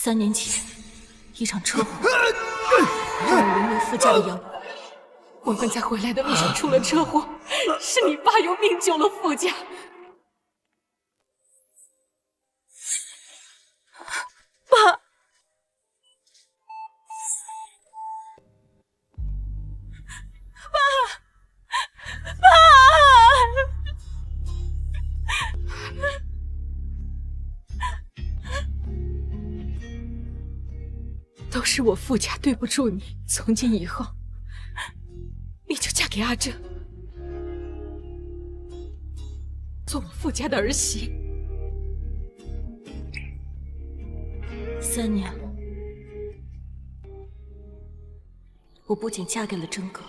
3年前，一场车祸让我沦为副驾的杨过。我们在回来的路上出了车祸，是你爸用命救了副驾。爸，都是我副驾对不住你，从今以后，你就嫁给阿正，做我副驾的儿媳。3年了，我不仅嫁给了真哥，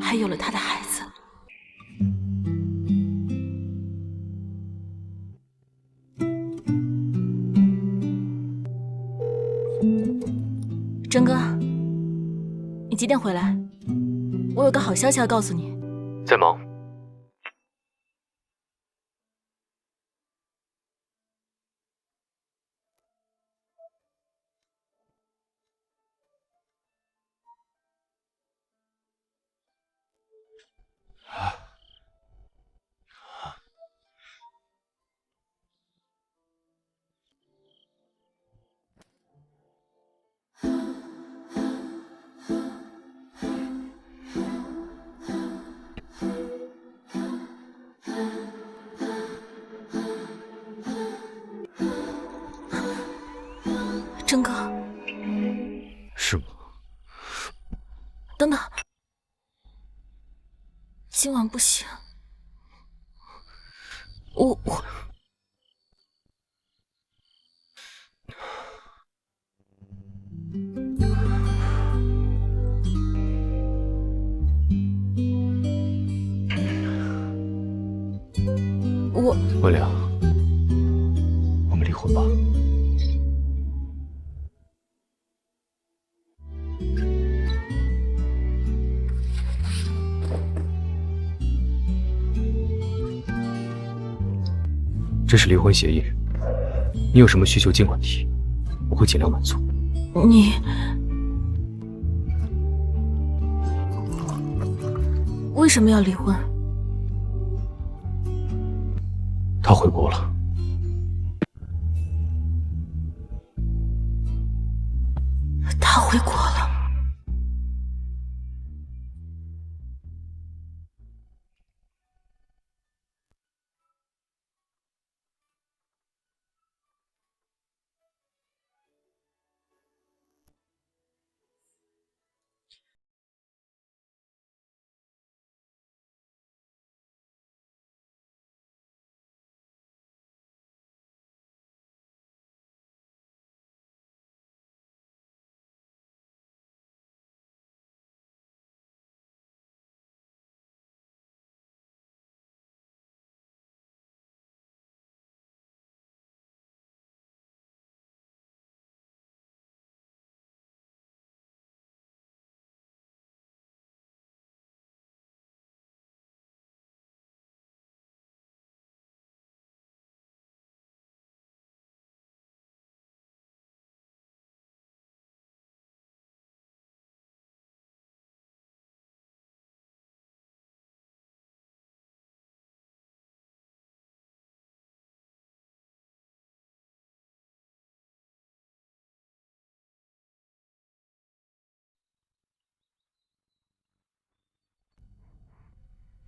还有了他的孩子。真哥，你几点回来？我有个好消息要告诉你。在忙。真哥，是吗？等等，今晚不行，我文良，我们离婚吧。这是离婚协议，你有什么需求尽管提，我会尽量满足。你为什么要离婚？他回国了。他回国了。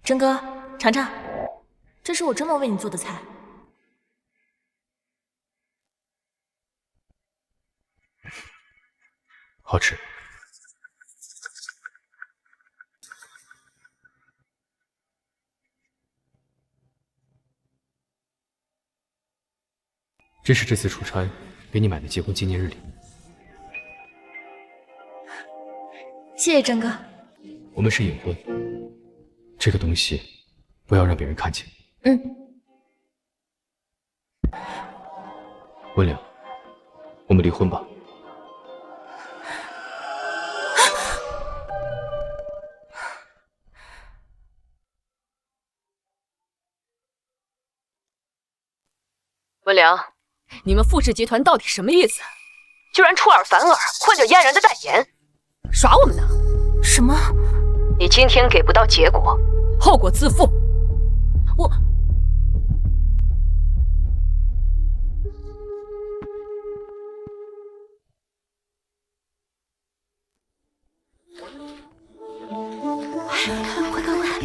真哥，尝尝，这是我专门为你做的菜。好吃。这是这次出差给你买的结婚纪念日礼物。谢谢真哥。我们是隐婚，这个东西不要让别人看见。温良，我们离婚吧。文良，你们富氏集团到底什么意思？居然出尔反尔，换掉嫣然的代言，耍我们呢？什么？你今天给不到结果，后果自负。我快，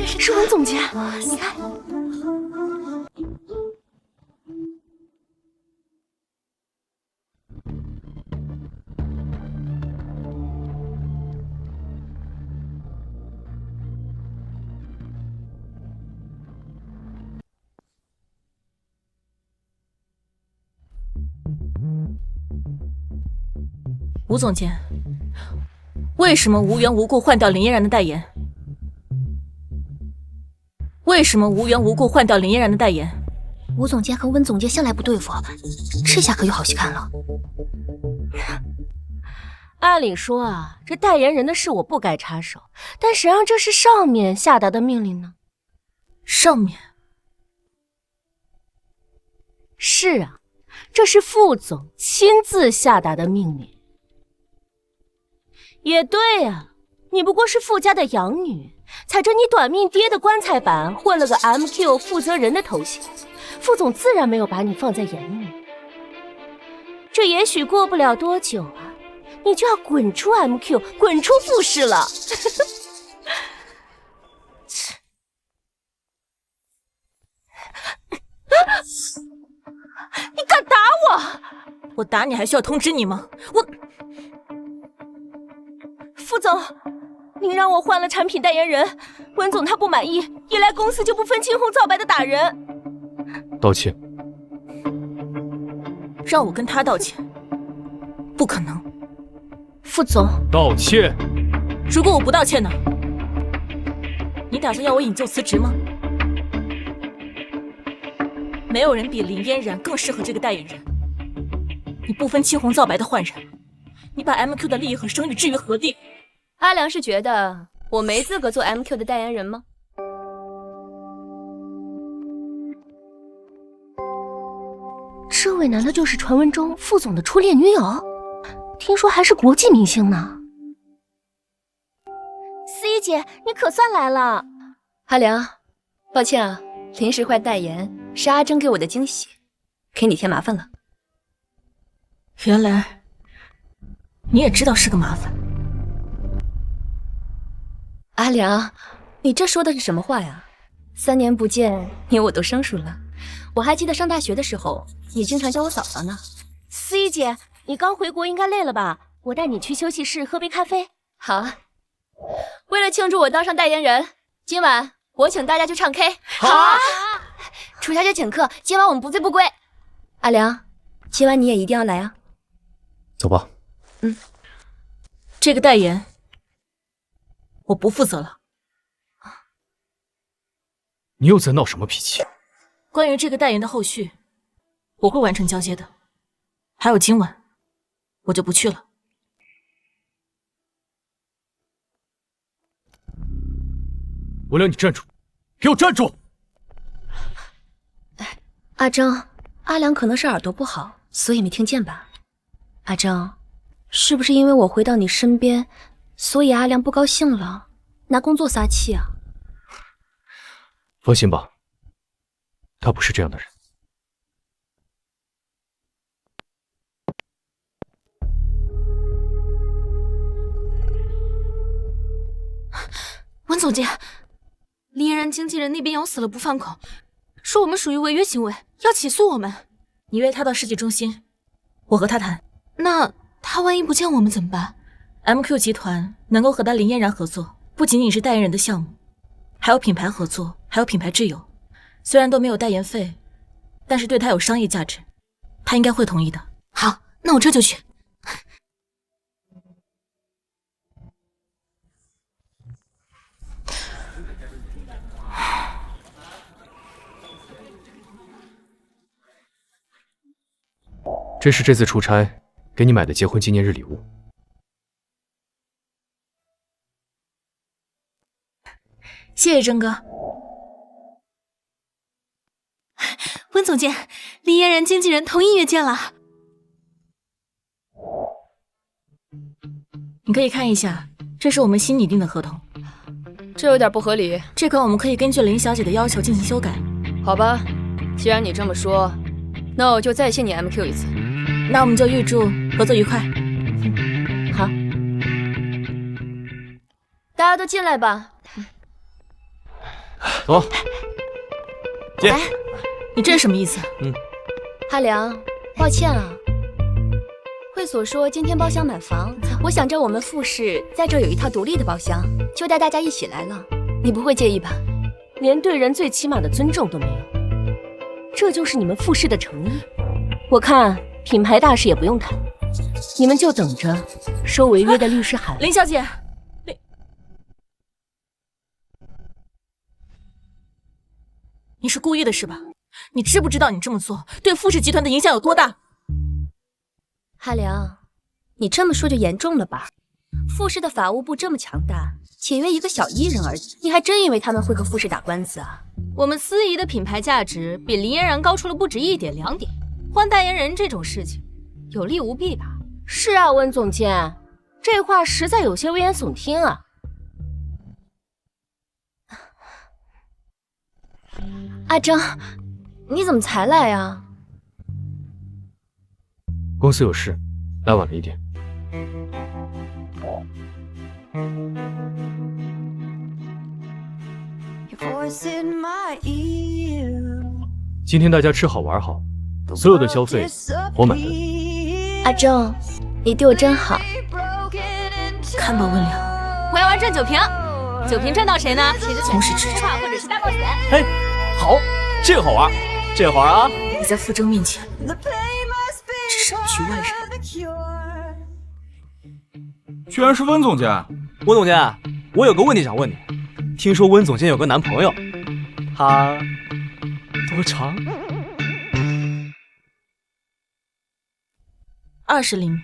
是文总监，你看。吴总监，为什么无缘无故换掉林嫣然的代言？为什么无缘无故换掉林嫣然的代言？吴总监和温总监向来不对付，这下可有好戏看了。按理说啊，这代言人的事我不该插手，但谁让这是上面下达的命令呢？上面？是啊，这是副总亲自下达的命令。也对啊，你不过是傅家的养女，踩着你短命爹的棺材板混了个 MQ 负责人的头衔，副总自然没有把你放在眼里。这也许过不了多久啊，你就要滚出 MQ， 滚出傅氏了。你敢打我？我打你还需要通知你吗？副总，您让我换了产品代言人，温总他不满意，一来公司就不分青红皂白的打人。道歉。让我跟他道歉？不可能。副总，道歉。如果我不道歉呢？你打算要我引咎辞职吗？没有人比林嫣然更适合这个代言人。你不分青红皂白的换人，你把 MQ 的利益和声誉置于何地？阿良是觉得我没资格做 MQ 的代言人吗？这位难道就是传闻中副总的初恋女友？听说还是国际明星呢。思怡姐，你可算来了。阿良，抱歉啊，临时换代言是阿珍给我的惊喜，给你添麻烦了。原来你也知道是个麻烦。阿良，你这说的是什么话呀？3年不见，你我都生疏了。我还记得上大学的时候，你经常叫我嫂嫂呢。思怡姐，你刚回国应该累了吧？我带你去休息室喝杯咖啡。好啊。为了庆祝我当上代言人，今晚我请大家去唱 K。好啊！楚小姐请客，今晚我们不醉不归。阿良，今晚你也一定要来啊。走吧。这个代言我不负责了。你又在闹什么脾气？关于这个代言的后续，我会完成交接的。还有今晚，我就不去了。我让你站住！给我站住！阿正，阿良可能是耳朵不好，所以没听见吧？阿正，是不是因为我回到你身边，所以阿良不高兴了，拿工作撒气啊？放心吧，他不是这样的人。温总监，林嫣然经纪人那边咬死了不放口，说我们属于违约行为，要起诉我们。你约他到世纪中心，我和他谈。那他万一不见我们怎么办？ MQ 集团能够和他林嫣然合作，不仅仅是代言人的项目，还有品牌合作，还有品牌挚友。虽然都没有代言费，但是对他有商业价值，他应该会同意的。好，那我这就去。这是这次出差给你买的结婚纪念日礼物。谢谢征哥。温温总监，林嫣然经纪人同意约见了。你可以看一下，这是我们新拟定的合同。这有点不合理。这个我们可以根据林小姐的要求进行修改。好吧，既然你这么说，那我就再信你 MQ 一次。那我们就预祝合作愉快。好，大家都进来吧。走。来，你这是什么意思？阿良，抱歉啊。会所说今天包厢满房，我想着我们复试在这有一套独立的包厢，就带大家一起来了。你不会介意吧？连对人最起码的尊重都没有，这就是你们复试的诚意。我看品牌大事也不用谈，你们就等着收违约的律师函。林小姐，你是故意的是吧？你知不知道你这么做对富士集团的影响有多大？阿良，你这么说就严重了吧？富士的法务部这么强大，签约一个小艺人而已，你还真以为他们会和富士打官司啊？我们司仪的品牌价值比林嫣然高出了不止1点2点，换代言人这种事情有利无弊吧？是啊，温总监，这话实在有些危言耸听啊。阿正，你怎么才来啊？公司有事，来晚了一点。今天大家吃好玩好，所有的消费我买单。阿正，你对我真好。看吧，温良，我要玩转酒瓶，酒瓶转到谁呢？谁就从始至终或者是大冒险。嘿，好，这个好玩，这个好玩啊！你在傅征面前只是局外人。居然是温总监！温总监，我有个问题想问你，听说温总监有个男朋友，他多长？20厘米。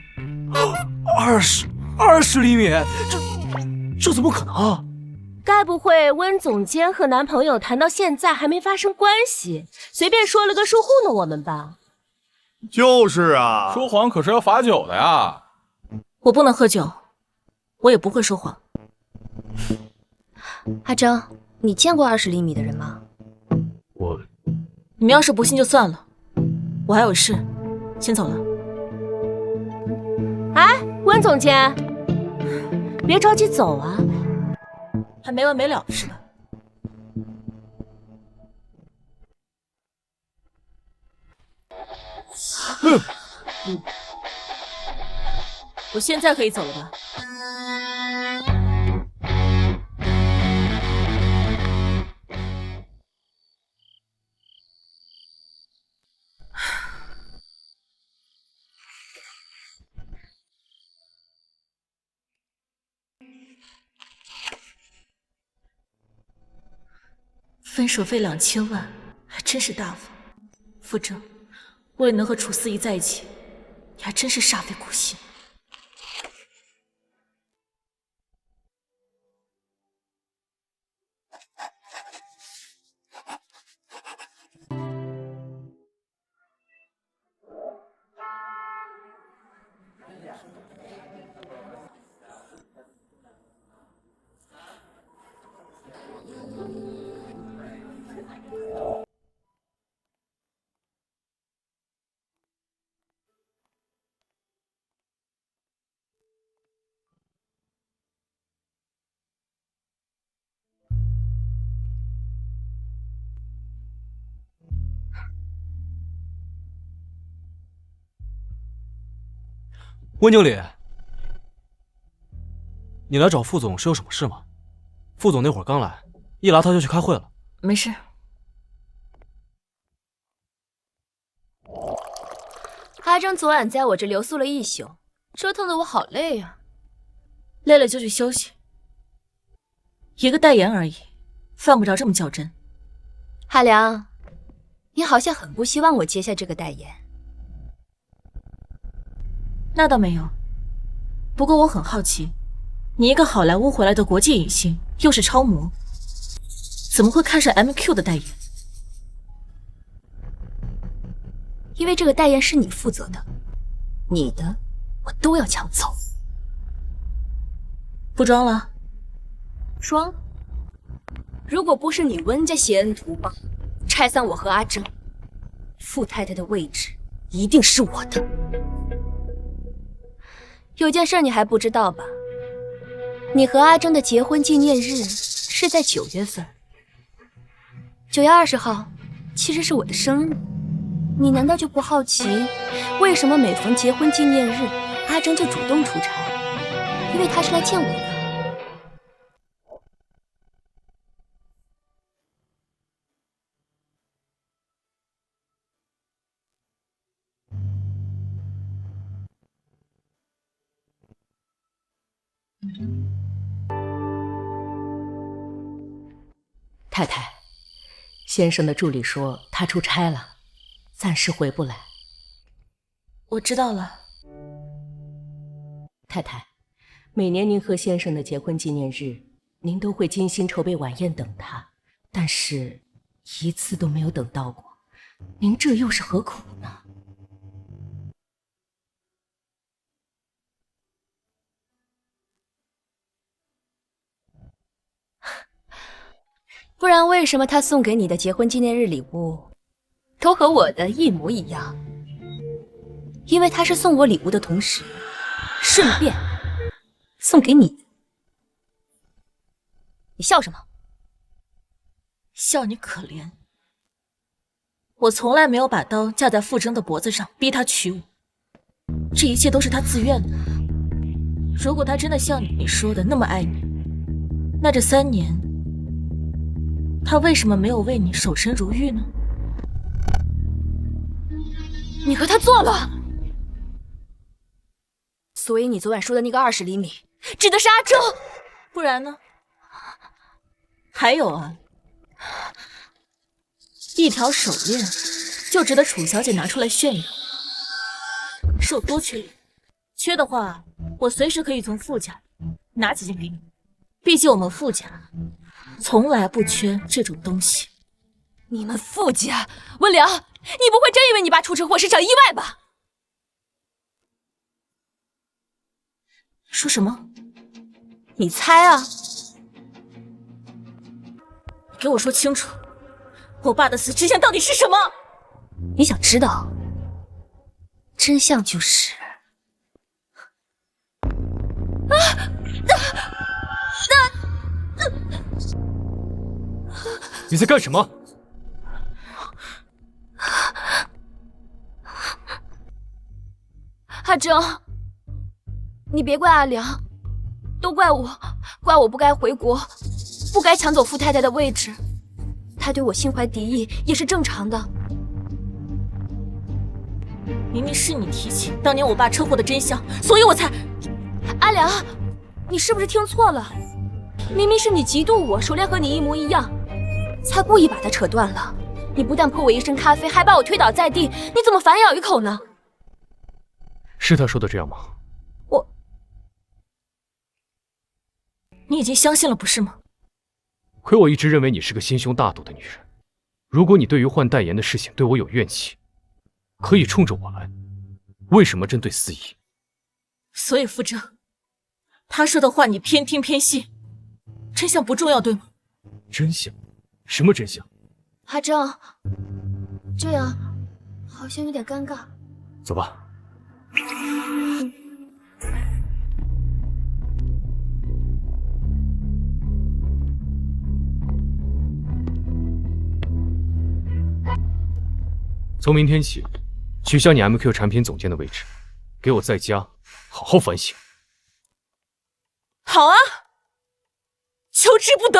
20厘米，这怎么可能？该不会温总监和男朋友谈到现在还没发生关系，随便说了个数糊弄我们吧？就是啊，说谎可是要罚酒的呀！我不能喝酒，我也不会说谎。阿正，你见过20厘米的人吗？你们要是不信就算了，我还有事，先走了。哎，温总监，别着急走啊，还没完没了是吧？我现在可以走了吧？分手费2000万，还真是大方。傅征，为了能和楚思怡在一起，你还真是煞费苦心。温经理，你来找副总是有什么事吗？副总那会儿刚来，一来他就去开会了。没事。阿正昨晚在我这留宿了1宿，折腾的我好累呀。累了就去休息。一个代言而已，犯不着这么较真。阿良，你好像很不希望我接下这个代言。那倒没有，不过我很好奇，你一个好莱坞回来的国际影星，又是超模，怎么会看上 MQ 的代言？为这个代言是你负责的，你的我都要抢走。不装了？装？如果不是你温家挟恩图报，拆散我和阿正，傅太太的位置一定是我的。有件事你还不知道吧？你和阿正的结婚纪念日是在9月份，9月20号其实是我的生日。你难道就不好奇，为什么每逢结婚纪念日，阿正就主动出差？因为他是来见我的。太太，先生的助理说他出差了，暂时回不来。我知道了。太太，每年您和先生的结婚纪念日，您都会精心筹备晚宴等他，但是一次都没有等到过，您这又是何苦呢？不然为什么他送给你的结婚纪念日礼物都和我的一模一样？因为他是送我礼物的同时，顺便送给你的。你笑什么？笑你可怜。我从来没有把刀架在傅征的脖子上，逼他娶我，这一切都是他自愿的。如果他真的像你说的那么爱你，那这3年，他为什么没有为你守身如玉呢？你和他做了，所以你昨晚说的那个20厘米，指的是阿正，不然呢？还有啊，一条手链就值得楚小姐拿出来炫耀，是有多缺礼？缺的话，我随时可以从傅家拿几件给你。毕竟我们傅家从来不缺这种东西。你们傅家，温良，你不会真以为你爸出车祸是场意外吧？说什么？你猜啊！给我说清楚，我爸的死真相到底是什么？你想知道？真相就是……你在干什么？阿正，你别怪阿良，都怪我，怪我不该回国，不该抢走傅太太的位置。他对我心怀敌意也是正常的。明明是你提起当年我爸车祸的真相，所以我才……阿良，你是不是听错了？明明是你嫉妒我，手链和你一模一样，才故意把它扯断了。你不但泼我一身咖啡，还把我推倒在地，你怎么反咬一口呢？是他说的这样吗？你已经相信了，不是吗？亏我一直认为你是个心胸大度的女人。如果你对于换代言的事情对我有怨气，可以冲着我来，为什么针对司仪？所以傅征，他说的话你偏听偏信，真相不重要，对吗？真相？什么真相？阿正，这样好像有点尴尬。走吧。从明天起，取消你 MQ 产品总监的位置，给我在家好好反省。好啊，求之不得。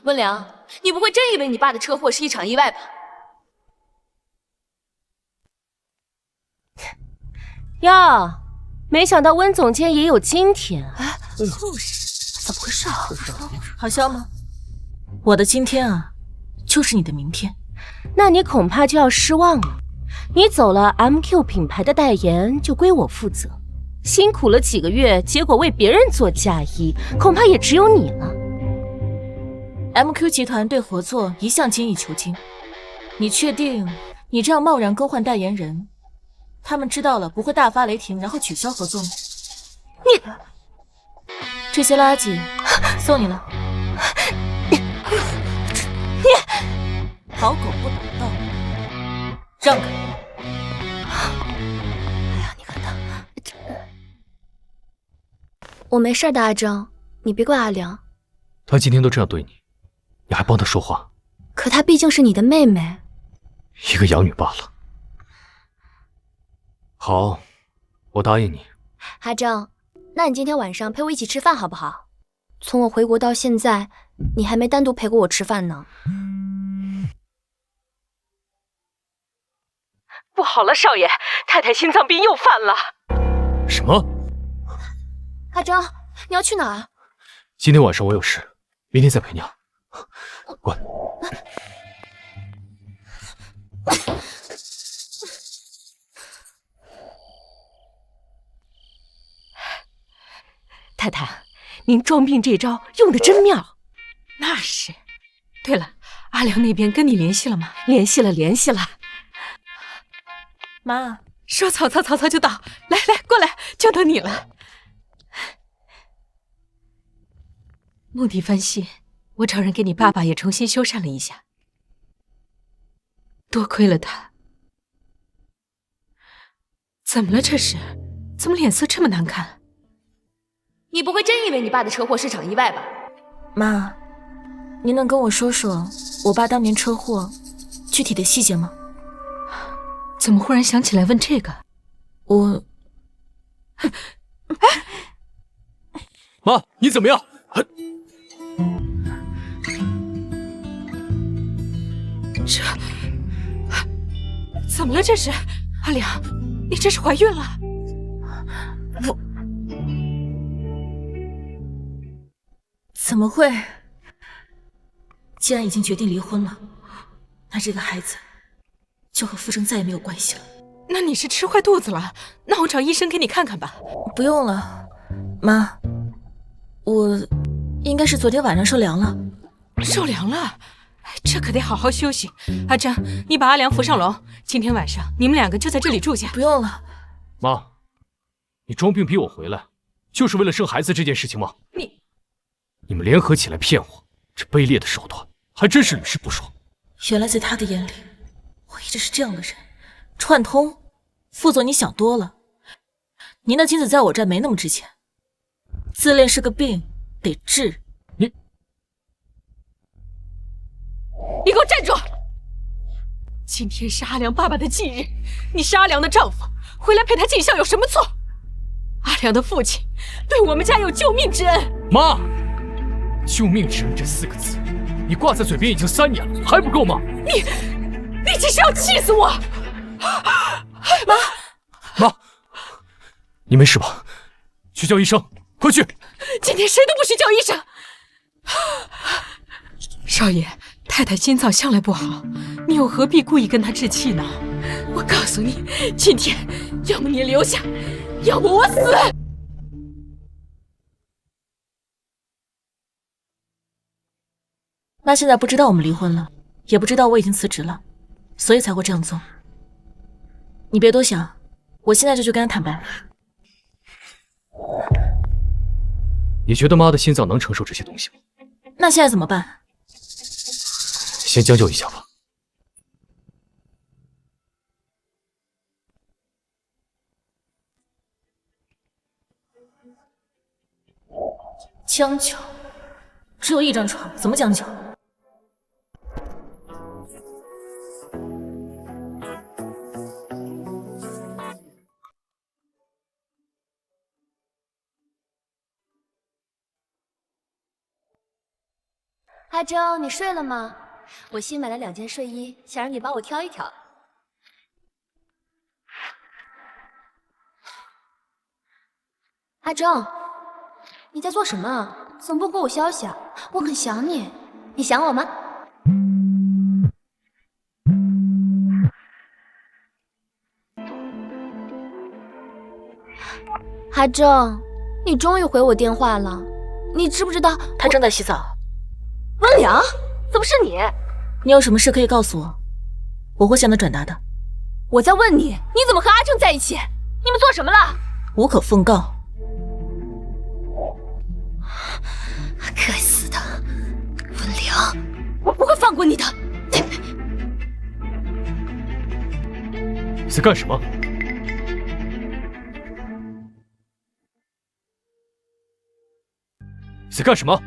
温良，你不会真以为你爸的车祸是一场意外吧？哟，没想到温总监也有今天啊！哎，就是，怎么回事啊？好笑吗？我的今天啊，就是你的明天。那你恐怕就要失望了。你走了 MQ 品牌的代言就归我负责，辛苦了几个月，结果为别人做嫁衣，恐怕也只有你了。MQ 集团对合作一向精益求精，你确定你这样贸然更换代言人，他们知道了不会大发雷霆，然后取消合作吗？这些垃圾送你了。你好狗不挡道，让开！哎呀，你看他，我没事的，阿正，你别怪阿良。他今天都这样对你，你还帮他说话？可她毕竟是你的妹妹，一个养女罢了。好，我答应你。阿正，那你今天晚上陪我一起吃饭好不好？从我回国到现在，你还没单独陪过我吃饭呢。不好了，少爷，太太心脏病又犯了。什么？阿正，你要去哪儿？今天晚上我有事，明天再陪你啊。滚！太太，您装病这招用的真妙。那是。对了，阿良那边跟你联系了吗？联系了。妈，说曹操，曹操就到。来，过来，就等你了。目的翻新，我找人给你爸爸也重新修缮了一下。多亏了他。怎么了这是？怎么脸色这么难看？你不会真以为你爸的车祸是场意外吧？妈，您能跟我说说我爸当年车祸具体的细节吗？怎么忽然想起来问这个？我……妈，你怎么样？怎么了这是？阿良，你这是怀孕了？怎么会？既然已经决定离婚了，那这个孩子就和傅征再也没有关系了。那你是吃坏肚子了？那我找医生给你看看吧。不用了，妈，我应该是昨天晚上受凉了。受凉了？这可得好好休息。阿正，你把阿良扶上楼，今天晚上你们两个就在这里住下。不用了。妈，你装病逼我回来，就是为了生孩子这件事情吗？你们联合起来骗我，这卑劣的手段还真是屡试不爽。原来在他的眼里，我一直是这样的人。串通，副总，你想多了。您的精子在我这儿没那么值钱，自恋是个病，得治。你给我站住！今天是阿良爸爸的忌日，你是阿良的丈夫，回来陪他尽孝有什么错？阿良的父亲对我们家有救命之恩。妈，救命之恩这4个字，你挂在嘴边已经3年了，还不够吗？你这是要气死我！妈，你没事吧？去叫医生，快去！今天谁都不许叫医生。少爷，太太心脏向来不好，你又何必故意跟她置气呢？我告诉你，今天要么你留下，要么我死。妈现在不知道我们离婚了，也不知道我已经辞职了，所以才会这样做。你别多想，我现在就去跟他坦白。你觉得妈的心脏能承受这些东西吗？那现在怎么办？先将就一下吧。将就？只有一张床，怎么将就？阿周，你睡了吗？我新买了2件睡衣，想让你帮我挑一挑。阿周，你在做什么？怎么不回我消息啊？我很想你，你想我吗？阿阿正，你终于回我电话了。你知不知道他正在洗澡？温良，怎么是你？你有什么事可以告诉我，我会向他转达的。我在问你，你怎么和阿正在一起？你们做什么了？无可奉告。该死的温良，我不会放过你的！在干什么？在干什么？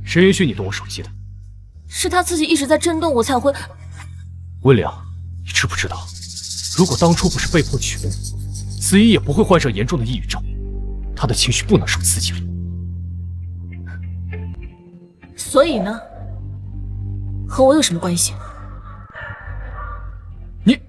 谁允许你动我手机的？是他自己一直在震动，我才会。温良，你知不知道，如果当初不是被迫娶了你，子怡也不会患上严重的抑郁症，她的情绪不能受刺激了。所以呢？和我有什么关系？你，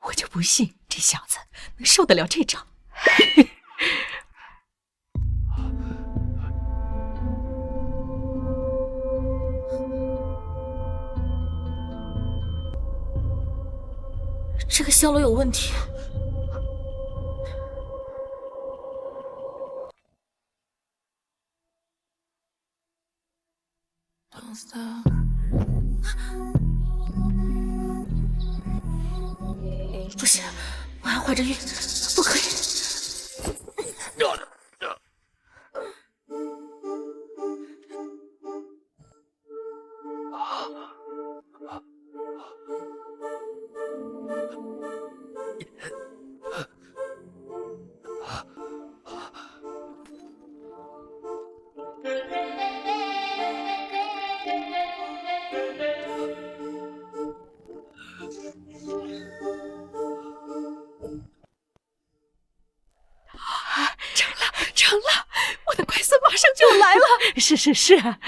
我就不信这小子能受得了这招。这个香炉有问题。不行，我还怀着孕，不可以。成了，我的乖孙马上就来了。是啊，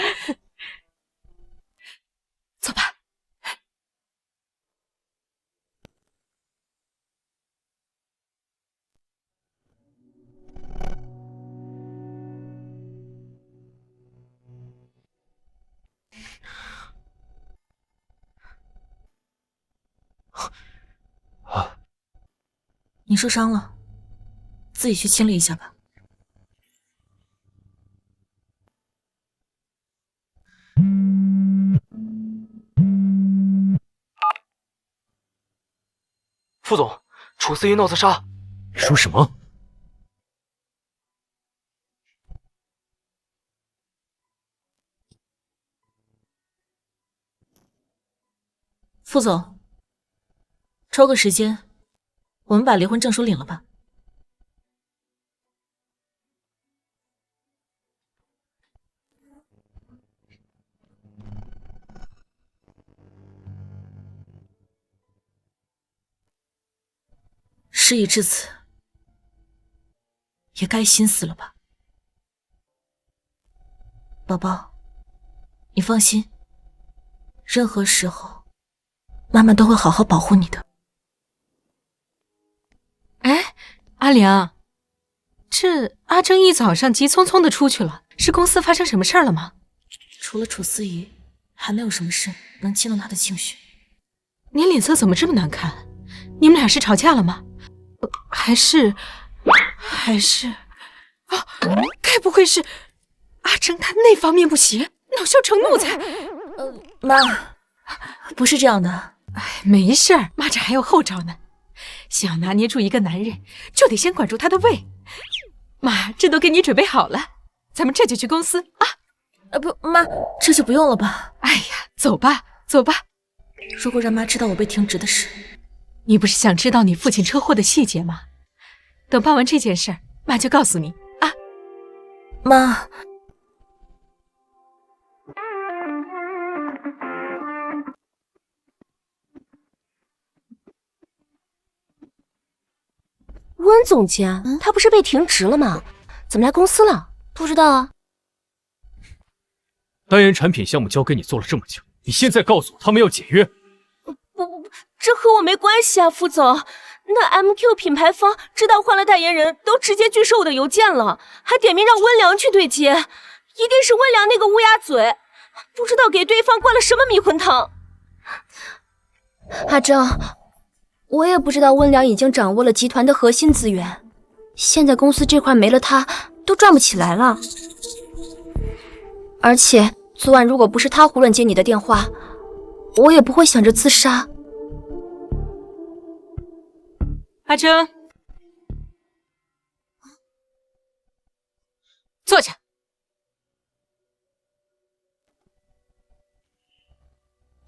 走吧。你受伤了，自己去清理一下吧。副总，楚思怡闹自杀。你说什么？副总，抽个时间，我们把离婚证书领了吧。事已至此，也该心死了吧。宝宝，你放心，任何时候，妈妈都会好好保护你的。哎，阿良，这阿正一早上急匆匆的出去了，是公司发生什么事儿了吗？除了楚思怡，还能有什么事能激动她的情绪？你脸色怎么这么难看？你们俩是吵架了吗？还是啊？该不会是阿正他那方面不邪，恼羞成怒才……妈，不是这样的。哎，没事儿，妈这还有后招呢。想要拿捏住一个男人，就得先管住他的胃。妈，这都给你准备好了，咱们这就去公司啊！不，妈，这就不用了吧？哎呀，走吧，走吧。如果让妈知道我被停职的事，你不是想知道你父亲车祸的细节吗？等办完这件事儿，妈就告诉你啊。妈，温总监，他不是被停职了吗？怎么来公司了？不知道啊。代言产品项目交给你做了这么久，你现在告诉我他们要解约？不，这和我没关系啊，副总。那 MQ 品牌方知道换了代言人，都直接拒收我的邮件了，还点名让温良去对接，一定是温良那个乌鸦嘴，不知道给对方灌了什么迷魂汤。阿正，我也不知道温良已经掌握了集团的核心资源，现在公司这块没了他，都转不起来了。而且昨晚如果不是他胡乱接你的电话，我也不会想着自杀。阿正，坐下。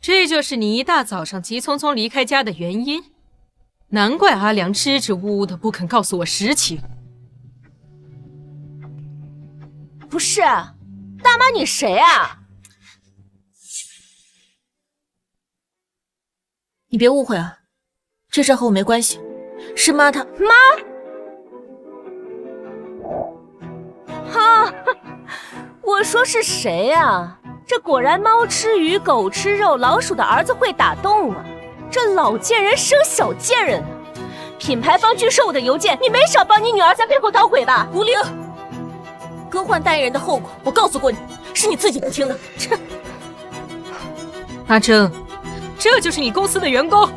这就是你一大早上急匆匆离开家的原因，难怪阿良支支吾吾的不肯告诉我实情。不是，大妈你谁啊？你别误会啊，这事和我没关系，是妈她妈。哈，我说是谁啊？这果然猫吃鱼，狗吃肉，老鼠的儿子会打洞啊！这老贱人生小贱人呢！品牌方拒收我的邮件，你没少帮你女儿在背后捣鬼吧？吴玲，更换代言人的后果，我告诉过你，是你自己不听的。切！阿正，这就是你公司的员工，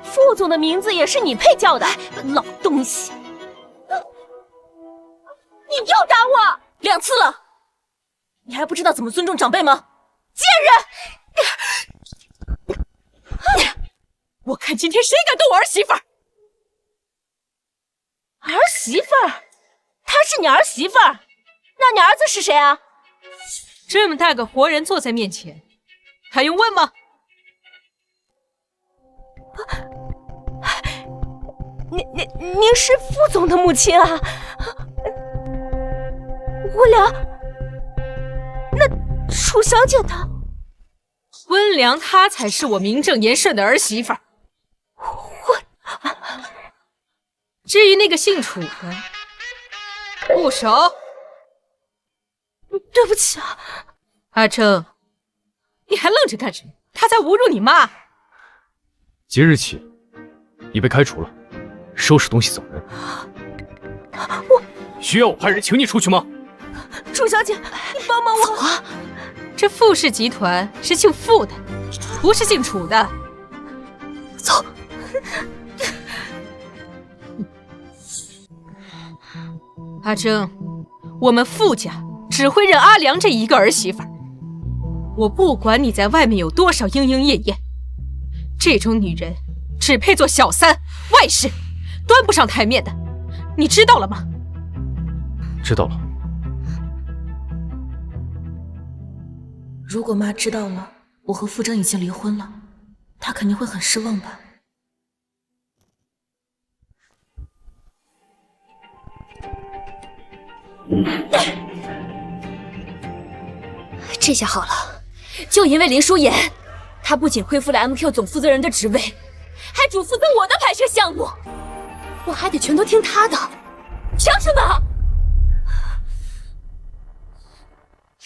副总的名字也是你配叫的，老东西！你又打我2次了，你还不知道怎么尊重长辈吗？贱人！我看今天谁敢动我儿媳妇儿！儿媳妇儿？她是你儿媳妇儿？那你儿子是谁啊？这么大个活人坐在面前，还用问吗？您是副总的母亲啊？温良，那楚小姐她？温良她才是我名正言顺的儿媳妇儿。至于那个姓楚的，不熟。对不起啊，阿正，你还愣着干什么？他在侮辱你妈。即日起，你被开除了，收拾东西走人。我需要我派人请你出去吗？楚小姐，你帮帮我！走啊！这傅氏集团是姓傅的，不是姓楚的。走。阿正，我们傅家只会认阿良这一个儿媳妇儿。我不管你在外面有多少莺莺燕燕，这种女人只配做小三、外室，端不上台面的。你知道了吗？知道了。如果妈知道了我和傅征已经离婚了，她肯定会很失望吧。这下好了，就因为林舒言，他不仅恢复了 MQ 总负责人的职位，还主负责我的拍摄项目，我还得全都听他的，想什么？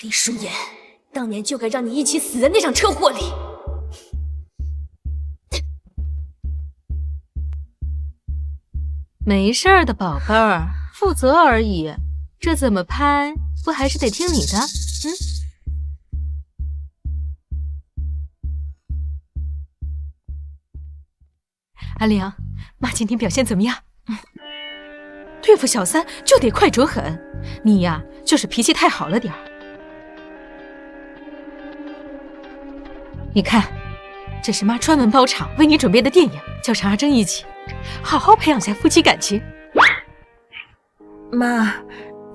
林舒言，当年就该让你一起死在那场车祸里。没事儿的，宝贝儿，负责而已。这怎么拍，不还是得听你的？阿良，妈今天表现怎么样？对付小三就得快准狠，你呀就是脾气太好了点儿。你看，这是妈专门包场为你准备的电影，叫上阿正一起，好好培养下夫妻感情。妈，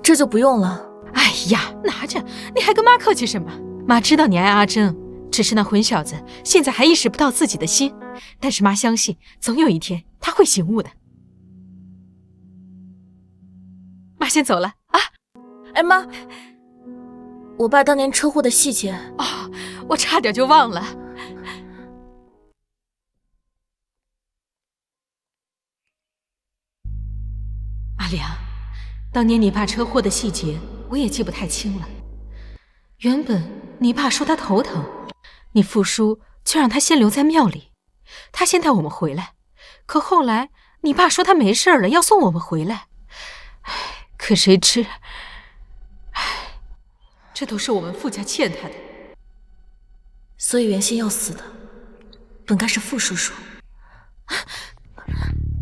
这就不用了。哎呀，拿着，你还跟妈客气什么？妈知道你爱阿正，只是那混小子现在还意识不到自己的心，但是妈相信，总有一天他会醒悟的。妈先走了啊！哎妈，我爸当年车祸的细节哦，我差点就忘了。阿良，当年你爸车祸的细节我也记不太清了。原本你爸说他头疼，你父叔就让他先留在庙里，他先带我们回来。可后来你爸说他没事了，要送我们回来。可谁知，这都是我们傅家欠他的。所以原先要死的，本该是傅叔叔。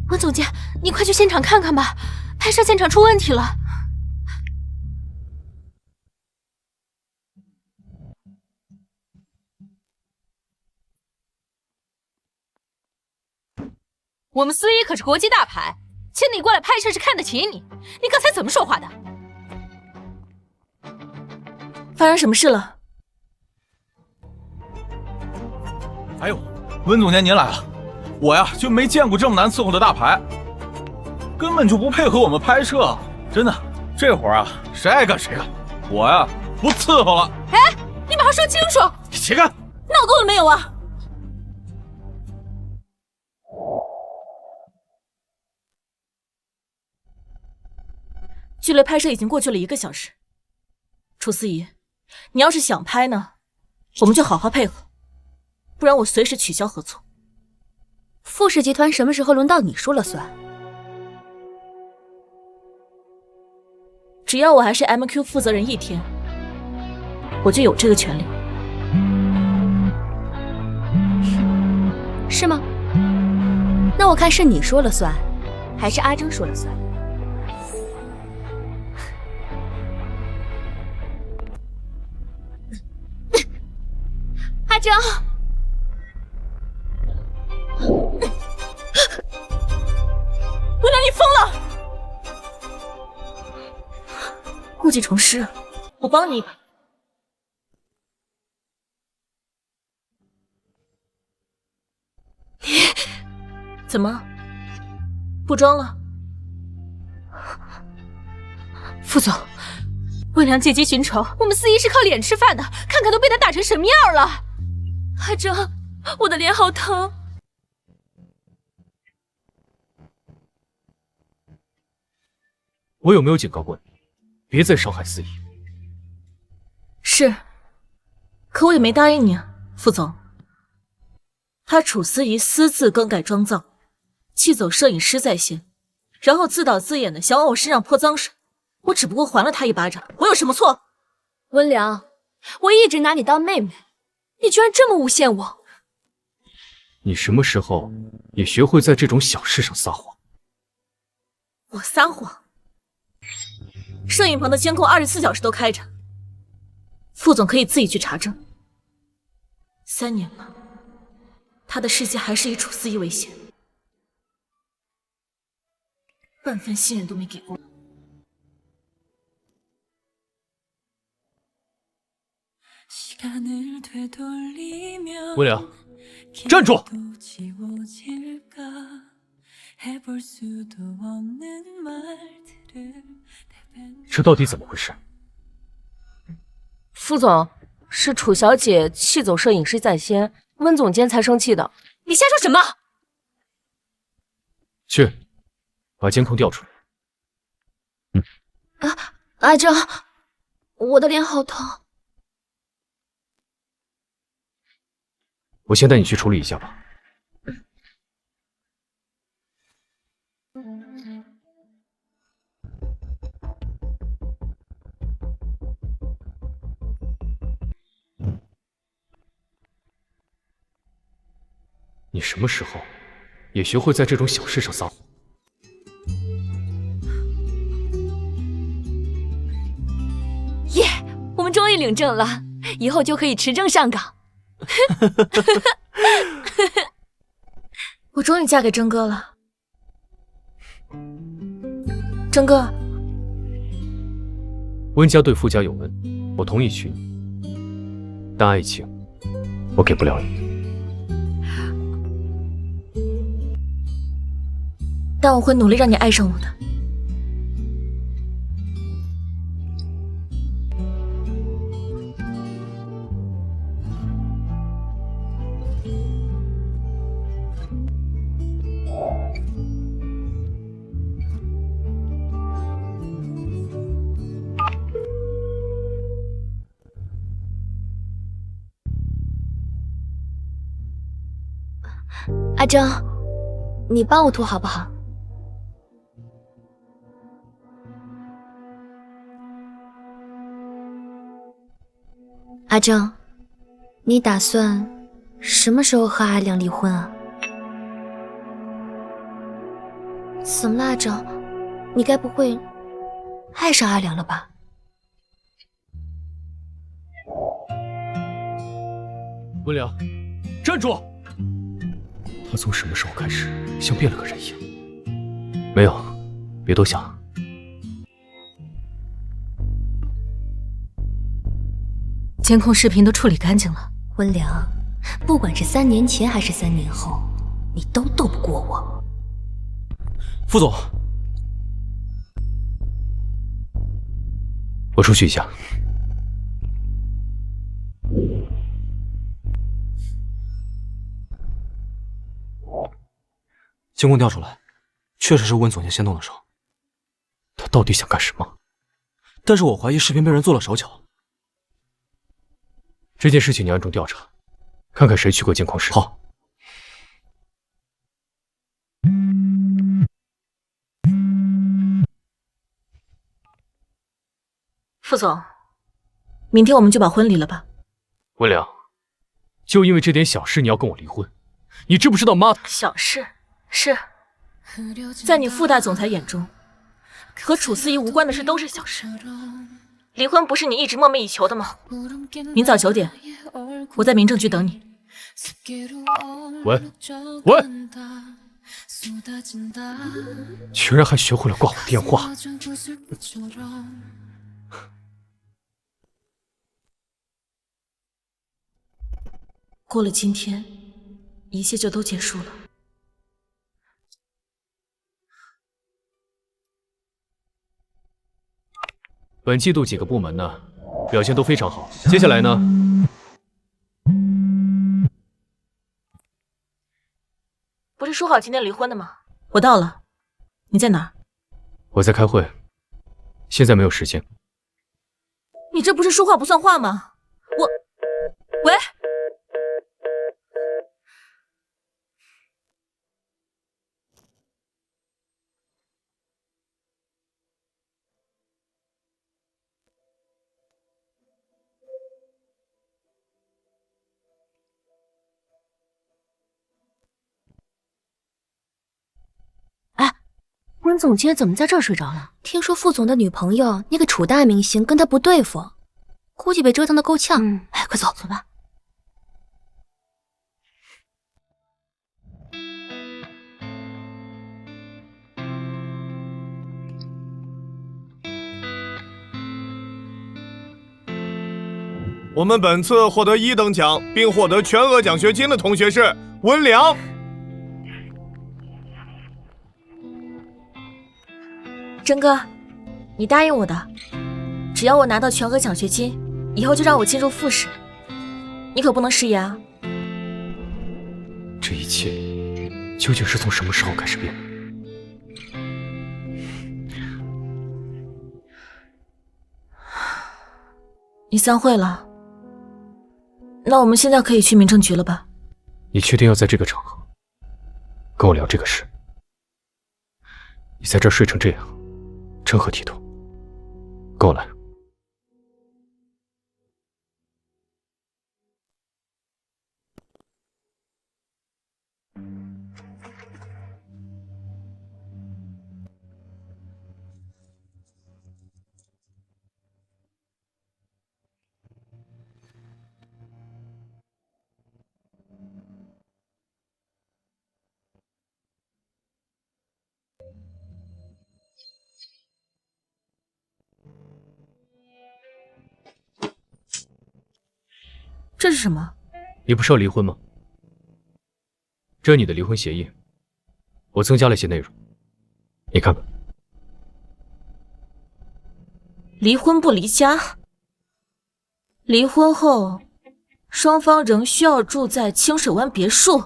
温总监，你快去现场看看吧，拍摄现场出问题了。我们司仪可是国际大牌，请你过来拍摄是看得起你。你刚才怎么说话的？发生什么事了？哎呦，温总监您来了，我呀就没见过这么难伺候的大牌，根本就不配合我们拍摄，真的，这活啊谁爱干谁干，我呀不伺候了。哎，你把话说清楚！你起开！闹够了没有啊？剧烈拍摄已经过去了1个小时，楚司仪，你要是想拍呢，我们就好好配合，不然我随时取消合作。傅氏集团什么时候轮到你说了算？只要我还是 MQ 负责人1天，我就有这个权利。是吗？那我看是你说了算，还是阿征说了算？阿征，温良，你疯了！故技重施，我帮你一把。怎么？不装了？傅总，温良借机寻仇，我们司仪是靠脸吃饭的，看看都被他打成什么样了。阿征，我的脸好疼。我有没有警告过你，别再伤害司仪？是，可我也没答应你啊，副总。他楚司仪私自更改妆造，气走摄影师在先，然后自导自演的想往我身上泼脏水，我只不过还了他一巴掌，我有什么错？温良，我一直拿你当妹妹，你居然这么诬陷我！你什么时候也学会在这种小事上撒谎？我撒谎？摄影棚的监控24小时都开着，副总可以自己去查证。3年了，他的世界还是以楚司仪为先，半分信任都没给过我。温良，站住！这到底怎么回事？傅总，是楚小姐气走摄影师在先，温总监才生气的。你瞎说什么？去，把监控调出来。阿征，我的脸好疼。我先带你去处理一下吧。你什么时候也学会在这种小事上撒谎？耶，我们终于领证了，以后就可以持证上岗。我终于嫁给征哥了。征哥，温家对傅家有恩，我同意娶你，但爱情我给不了你。但我会努力让你爱上我的。阿征，你帮我涂好不好？阿正，你打算什么时候和阿良离婚啊？怎么了，阿正？你该不会爱上阿良了吧？温良，站住！他从什么时候开始像变了个人一样？没有，别多想。监控视频都处理干净了。温良，不管是3年前还是3年后，你都斗不过我。副总，我出去一下。监控调出来，确实是温总监先动的手。他到底想干什么？但是我怀疑视频被人做了手脚。这件事情你暗中调查，看看谁去过监控室。好。副总，明天我们就把婚离了吧。温良，就因为这点小事你要跟我离婚，你知不知道妈？小事是，在你副大总裁眼中，和楚思怡无关的事都是小事。离婚不是你一直梦寐以求的吗？明早9点，我在民政局等你。喂，居然还学会了挂我电话。过了今天，一切就都结束了。本季度几个部门呢，表现都非常好。接下来呢，不是说好今天离婚的吗？我到了，你在哪儿？我在开会，现在没有时间。你这不是说话不算话吗？喂。温总监怎么在这儿睡着了？听说副总的女朋友那个楚大明星跟他不对付，估计被折腾得够呛。哎，快走，走吧。我们本次获得1等奖并获得全额奖学金的同学是温良。真哥，你答应我的，只要我拿到全额奖学金，以后就让我进入副使。你可不能食言啊！这一切究竟是从什么时候开始变的？你散会了，那我们现在可以去民政局了吧？你确定要在这个场合跟我聊这个事？你在这儿睡成这样，成何体统？跟我来。这是什么？你不是要离婚吗？这是你的离婚协议，我增加了一些内容，你看看。离婚不离家，离婚后双方仍需要住在清水湾别墅。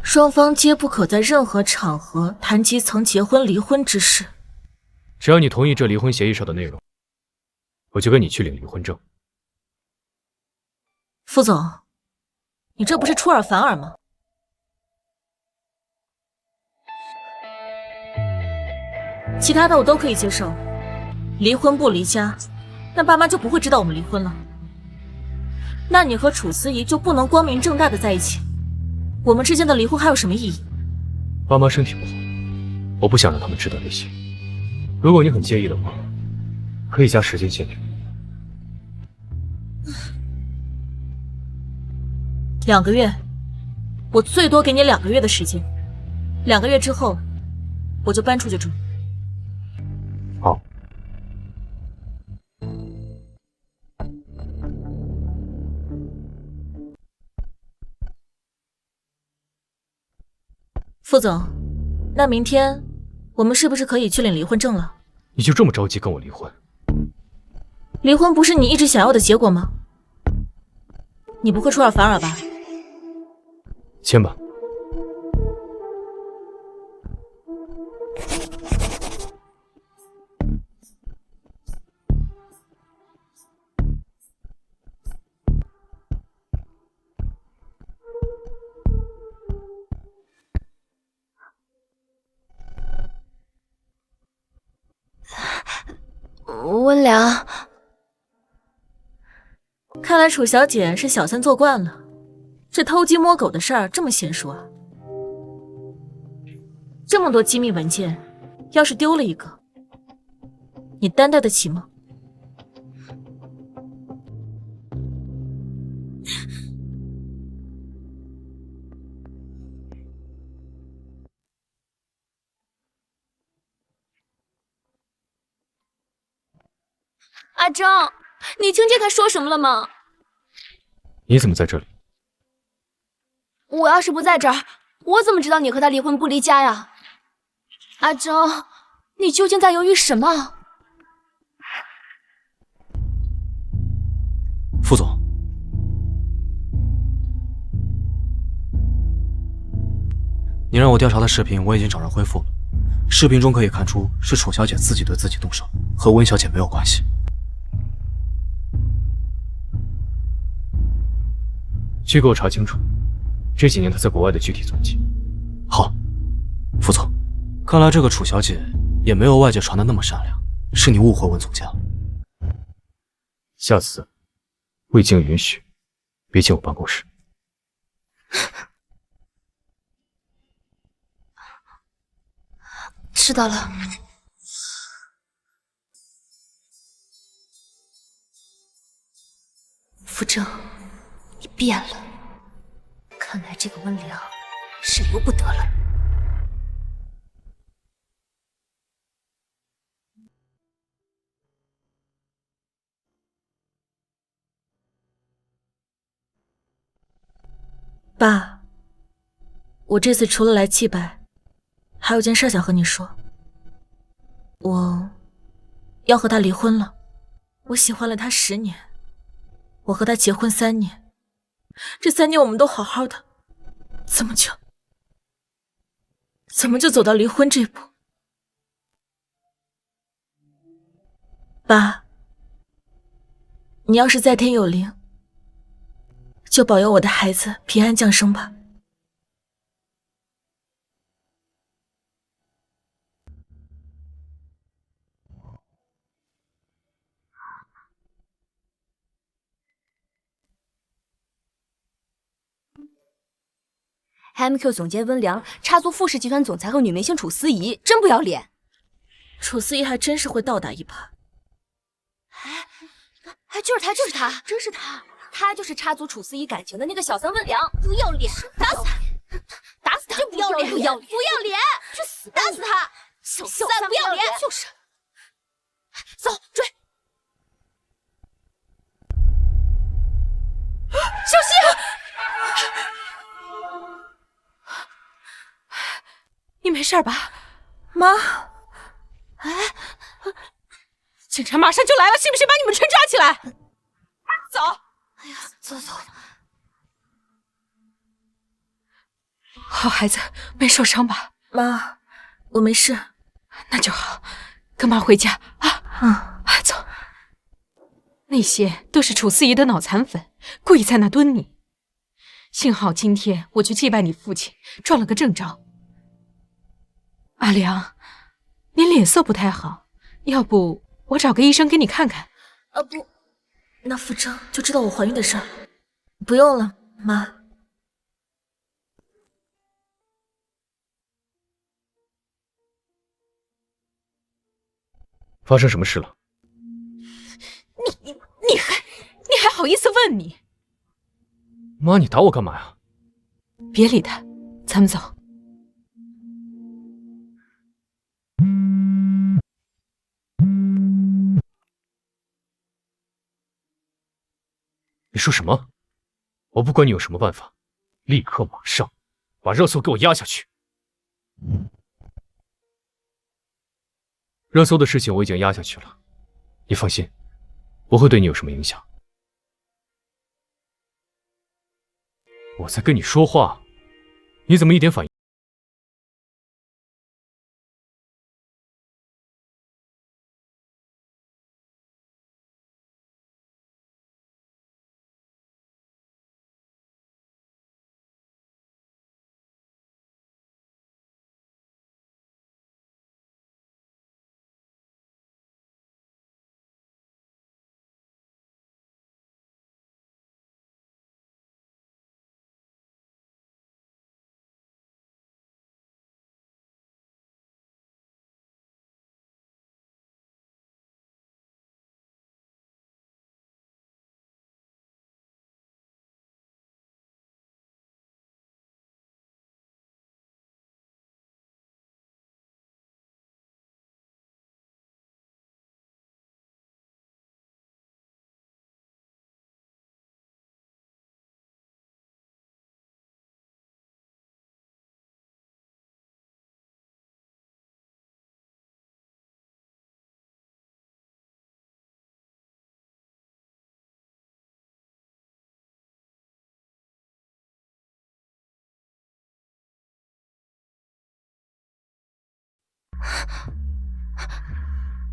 双方皆不可在任何场合谈及曾结婚离婚之事。只要你同意这离婚协议上的内容，我就跟你去领离婚证。副总，你这不是出尔反尔吗？其他的我都可以接受，离婚不离家，那爸妈就不会知道我们离婚了。那你和楚思怡就不能光明正大的在一起？我们之间的离婚还有什么意义？爸妈身体不好，我不想让他们知道这些。如果你很介意的话，可以加时间限制。2个月，我最多给你2个月的时间。2个月之后，我就搬出去住。好。副总，那明天我们是不是可以去领离婚证了？你就这么着急跟我离婚？离婚不是你一直想要的结果吗？你不会出尔反尔吧？签吧。温良，看来楚小姐是小三做惯了，这偷鸡摸狗的事儿这么娴熟啊！这么多机密文件，要是丢了一个，你担待得起吗？阿张，你听见他说什么了吗？你怎么在这里？我要是不在这儿，我怎么知道你和他离婚不离家呀？阿张，你究竟在犹豫什么？副总，你让我调查的视频我已经找人恢复了，视频中可以看出是楚小姐自己对自己动手，和温小姐没有关系。去给我查清楚这几年她在国外的具体踪迹。好，副总，看来这个楚小姐也没有外界传的那么善良，是你误会温总监了。下次未经允许，别进我办公室。知道了。傅正，你变了，看来这个温良是由不得了。爸，我这次除了来祭拜，还有件事想和你说。我要和他离婚了。我喜欢了他10年，我和他结婚3年，这3年我们都好好的，怎么就走到离婚这步？爸，你要是在天有灵，就保佑我的孩子平安降生吧。MQ 总监温良插足富士集团总裁和女明星楚思怡，真不要脸。楚思怡还真是会倒打一耙。就是他，就是他，真是他，他就是插足楚思怡感情的那个小三温良，不要脸，打死他，打死他，不要脸，不要脸，去死，打死他，小三不要脸，就是，走追，小心！你没事吧，妈？警察马上就来了，信不信把你们全抓起来？走！哎呀，走。好孩子，没受伤吧？妈，我没事。那就好，跟妈回家啊！走。那些都是楚四爷的脑残粉，故意在那蹲你。幸好今天我去祭拜你父亲，撞了个正着。阿良，你脸色不太好，要不我找个医生给你看看？不，那傅征就知道我怀孕的事儿。不用了，妈。发生什么事了？你还好意思问你？妈，你打我干嘛呀？别理他，咱们走。你说什么？我不管你有什么办法，立刻马上把热搜给我压下去。热搜的事情我已经压下去了，你放心，不会对你有什么影响。我在跟你说话，你怎么一点反应？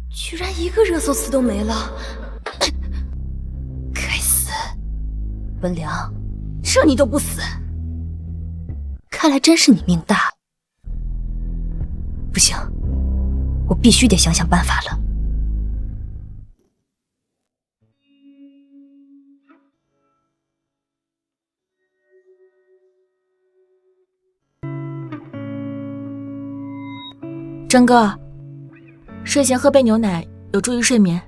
居然一个热搜词都没了！该死，温良，这你都不死，看来真是你命大。不行，我必须得想想办法了。征哥，睡前喝杯牛奶有助于睡眠。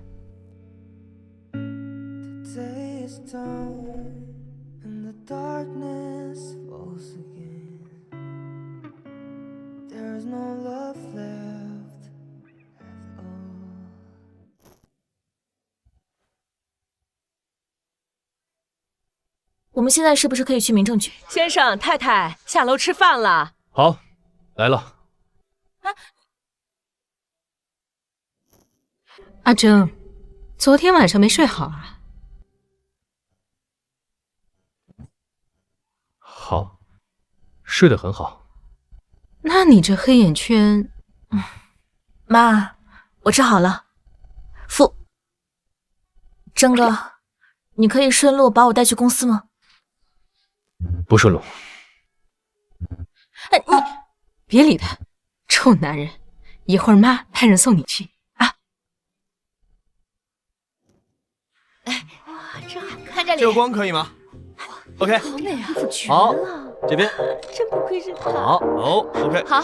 我们现在是不是可以去民政局？先生太太，下楼吃饭了。好，来了。阿征，昨天晚上没睡好啊？好，睡得很好。那你这黑眼圈……妈，我治好了。征哥，你可以顺路把我带去公司吗？不顺路。你别理他，臭男人！一会儿妈派人送你去啊。哇，真好看！这里这个光可以吗 ？OK， 好美啊，好，这边真不愧是他。好，OK， 好，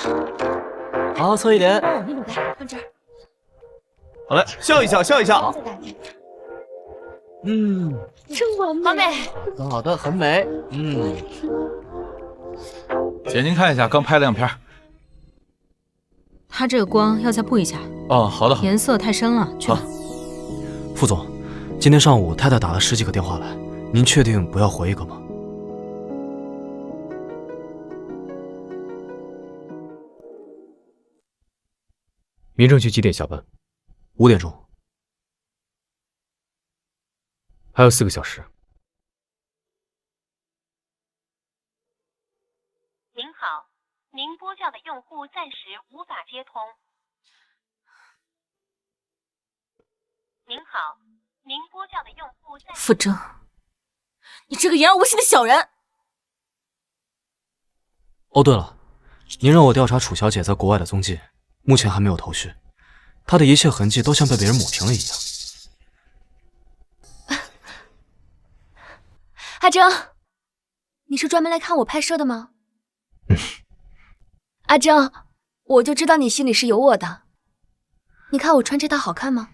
好，侧一点。来，放这儿。好嘞，笑一笑，笑一笑。真完美，好美，很好的，很美。姐，您看一下，刚拍了样片。他这个光要再布一下。哦，好的，颜色太深了，去吧。副总，今天上午太太打了10几个电话来，您确定不要回一个吗？民政局几点下班？5点钟。还有4个小时。您好，您拨叫的用户暂时无法接通。您好，您拨叫的用户暂傅征，你这个言而无信的小人！哦，对了，您让我调查楚小姐在国外的踪迹，目前还没有头绪。她的一切痕迹都像被别人抹平了一样。阿征，你是专门来看我拍摄的吗？阿征，我就知道你心里是有我的。你看我穿这套好看吗？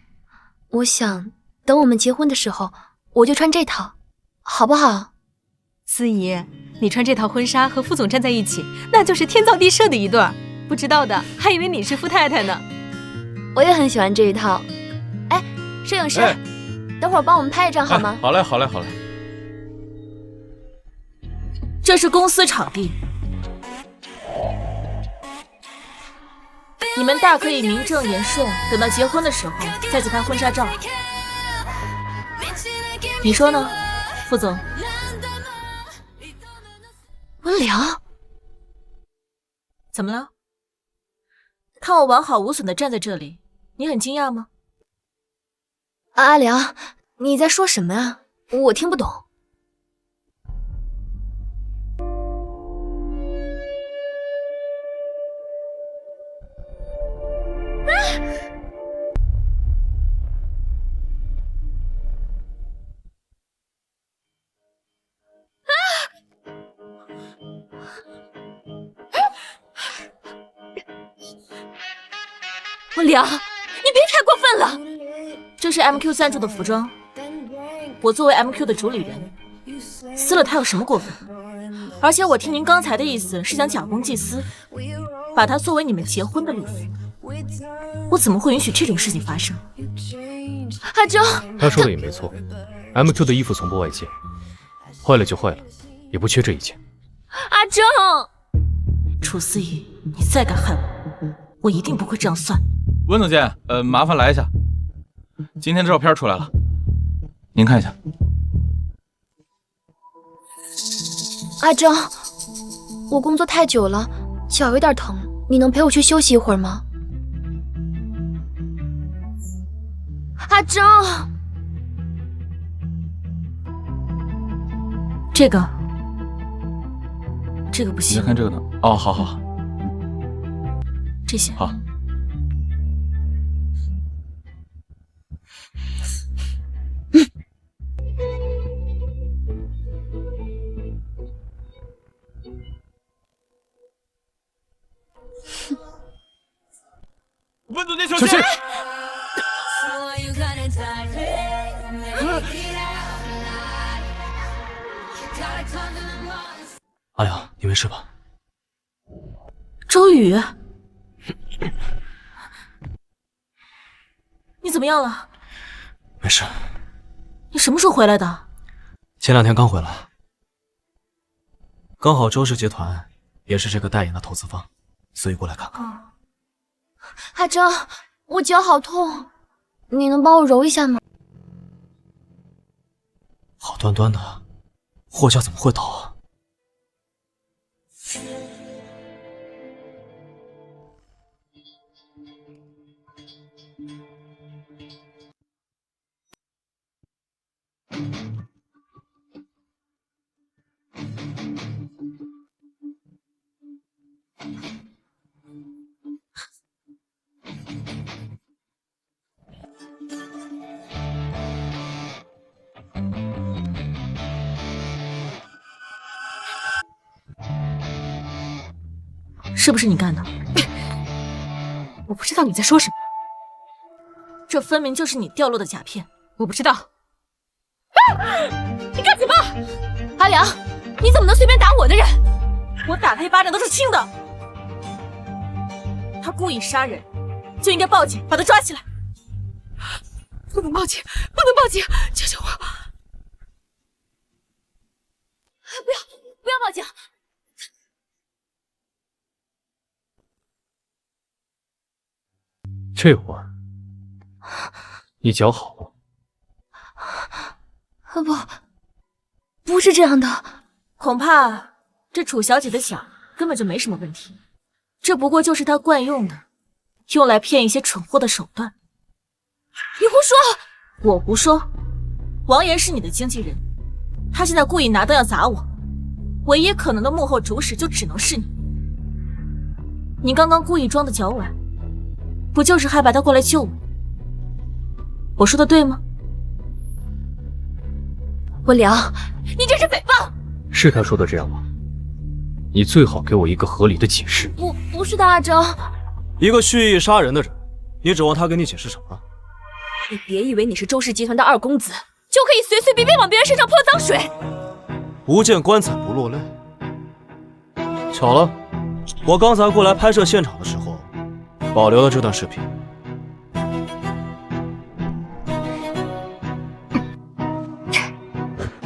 我想等我们结婚的时候，我就穿这套，好不好？司仪，你穿这套婚纱和副总站在一起，那就是天造地设的一对儿。不知道的还以为你是傅太太呢。我也很喜欢这一套。哎，摄影师，等会儿帮我们拍一张好吗？好嘞，好嘞，好嘞。这是公司场地，你们大可以名正言顺，等到结婚的时候再去拍婚纱照。你说呢，副总？温良，怎么了？看我完好无损的站在这里，你很惊讶吗？阿良，你在说什么啊？我听不懂。温良，你别太过分了！这是 MQ 赞助的服装，我作为 MQ 的主理人，撕了它有什么过分？而且我听您刚才的意思是想假公济私，把它作为你们结婚的礼服，我怎么会允许这种事情发生？阿征，他说的也没错 ，MQ 的衣服从不外借，坏了就坏了，也不缺这一件。阿征，楚思怡，你再敢害我，我一定不会这样算。温总监，麻烦来一下，今天的照片出来了，您看一下。阿征，我工作太久了，脚有点疼，你能陪我去休息一会儿吗？阿征，这个不行。你再看这个呢？哦，好好，这些好。温总监，小心！阿良，你没事吧？周宇，你怎么样了？没事。你什么时候回来的？前2天刚回来，刚好周氏集团也是这个代言的投资方，所以过来看看。阿征，我脚好痛，你能帮我揉一下吗？好端端的，货架怎么会倒啊？是不是你干的？我不知道你在说什么。这分明就是你掉落的甲片。我不知道。你干什么？阿良，你怎么能随便打我的人？我打他一巴掌都是轻的。他故意杀人，就应该报警，把他抓起来。不能报警，不能报警！求求我！不要报警！这会儿，你脚好吗？不是这样的，恐怕这楚小姐的脚根本就没什么问题，这不过就是她惯用的，用来骗一些蠢货的手段。你胡说！我不说，王岩是你的经纪人，他现在故意拿灯要砸我，唯一可能的幕后主使就只能是你。你刚刚故意装的脚崴，不就是害怕他过来救我？我说的对吗？温良，你这是诽谤！是他说的这样吗？你最好给我一个合理的解释。不是的，阿征。一个蓄意杀人的人，你指望他给你解释什么？你别以为你是周氏集团的二公子，就可以随随便便往别人身上泼脏水。不见棺材不落泪。巧了，我刚才过来拍摄现场的时候，保留了这段视频。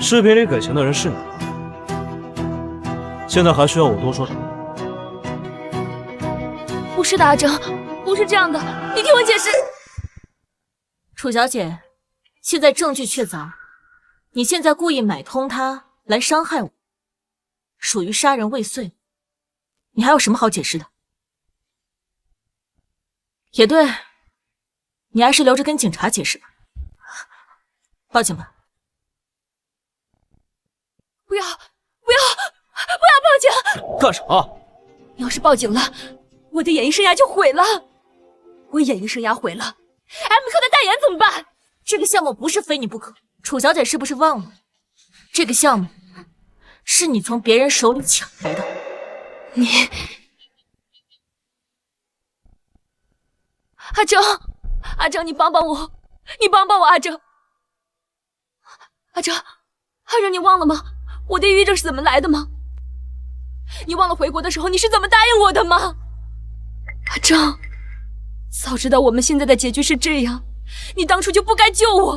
视频里给钱的人是你，现在还需要我多说什么？不是的，阿征，不是这样的，你听我解释。楚小姐，现在证据确凿，你现在故意买通他来伤害我，属于杀人未遂，你还有什么好解释的？也对，你还是留着跟警察解释吧。报警吧。不要报警！干啥？要是报警了，我的演艺生涯就毁了。我演艺生涯毁了 ，MQ 的代言怎么办？这个项目不是非你不可，楚小姐是不是忘了？这个项目是你从别人手里抢来的。阿征，你帮帮我，你帮帮我，阿征，你忘了吗？我的抑郁症是怎么来的吗？你忘了回国的时候你是怎么答应我的吗？阿征，早知道我们现在的结局是这样，你当初就不该救我，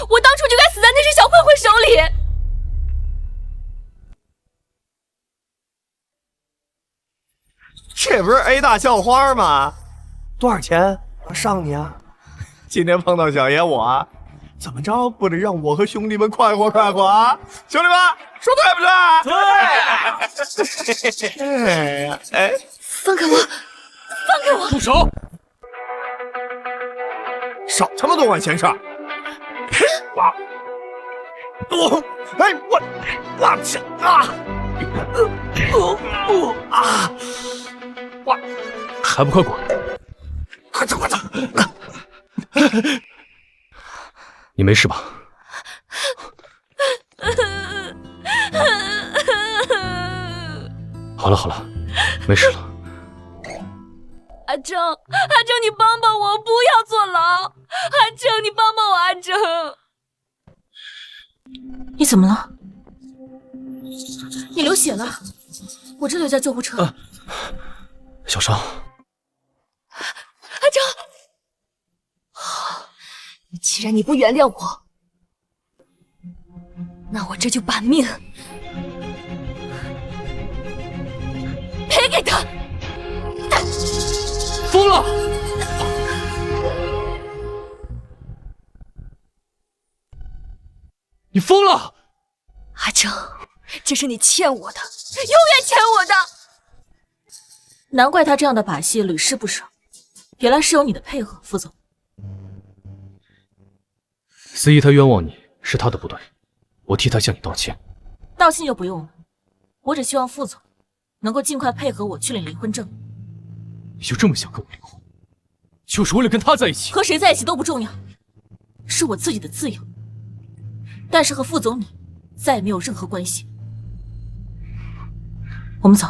我当初就该死在那些小混混手里。这不是 A 大校花吗？多少钱？我上你啊！今天碰到小爷我，怎么着不得让我和兄弟们快活快活啊？兄弟们，说对不对？对。哎，放开我！放开我！住手！少他妈多管闲事！我去还不快滚！快走！你没事吧？好了，没事了。阿征，你帮帮我，不要坐牢！阿征，你帮帮我，阿征！你怎么了？你流血了，我这就叫救护车。小伤。阿征，既然你不原谅我，那我这就把命赔给他。疯了！你疯了！阿征，这是你欠我的，永远欠我的。难怪他这样的把戏屡试不爽，原来是有你的配合，副总。司仪他冤枉你是他的不对，我替他向你道歉。道歉就不用了，我只希望副总能够尽快配合我去领离婚证。你就这么想跟我离婚，就是为了跟他在一起？和谁在一起都不重要，是我自己的自由。但是和副总你再也没有任何关系。我们走。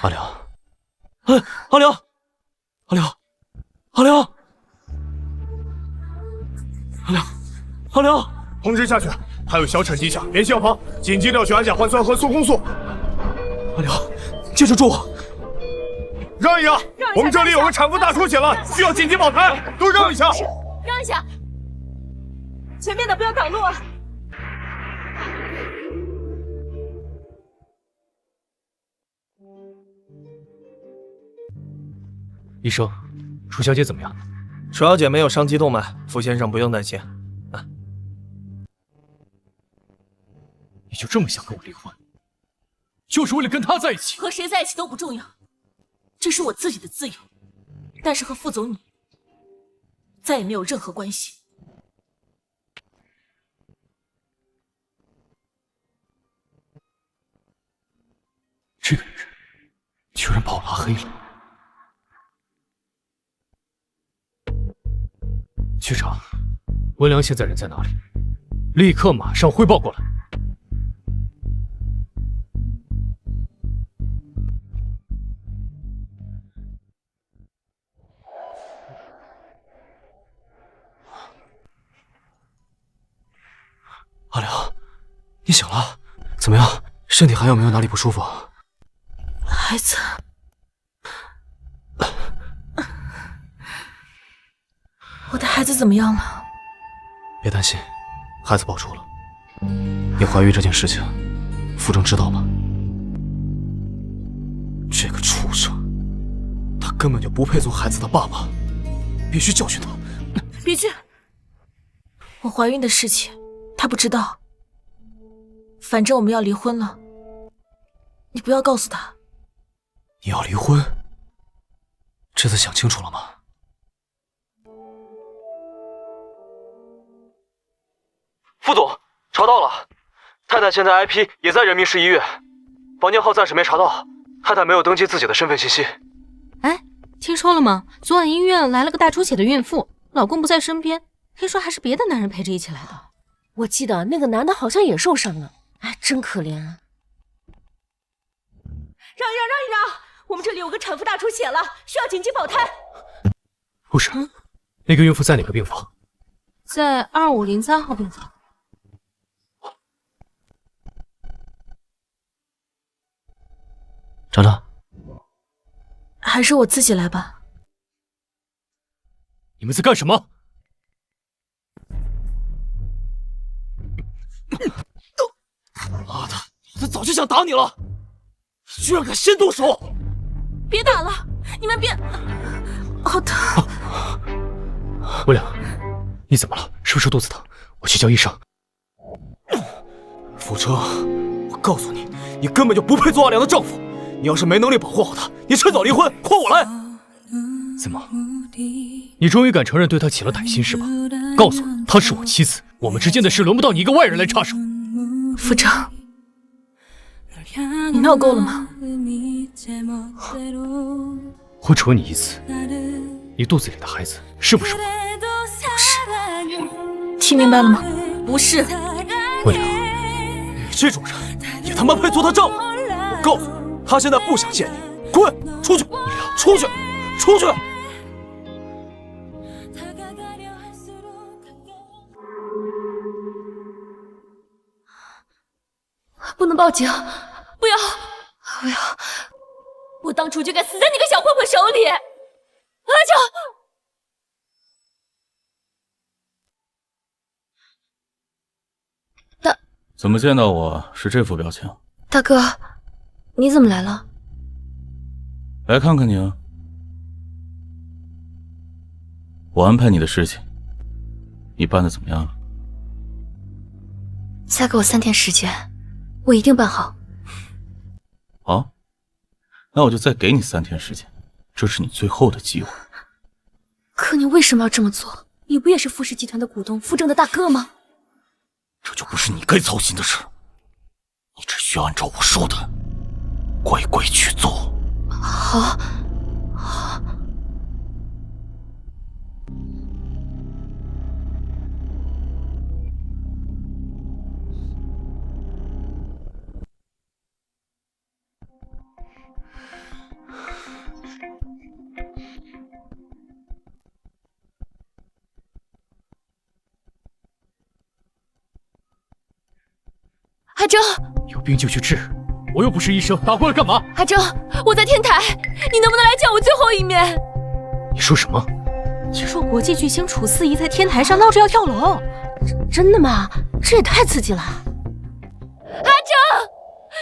阿良，阿良，阿良，阿良，阿良，阿良，通知下去，还有小产迹象，联系药房，紧急调取氨甲环酸和速攻素。阿良，接着住我！让一让，我们这里有个产妇大出血了，需要紧急保胎，都让一下。让一下，前面的不要挡路啊！医生，楚小姐怎么样？楚小姐没有伤及动脉，傅先生不用担心。啊，你就这么想跟我离婚？就是为了跟他在一起？和谁在一起都不重要，这是我自己的自由，但是和傅总你再也没有任何关系。这个女人居然把我拉黑了。局长，温良现在人在哪里？立刻马上汇报过来。阿良，你醒了？怎么样？身体还有没有哪里不舒服？孩子，我的孩子怎么样了？别担心，孩子保住了。你怀孕这件事情，傅征知道吗？这个畜生，他根本就不配做孩子的爸爸，必须教训他。别去！我怀孕的事情他不知道，反正我们要离婚了，你不要告诉他。你要离婚？这次想清楚了吗？副总，查到了，太太现在 IP 也在人民市医院，房间号暂时没查到，太太没有登记自己的身份信息。哎，听说了吗？昨晚医院来了个大出血的孕妇，老公不在身边，听说还是别的男人陪着一起来的。我记得那个男的好像也受伤了，哎，真可怜啊！让一让！我们这里有个产妇大出血了，需要紧急保胎。护士，那个孕妇在哪个病房？在2503号病房。尝尝。还是我自己来吧。你们在干什么？妈的，他早就想打你了，居然敢先动手！别打了，你们别，好疼！温良，你怎么了？是不是肚子疼？我去叫医生。傅征，我告诉你，你根本就不配做阿良的丈夫。你要是没能力保护好她，你趁早离婚，换我来。怎么？你终于敢承认对她起了歹心是吧？告诉我，她是我妻子，我们之间的事轮不到你一个外人来插手。傅征，你闹够了吗？我只问你一次，你肚子里的孩子是不是我？不是。听明白了吗？不是。温良，你这种人也他妈配做她丈夫？我告诉你，她现在不想见你，滚出去！出去！出去！不能报警！不要！不要！我当初就该死在那个小混混手里！阿秋，怎么见到我是这副表情？大哥，你怎么来了？来看看你啊。我安排你的事情，你办的怎么样了？再给我3天时间，我一定办好。好，那我就再给你3天时间，这是你最后的机会。可你为什么要这么做？你不也是傅氏集团的股东，傅征的大哥吗？这就不是你该操心的事，你只需要按照我说的，乖乖去做。好。海征，有病就去治，我又不是医生，打过来干嘛？海征，我在天台，你能不能来见我最后一面？你说什么？听说国际巨星楚思怡在天台上闹着要跳楼，真的吗？这也太刺激了！海征，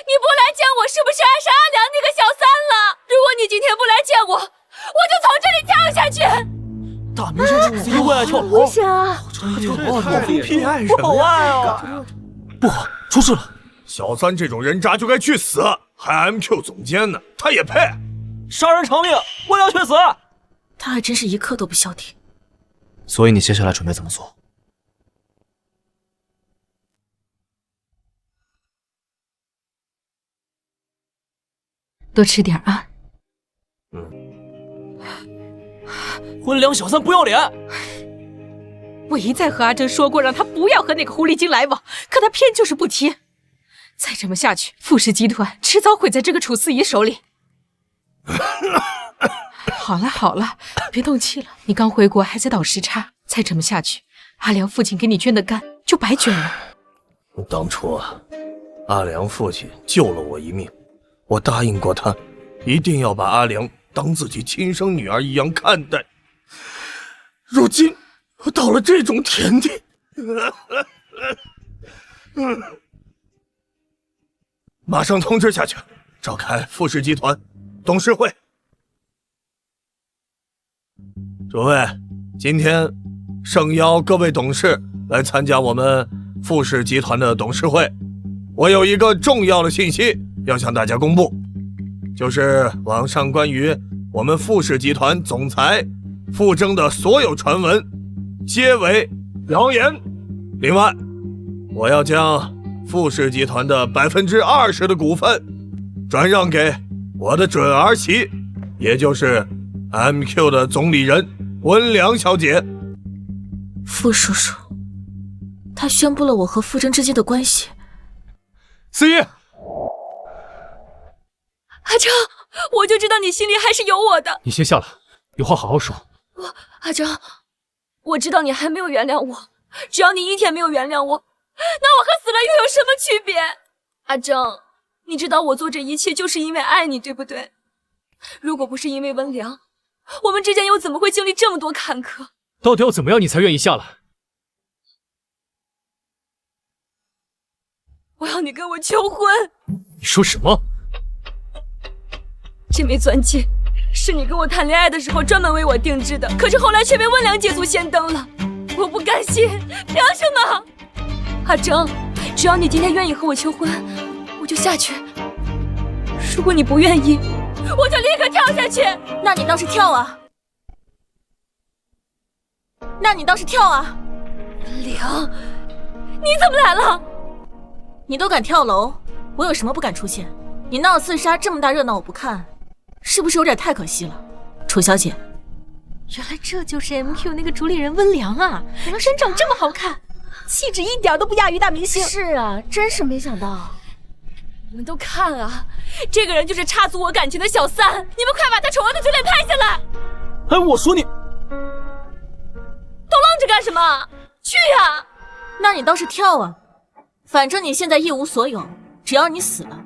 你不来见我，是不是爱上阿良那个小三了？如果你今天不来见我，我就从这里跳下去！大明神跳楼？为啥？FBI 什么呀？不好，出事了！小三这种人渣就该去死，还 MQ 总监呢，他也配？杀人偿命，我要去死！他还真是一刻都不消停。所以你接下来准备怎么做？多吃点啊。温良小三不要脸！我一再和阿珍说过，让他不要和那个狐狸精来往，可他偏就是不听。再这么下去，傅氏集团迟早毁在这个楚思怡手里。好了好了，别动气了，你刚回国还在倒时差，再这么下去，阿良父亲给你捐的肝就白捐了。当初啊，阿良父亲救了我一命，我答应过他，一定要把阿良当自己亲生女儿一样看待。如今我到了这种田地，马上通知下去，召开傅氏集团董事会。诸位，今天盛邀各位董事来参加我们傅氏集团的董事会。我有一个重要的信息要向大家公布，就是网上关于我们傅氏集团总裁傅征的所有传闻皆为谣言。另外，我要将傅氏集团的20%的股份转让给我的准儿媳，也就是 MQ 的总理人温良小姐。傅叔叔，他宣布了我和傅征之间的关系。思怡，阿成，我就知道你心里还是有我的。你先下来，有话好好说。阿成，我知道你还没有原谅我，只要你一天没有原谅我，那我和死了又有什么区别？阿正，你知道我做这一切就是因为爱你，对不对？如果不是因为温良，我们之间又怎么会经历这么多坎坷？到底要怎么样你才愿意下来？我要你跟我求婚。你说什么？这枚钻戒是你跟我谈恋爱的时候专门为我定制的，可是后来却被温良捷足先登了，我不甘心，凭什么？阿正，只要你今天愿意和我求婚，我就下去；如果你不愿意，我就立刻跳下去。那你倒是跳啊！那你倒是跳啊！温良，你怎么来了？你都敢跳楼，我有什么不敢出现？你闹刺杀这么大热闹我不看，是不是有点太可惜了？楚小姐，原来这就是 MQ 那个主理人温良啊！原来身长这么好看，气质一点都不亚于大明星。是啊，真是没想到。你们都看啊，这个人就是插足我感情的小三，你们快把他丑恶的嘴脸拍下来！哎，我说你，都愣着干什么？去呀！那你倒是跳啊！反正你现在一无所有，只要你死了，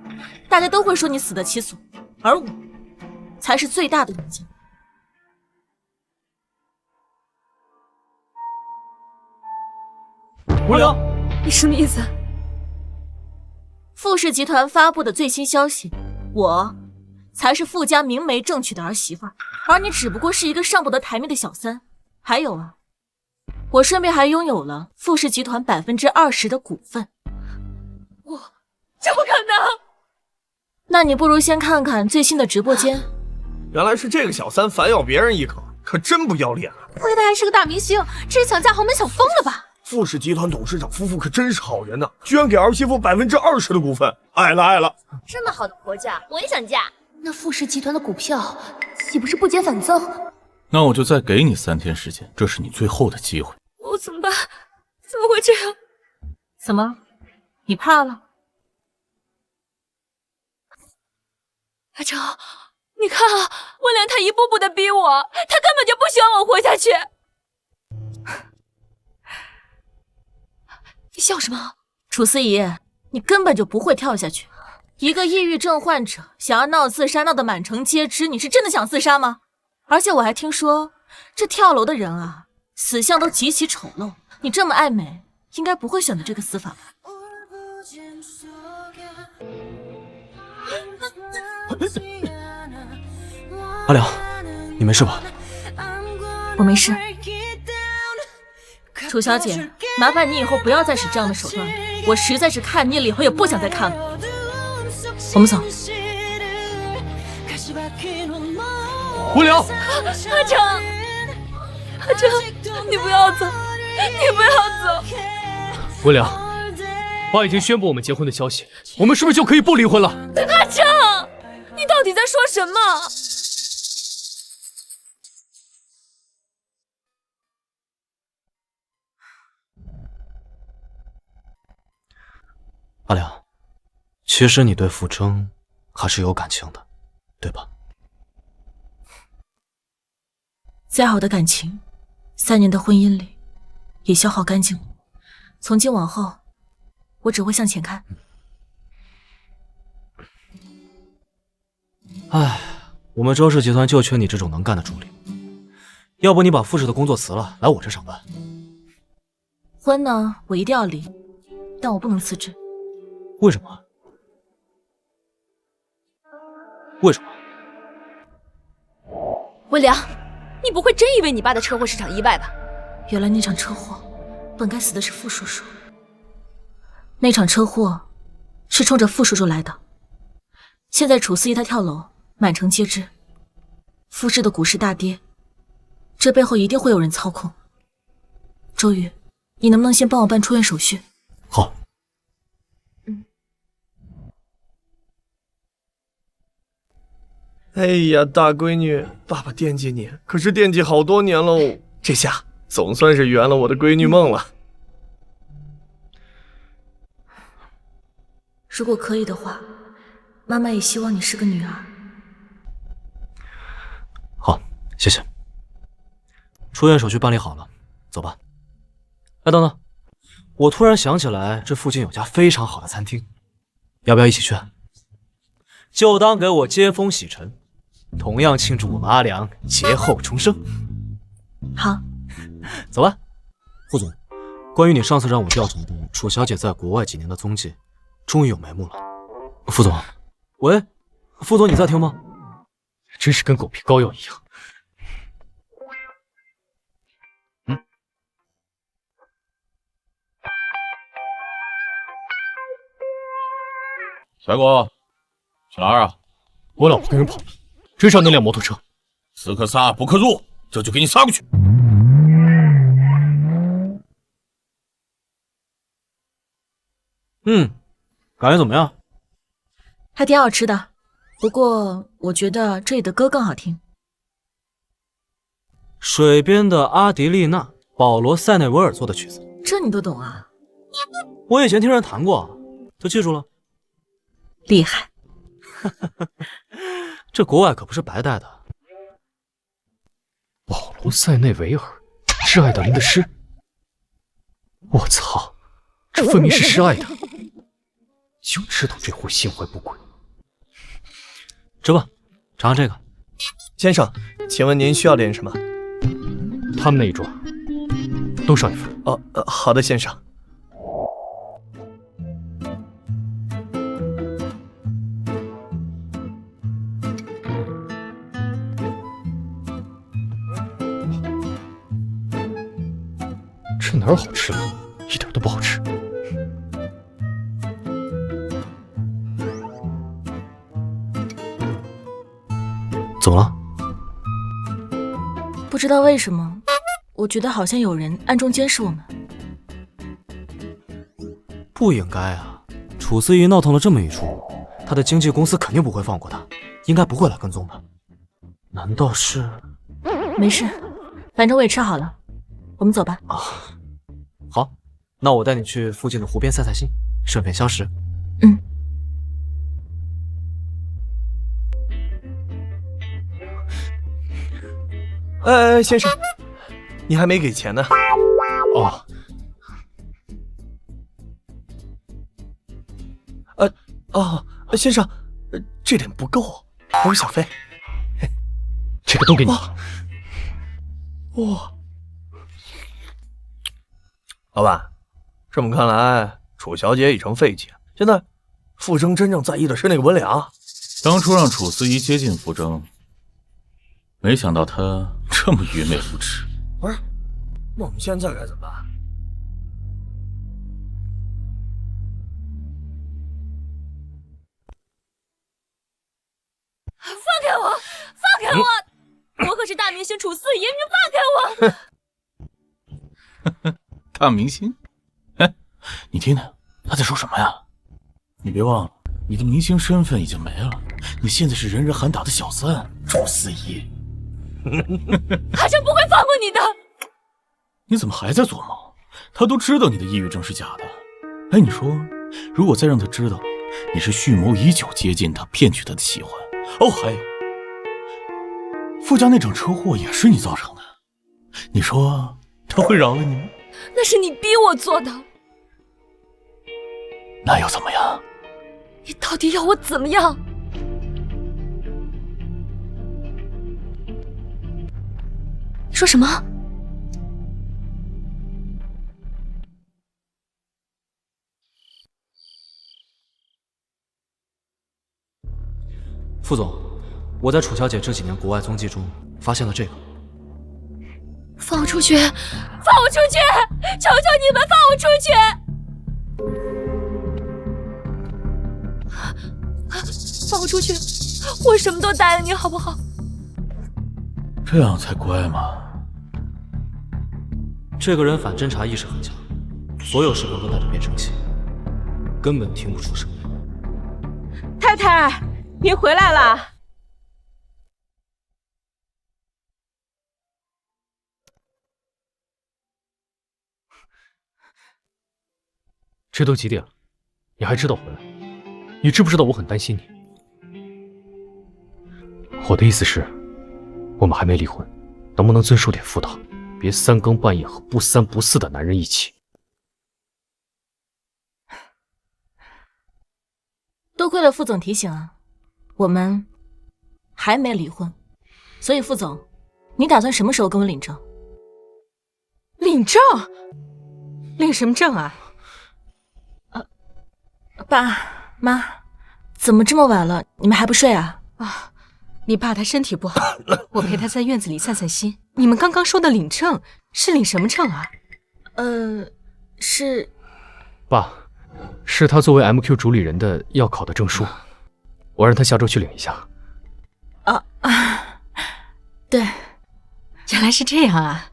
大家都会说你死得其所，而我才是最大的赢家。温良，你什么意思？傅氏集团发布的最新消息，我才是傅家明媒正娶的儿媳妇，而你只不过是一个上不得台面的小三。还有啊，我顺便还拥有了傅氏集团20%的股份。这不可能！那你不如先看看最新的直播间。原来是这个小三反咬别人一口，可真不要脸啊！亏他还是个大明星，这是想嫁豪门想疯了吧？傅氏集团董事长夫妇可真是好人呐，居然给儿媳妇20%的股份，爱了爱了！这么好的婆家，我也想嫁。那傅氏集团的股票岂不是不减反增？那我就再给你3天时间，这是你最后的机会。我怎么办？怎么会这样？怎么？你怕了？阿成，你看啊，温良他一步步的逼我，他根本就不希望我活下去。你笑什么？楚思怡，你根本就不会跳下去。一个抑郁症患者想要闹自杀闹得满城皆知，你是真的想自杀吗？而且我还听说，这跳楼的人啊，死相都极其丑陋。你这么爱美，应该不会选择这个死法吧？阿良，你没事吧？我没事。楚小姐，麻烦你以后不要再使这样的手段了，我实在是看腻了，以后也不想再看了。我们走。文良，阿成，阿成，你不要走，你不要走。文良，爸已经宣布我们结婚的消息，我们是不是就可以不离婚了？阿成，你到底在说什么？阿良，其实你对傅征还是有感情的，对吧？再好的感情，3年的婚姻里也消耗干净了。从今往后，我只会向前看。唉，我们周氏集团就缺你这种能干的助理，要不你把傅氏的工作辞了，来我这上班。婚呢，我一定要离，但我不能辞职。为什么？为什么？文良，你不会真以为你爸的车祸是场意外吧？原来那场车祸本该死的是傅叔叔，那场车祸是冲着傅叔叔来的。现在楚思怡他跳楼，满城皆知，傅氏的股市大跌，这背后一定会有人操控。周宇，你能不能先帮我办出院手续？好。哎呀，大闺女，爸爸惦记你，可是惦记好多年喽。这下总算是圆了我的闺女梦了。如果可以的话，妈妈也希望你是个女儿。好，谢谢。出院手续办理好了，走吧。哎，等等，我突然想起来，这附近有家非常好的餐厅，要不要一起去？就当给我接风洗尘，同样庆祝我们阿良劫后重生。好，走吧。副总，关于你上次让我调查的楚小姐在国外几年的踪迹，终于有眉目了。副总，喂，副总你在听吗？真是跟狗皮膏药一样。小果，去哪儿啊？我老婆跟人跑了，追上那辆摩托车。此刻杀不可入，这就给你杀过去。感觉怎么样？还挺好吃的，不过我觉得这里的歌更好听。水边的阿迪丽娜，保罗·塞内维尔做的曲子，这你都懂啊？我以前听人弹过，就记住了。厉害。这国外可不是白带的。保罗·塞内维尔，是艾德琳的诗。我操，这分明是诗爱的，就知道这货心怀不轨。吃吧，尝尝这个。先生，请问您需要点什么？他们那一桌都上一份。好的，先生。这哪儿好吃了？一点都不好吃。怎么了？不知道为什么，我觉得好像有人暗中监视我们。不应该啊！楚思怡闹腾了这么一出，他的经纪公司肯定不会放过他，应该不会来跟踪的。难道是？没事，反正我也吃好了，我们走吧。好，那我带你去附近的湖边散散心，顺便相识。先生，你还没给钱呢。先生，这点不够，还有小费。这个都给你。哇，老板，这么看来，楚小姐已成废弃。现在，傅征真正在意的是那个文良。当初让楚思怡接近傅征，没想到他这么愚昧无耻。不是，那我们现在该怎么办？大明星楚思怡，你放开我！大明星？哎，你听听他在说什么呀？你别忘了，你的明星身份已经没了，你现在是人人喊打的小三楚思怡。阿正不会放过你的。你怎么还在做梦？他都知道你的抑郁症是假的。哎，你说，如果再让他知道你是蓄谋已久接近他，骗取他的喜欢，哦，还有傅家那场车祸也是你造成的，你说他会饶了你吗？那是你逼我做的。那又怎么样？你到底要我怎么样？你说什么？副总，我在楚小姐这几年国外踪迹中发现了这个。放我出去！放我出去！求求你们放我出去！放我出去！我什么都答应你，好不好？这样才乖嘛。这个人反侦查意识很强，所有时候都带着变声器，根本听不出声音。太太，您回来了。这都几点了，你还知道回来？你知不知道我很担心你？我的意思是，我们还没离婚，能不能遵守点妇道，别三更半夜和不三不四的男人一起？多亏了副总提醒啊，我们还没离婚，所以副总，你打算什么时候跟我领证？领证？领什么证啊？爸妈，怎么这么晚了，你们还不睡啊？啊，你爸他身体不好，我陪他在院子里散散心。你们刚刚说的领证是领什么证啊？是爸，是他作为 MQ 主理人的要考的证书，我让他下周去领一下。对，原来是这样啊。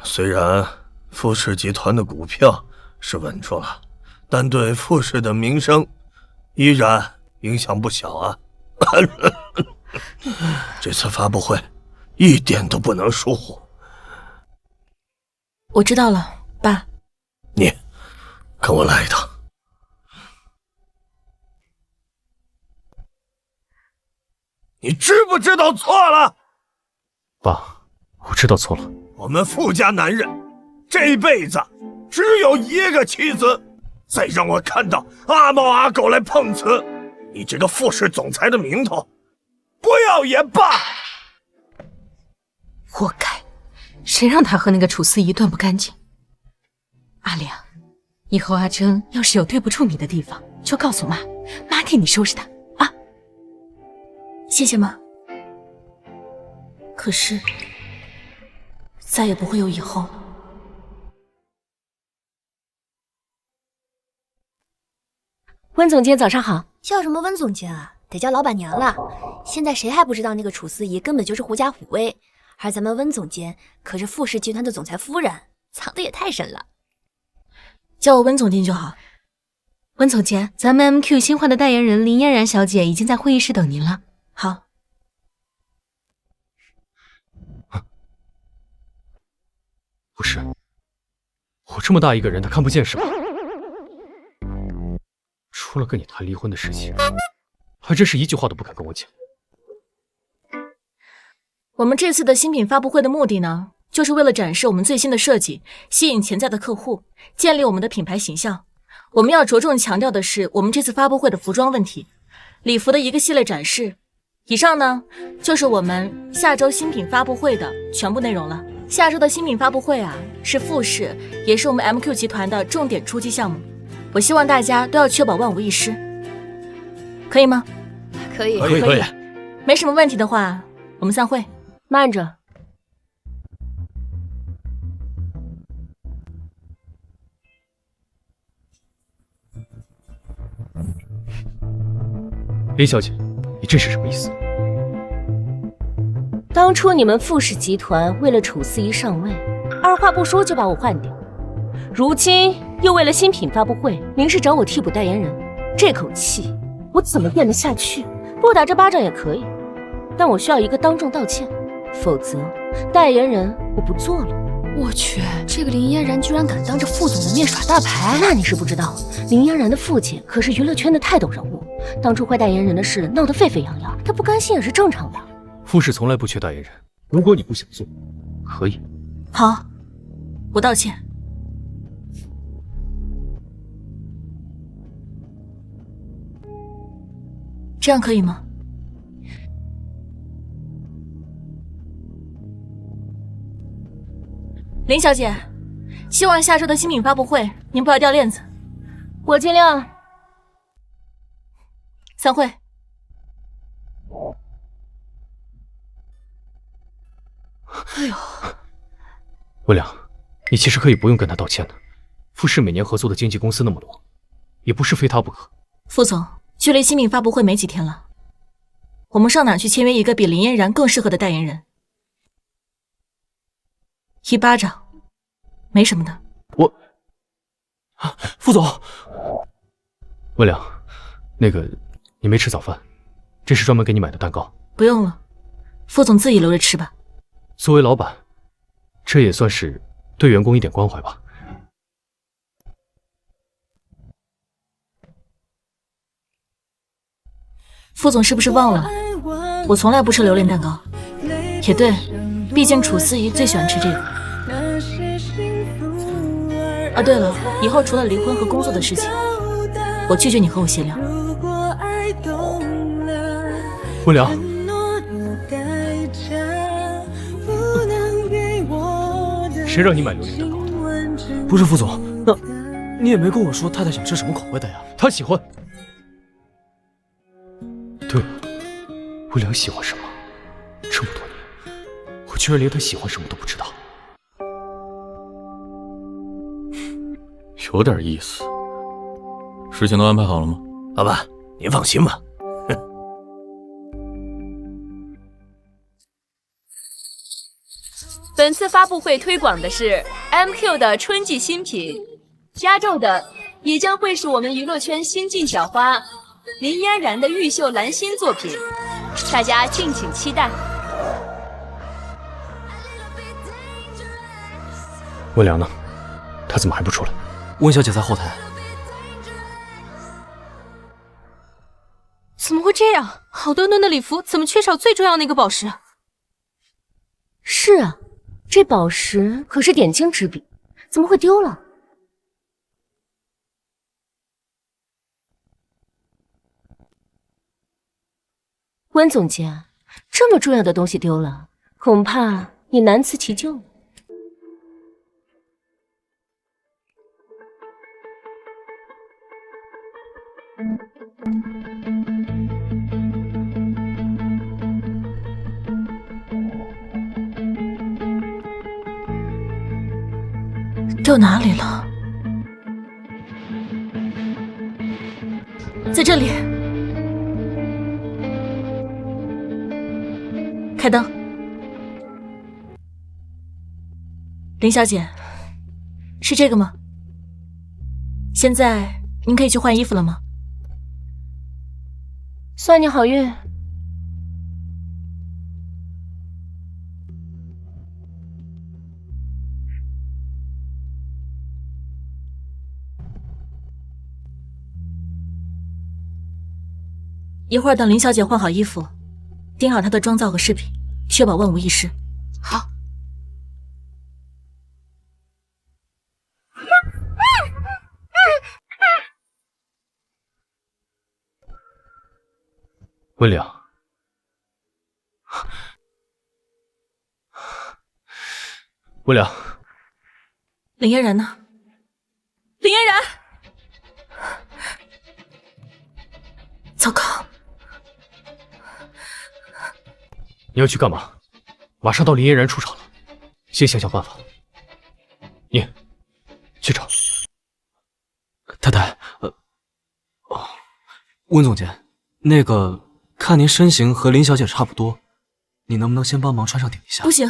虽然傅氏集团的股票是稳住了，但对傅氏的名声依然影响不小啊。这次发布会一点都不能疏忽。我知道了，爸。你跟我来一趟。你知不知道错了？爸，我知道错了。我们傅家男人这辈子只有一个妻子，再让我看到阿猫阿狗来碰瓷，你这个傅氏总裁的名头不要也罢。活该，谁让他和那个楚思怡断不干净？阿良，以后阿珍要是有对不住你的地方，就告诉妈，妈替你收拾他啊。谢谢妈。可是再也不会有以后了。温总监早上好。叫什么温总监啊？得叫老板娘了。现在谁还不知道那个楚思怡根本就是狐假虎威，而咱们温总监可是傅氏集团的总裁夫人，藏得也太深了。叫我温总监就好。温总监，咱们 MQ 新换的代言人林嫣然小姐已经在会议室等您了。好。不是，我这么大一个人，他看不见是吧？除了跟你谈离婚的事情，还真是一句话都不肯跟我讲。我们这次的新品发布会的目的呢，就是为了展示我们最新的设计，吸引潜在的客户，建立我们的品牌形象。我们要着重强调的是我们这次发布会的服装问题，礼服的一个系列展示。以上呢，就是我们下周新品发布会的全部内容了。下周的新品发布会啊，是傅氏，也是我们 MQ 集团的重点出击项目。我希望大家都要确保万无一失，可以吗？可以，可以。没什么问题的话，我们散会。慢着。林小姐，你这是什么意思？当初你们傅氏集团为了楚思怡上位，二话不说就把我换掉，如今又为了新品发布会明示找我替补代言人，这口气我怎么咽得下去？不打这巴掌也可以，但我需要一个当众道歉，否则代言人我不做了。我去，这个林嫣然居然敢当着副总的面耍大牌！那你是不知道，林嫣然的父亲可是娱乐圈的泰斗人物，当初坏代言人的事闹得沸沸扬扬，他不甘心也是正常的。傅氏从来不缺代言人，如果你不想做，可以。好，我道歉。这样可以吗？林小姐，希望下周的新品发布会您不要掉链子。我尽量。散会。哎呦，温良，你其实可以不用跟他道歉的。傅氏每年合作的经纪公司那么多，也不是非他不可。傅总，距离新品发布会没几天了，我们上哪去签约一个比林嫣然更适合的代言人？一巴掌，没什么的。傅总，温良，那个你没吃早饭，这是专门给你买的蛋糕。不用了，傅总自己留着吃吧。作为老板，这也算是对员工一点关怀吧。傅总是不是忘了，我从来不吃榴莲蛋糕。也对，毕竟楚思怡最喜欢吃这个。啊，对了，以后除了离婚和工作的事情，我拒绝你和我闲聊。温良，谁让你买榴莲蛋糕的？不是傅总，那你也没跟我说太太想吃什么口味的呀？她喜欢。对了，温良喜欢什么？这么多年，我居然连他喜欢什么都不知道。有点意思。事情都安排好了吗？老板，您放心吧。本次发布会推广的是 MQ 的春季新品，加州的也将会是我们娱乐圈新晋小花林嫣然的玉秀蓝新作品，大家敬请期待。温良呢？他怎么还不出来？温小姐在后台。怎么会这样？好端端的礼服怎么缺少最重要那个宝石？是啊，这宝石可是点睛之笔，怎么会丢了？温总监，这么重要的东西丢了，恐怕也难辞其咎。掉哪里了？在这里。开灯。林小姐，是这个吗？现在您可以去换衣服了吗？算你好运。一会儿等林小姐换好衣服，盯好她的妆造和饰品，确保万无一失。好。温良，温良，林嫣然呢？林嫣然，糟糕！你要去干嘛？马上到林嫣然出场了，先想想办法。你去找太太。温总监，那个看您身形和林小姐差不多，你能不能先帮忙穿上顶一下？不行，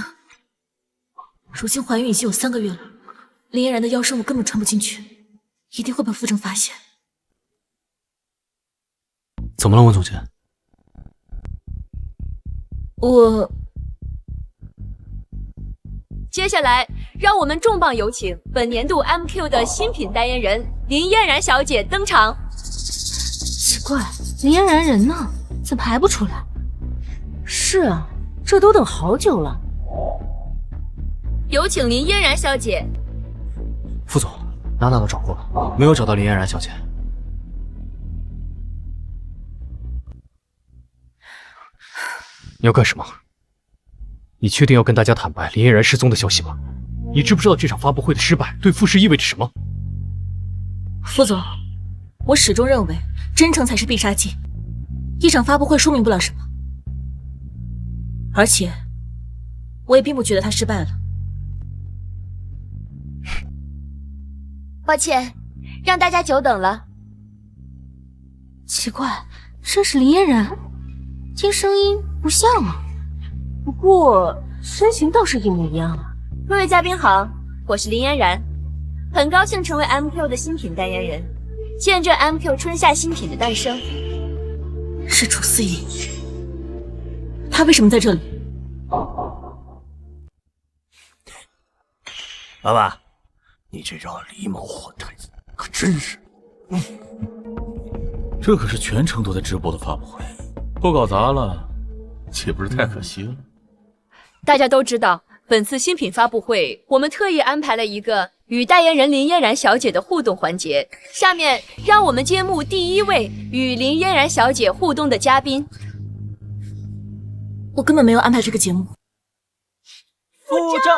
如今怀孕已经有3个月了，林嫣然的腰身我根本穿不进去，一定会被傅正发现。怎么了，温总监？接下来，让我们重磅有请本年度 MQ 的新品代言人林嫣然小姐登场。奇怪，林嫣然人呢？怎么还不出来？是啊，这都等好久了。有请林嫣然小姐。副总，娜娜都找过了，没有找到林嫣然小姐。你要干什么？你确定要跟大家坦白林嫣然失踪的消息吗？你知不知道这场发布会的失败对傅氏意味着什么？傅总，我始终认为真诚才是必杀技，一场发布会说明不了什么，而且我也并不觉得他失败了。抱歉，让大家久等了。奇怪，这是林嫣然，听声音不像啊，不过身形倒是一模一样啊。各位嘉宾好，我是林嫣然，很高兴成为 MQ 的新品代言人，见证 MQ 春夏新品的诞生。是楚思怡，她为什么在这里？老板，你这招狸猫换太子可真是……这可是全程都在直播的发布会，都搞砸了，岂不是太可惜了？大家都知道，本次新品发布会，我们特意安排了一个与代言人林嫣然小姐的互动环节。下面让我们揭幕第一位与林嫣然小姐互动的嘉宾。我根本没有安排这个节目。傅正，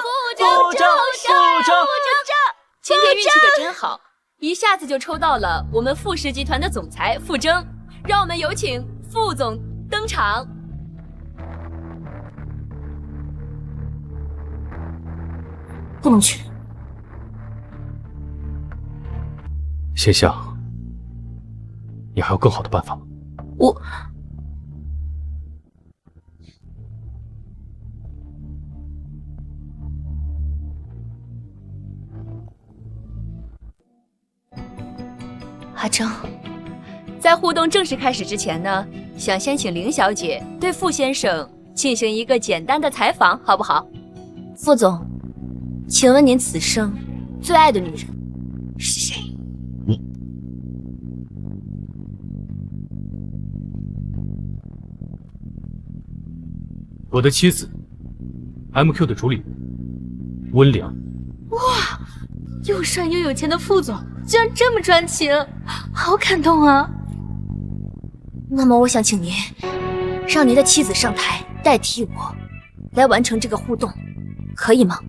今天运气可真好，一下子就抽到了我们傅氏集团的总裁傅征，让我们有请傅总登场。不能去。仙香，你还有更好的办法吗？阿征，在互动正式开始之前呢，想先请林小姐对傅先生进行一个简单的采访，好不好？傅总，请问您此生最爱的女人是谁？我的妻子 ，MQ 的主理人温良。哇，又帅又有钱的傅总，居然这么专情，好感动啊！那么我想请您让您的妻子上台代替我来完成这个互动，可以吗？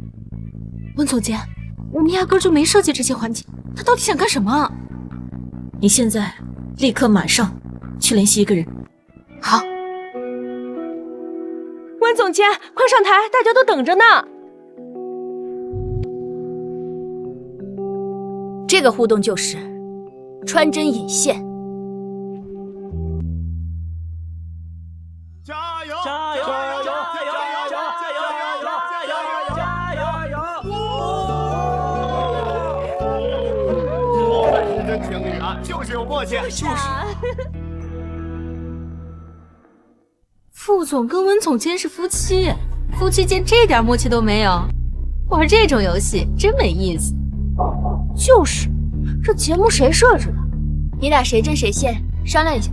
温总监，我们压根就没设计这些环节，他到底想干什么？你现在立刻马上去联系一个人。好。温总监，快上台，大家都等着呢。这个互动就是穿针引线。加油！加油！加油！加油！加油！加油！我们是真情侣啊，就是有默契，就是。傅总跟温总监是夫妻，夫妻间这点默契都没有，玩这种游戏真没意思。就是，这节目谁设置的？你俩谁针谁线，商量一下。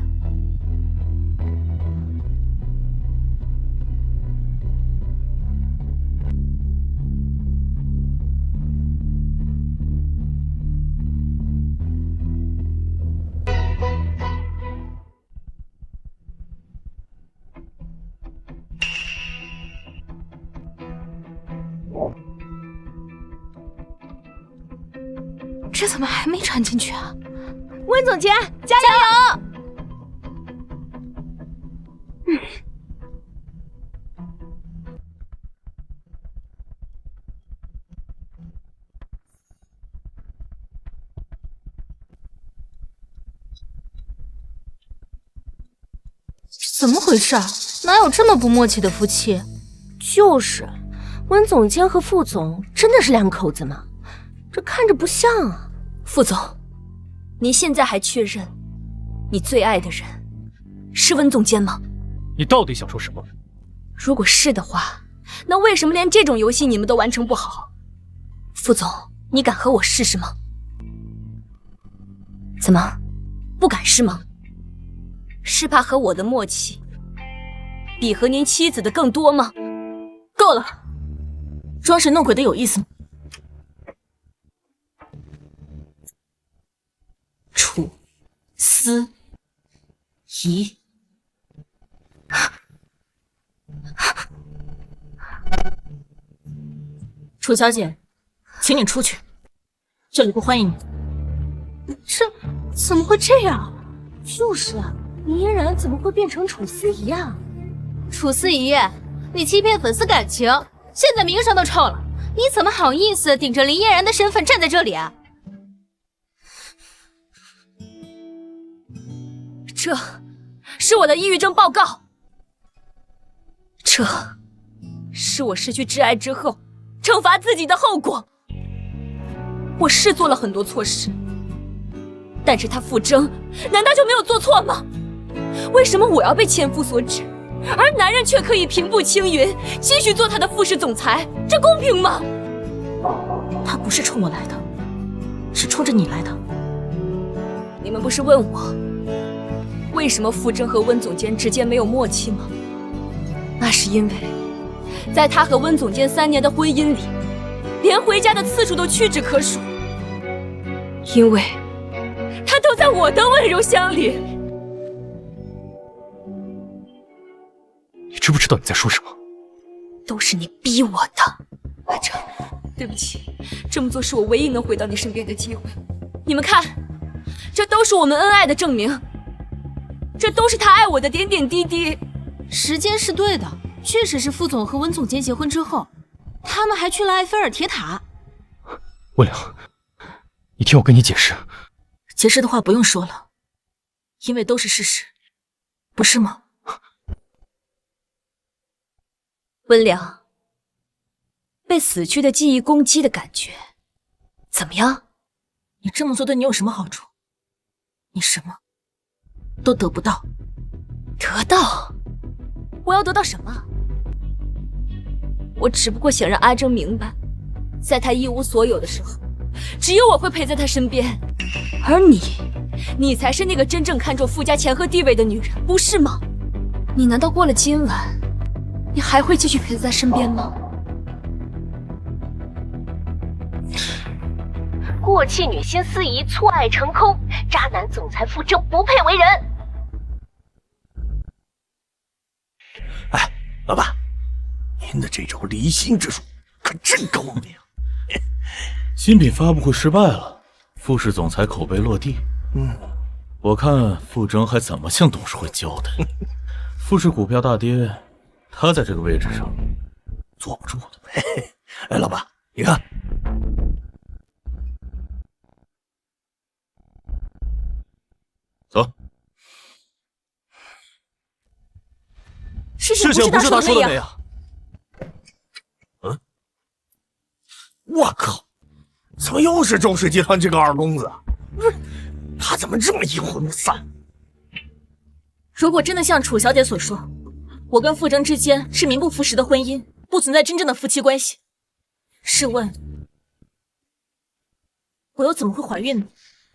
这怎么还没传进去啊？温总监，加油！怎么回事啊？哪有这么不默契的夫妻？就是，温总监和副总真的是两口子吗？这看着不像啊。副总，你现在还确认你最爱的人是温总监吗？你到底想说什么？如果是的话，那为什么连这种游戏你们都完成不好？副总，你敢和我试试吗？怎么，不敢是吗？是怕和我的默契比和您妻子的更多吗？够了，装神弄鬼的有意思吗？楚思怡，楚小姐，请你出去，这里不欢迎你。这怎么会这样？就是啊，林嫣然怎么会变成楚思怡啊？楚思怡，你欺骗粉丝感情，现在名声都臭了，你怎么好意思顶着林嫣然的身份站在这里啊？这是我的抑郁症报告，这是我失去挚爱之后惩罚自己的后果。我是做了很多错事，但是他傅征难道就没有做错吗？为什么我要被千夫所指，而男人却可以平步青云，继续做他的副氏总裁？这公平吗？他不是冲我来的，是冲着你来的。你们不是问我为什么傅征和温总监之间没有默契吗？那是因为在他和温总监3年的婚姻里，连回家的次数都屈指可数，因为他都在我的温柔乡里。你知不知道你在说什么？都是你逼我的，阿成，对不起，这么做是我唯一能回到你身边的机会。你们看，这都是我们恩爱的证明，这都是他爱我的点点滴滴。时间是对的，确实是副总和温总监结婚之后，他们还去了埃菲尔铁塔。温良，你听我跟你解释。解释的话不用说了，因为都是事实，不是吗？温良，被死去的记忆攻击的感觉怎么样？你这么做对你有什么好处？你什么都得不到。得到？我要得到什么？我只不过想让阿征明白，在他一无所有的时候，只有我会陪在他身边。而你才是那个真正看重傅家钱和地位的女人，不是吗？你难道过了今晚，你还会继续陪在他身边吗？过气女星司仪错爱成空，渣男总裁傅征不配为人。哎，老板，您的这招离心之术可真高明。新品发布会失败了，傅氏总裁口碑落地。我看傅征还怎么向董事会交代？傅氏股票大跌，他在这个位置上坐不住的。嘿嘿，哎，老板，你看。走。事情不是他说的那样。我靠！怎么又是周氏集团这个二公子？不是，他怎么这么阴魂不散？如果真的像楚小姐所说，我跟傅征之间是名不副实的婚姻，不存在真正的夫妻关系，试问我又怎么会怀孕呢？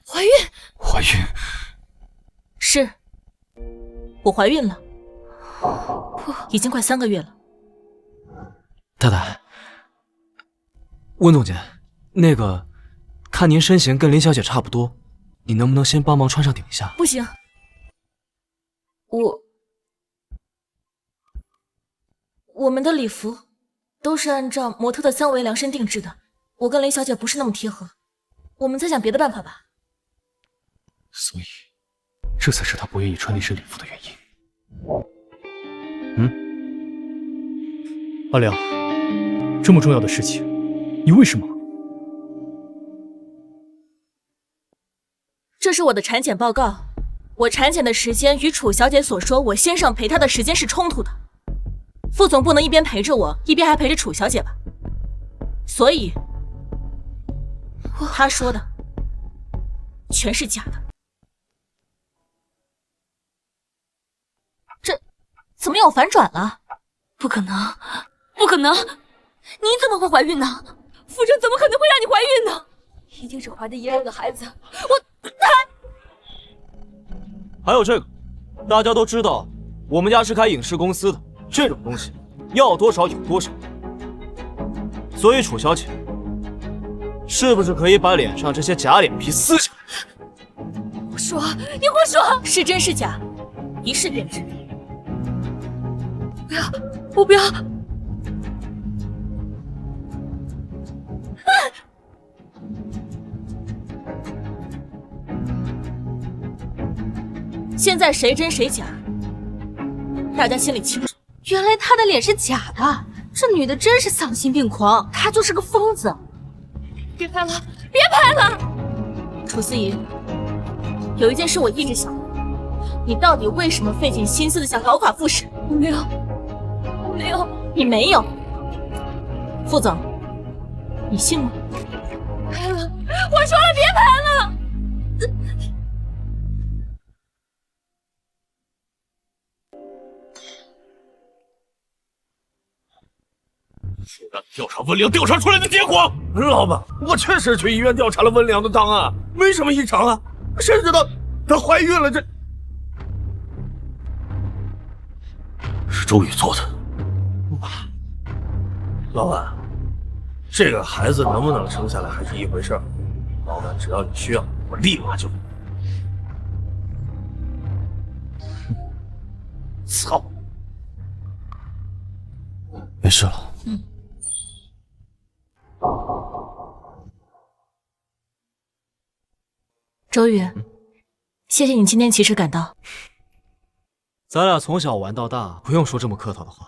怀孕？怀孕？是，我怀孕了，已经快3个月了。太太，温总监，那个，看您身形跟林小姐差不多，你能不能先帮忙穿上顶一下？不行，我们的礼服都是按照模特的3维量身定制的，我跟林小姐不是那么贴合，我们再想别的办法吧。所以，这才是他不愿意穿那身礼服的原因。阿良，这么重要的事情，你为什么？这是我的产检报告，我产检的时间与楚小姐所说我先上陪她的时间是冲突的。副总不能一边陪着我，一边还陪着楚小姐吧？所以，他说的全是假的。这怎么有反转了？不可能，不可能！你怎么会怀孕呢？傅征怎么可能会让你怀孕呢？一定是怀的爷儿的孩子。还有这个，大家都知道，我们家是开影视公司的，这种东西要多少有多少。所以楚小姐，是不是可以把脸上这些假脸皮撕下来？胡说！你胡说！是真是假，一试便知。不要！我不要！现在谁真谁假，大家心里清楚。原来她的脸是假的，这女的真是丧心病狂，她就是个疯子。别拍了，别拍了！楚思怡，有一件事我一直想问，你到底为什么费尽心思的想搞垮傅氏？我没有，我没有，你没有。副总，你信吗？拍了，我说了别拍了。调查温良调查出来的结果，老板，我确实去医院调查了温良的档案，没什么异常啊，谁知道她怀孕了，这是周宇做的。老板，这个孩子能不能生下来还是一回事，老板只要你需要，我立马就。操！没事了。周宇，谢谢你今天及时赶到。咱俩从小玩到大，不用说这么客套的话。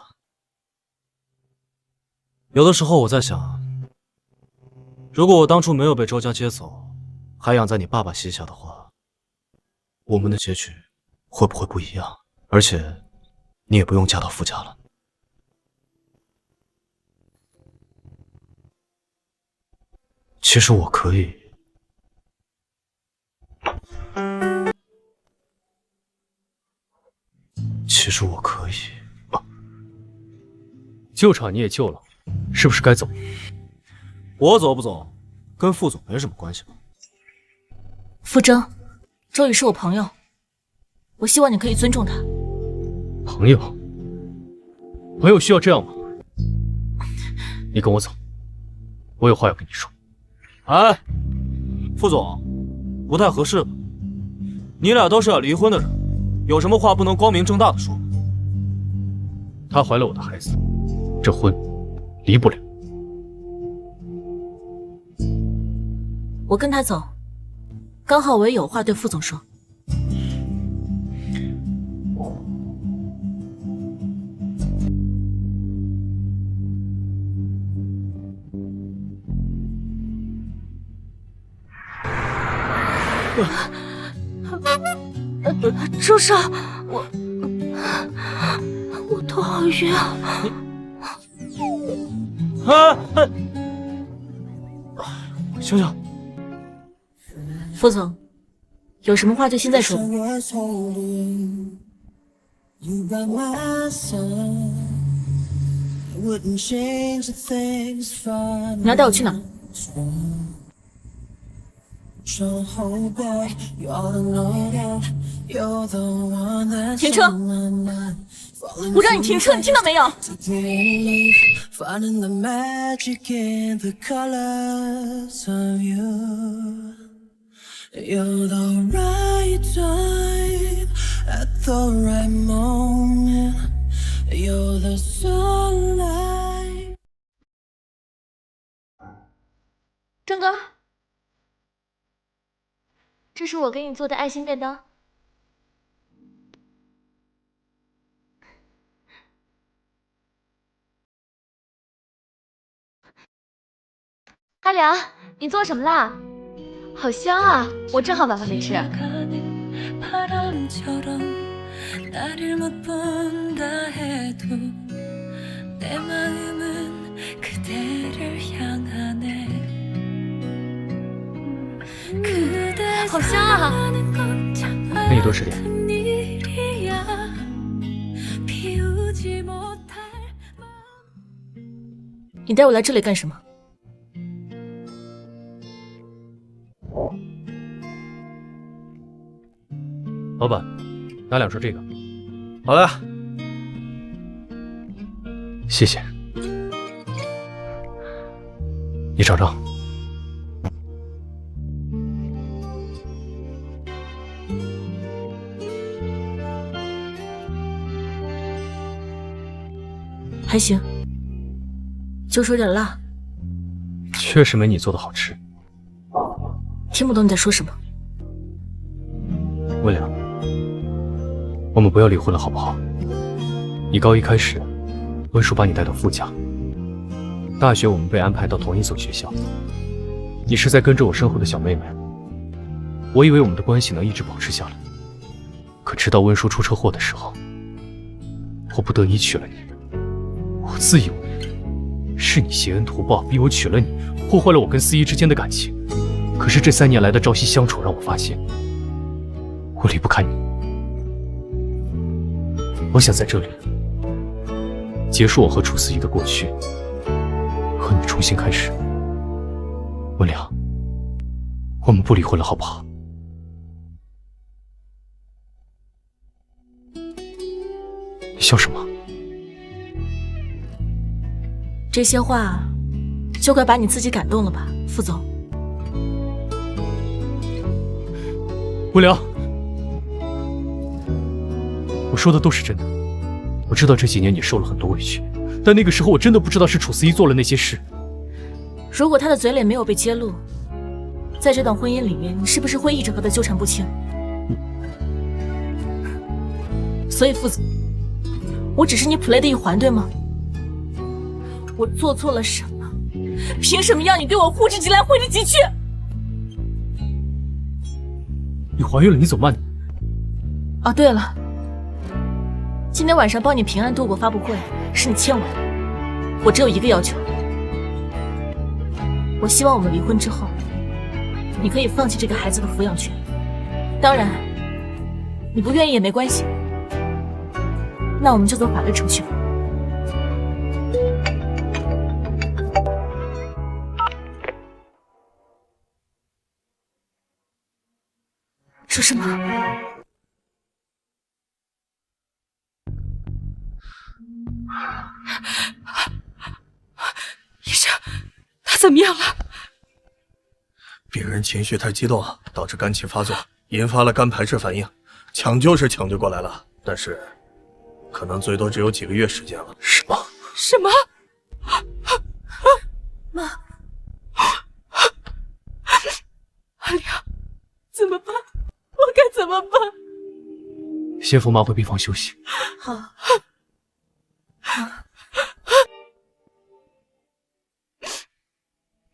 有的时候我在想，如果我当初没有被周家接走，还养在你爸爸膝下的话，我们的结局会不会不一样？而且，你也不用嫁到傅家了。其实我可以。其实我可以。救场你也救了，是不是该走？我走不走，跟副总没什么关系吧？傅征，周宇是我朋友，我希望你可以尊重他。朋友？朋友需要这样吗？你跟我走，我有话要跟你说。哎，副总，不太合适吧？你俩都是要离婚的人，有什么话不能光明正大的说？她怀了我的孩子，这婚离不了。我跟他走，刚好我也有话对副总说。周少，我头好晕啊！醒醒！副总，有什么话就现在说。你要带我去哪？停车！我让你停车，你听到没有？郑哥，这是我给你做的爱心便当。阿良，你做什么啦？好香啊！我正好晚饭没吃。好香啊！给你多吃点。你带我来这里干什么？老板，拿2串这个。好的，谢谢。你尝尝。还行，就是有点辣。确实没你做的好吃。听不懂你在说什么。温良，我们不要离婚了，好不好？你高一开始，温叔把你带到傅家，大学我们被安排到同一所学校，你是在跟着我身后的小妹妹。我以为我们的关系能一直保持下来，可直到温叔出车祸的时候，我不得已娶了你。我自以为是你挟恩图报，逼我娶了你，破坏了我跟思怡之间的感情。可是这3年来的朝夕相处，让我发现我离不开你。我想在这里结束我和楚思怡的过去，和你重新开始。温良，我们不离婚了，好不好？你笑什么？这些话就快把你自己感动了吧，副总。温良，我说的都是真的。我知道这几年你受了很多委屈，但那个时候我真的不知道是楚思怡做了那些事。如果他的嘴脸没有被揭露，在这段婚姻里面，你是不是会一直和他纠缠不清？所以副总，我只是你 play 的一环，对吗？我做错了什么？凭什么要你对我呼之即来挥之即去？你怀孕了，你走慢点。哦，对了，今天晚上帮你平安度过发布会是你欠我的，我只有一个要求，我希望我们离婚之后，你可以放弃这个孩子的抚养权。当然，你不愿意也没关系，那我们就走法律程序吧。说什么？医生，他怎么样了？病人情绪太激动，导致肝气发作，引发了肝排斥反应。抢救是抢救过来了，但是可能最多只有几个月时间了。什么？什么？妈，阿良，怎么办？我该怎么办？先扶妈回病房休息。好。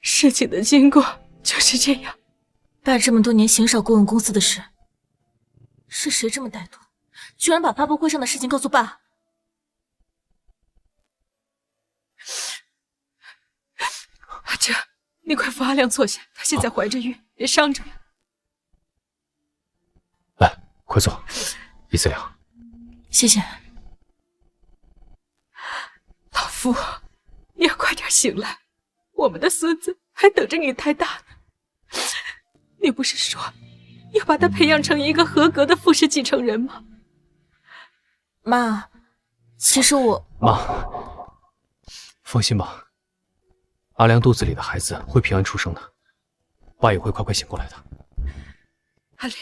事情的经过就是这样。爸这么多年行少过问公司的事，是谁这么歹毒，居然把发布会上的事情告诉爸？阿哲，你快扶阿良坐下，他现在怀着孕，别伤着。来，快坐，李思良。谢谢。老夫，你要快点醒来，我们的孙子还等着你带大呢。你不是说要把他培养成一个合格的傅氏继承人吗？妈，其实我……妈，放心吧，阿良肚子里的孩子会平安出生的，爸也会快快醒过来的。阿良，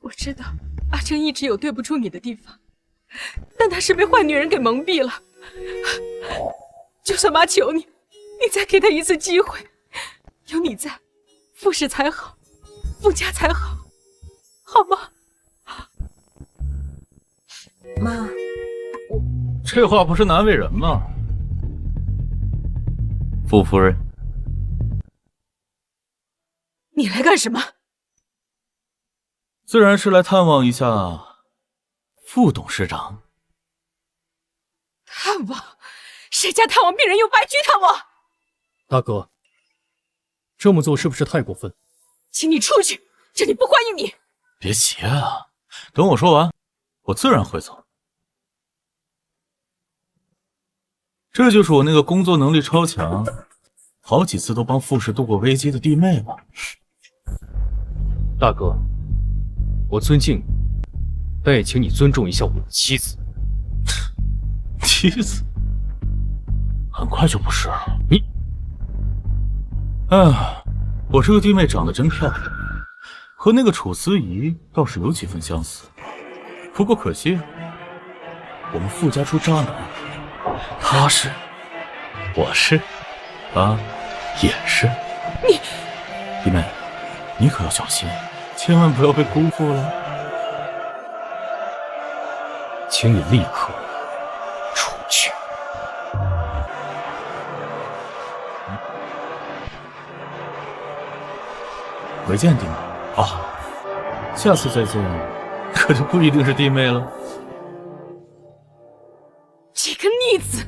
我知道阿成一直有对不住你的地方，但他是被坏女人给蒙蔽了。就算妈求你，你再给他一次机会，有你在，傅氏才好，傅家才好，好吗？妈，这话不是难为人吗？傅夫人，你来干什么？自然是来探望一下傅董事长。探望？谁家探望病人用白驹探望？大哥，这么做是不是太过分？请你出去，这里不欢迎你。别急啊，等我说完，我自然会走。这就是我那个工作能力超强，好几次都帮傅氏度过危机的弟妹吧？大哥，我尊敬你，但也请你尊重一下我的妻子。妻子？很快就不是了。你，我这个弟妹长得真漂亮，和那个楚思怡倒是有几分相似。不过可惜，我们傅家出渣男，他是，我是，也是。你，弟妹，你可要小心，千万不要被辜负了。请你立刻出去。没见弟妹啊，下次再见，可就不一定是弟妹了。这个逆子，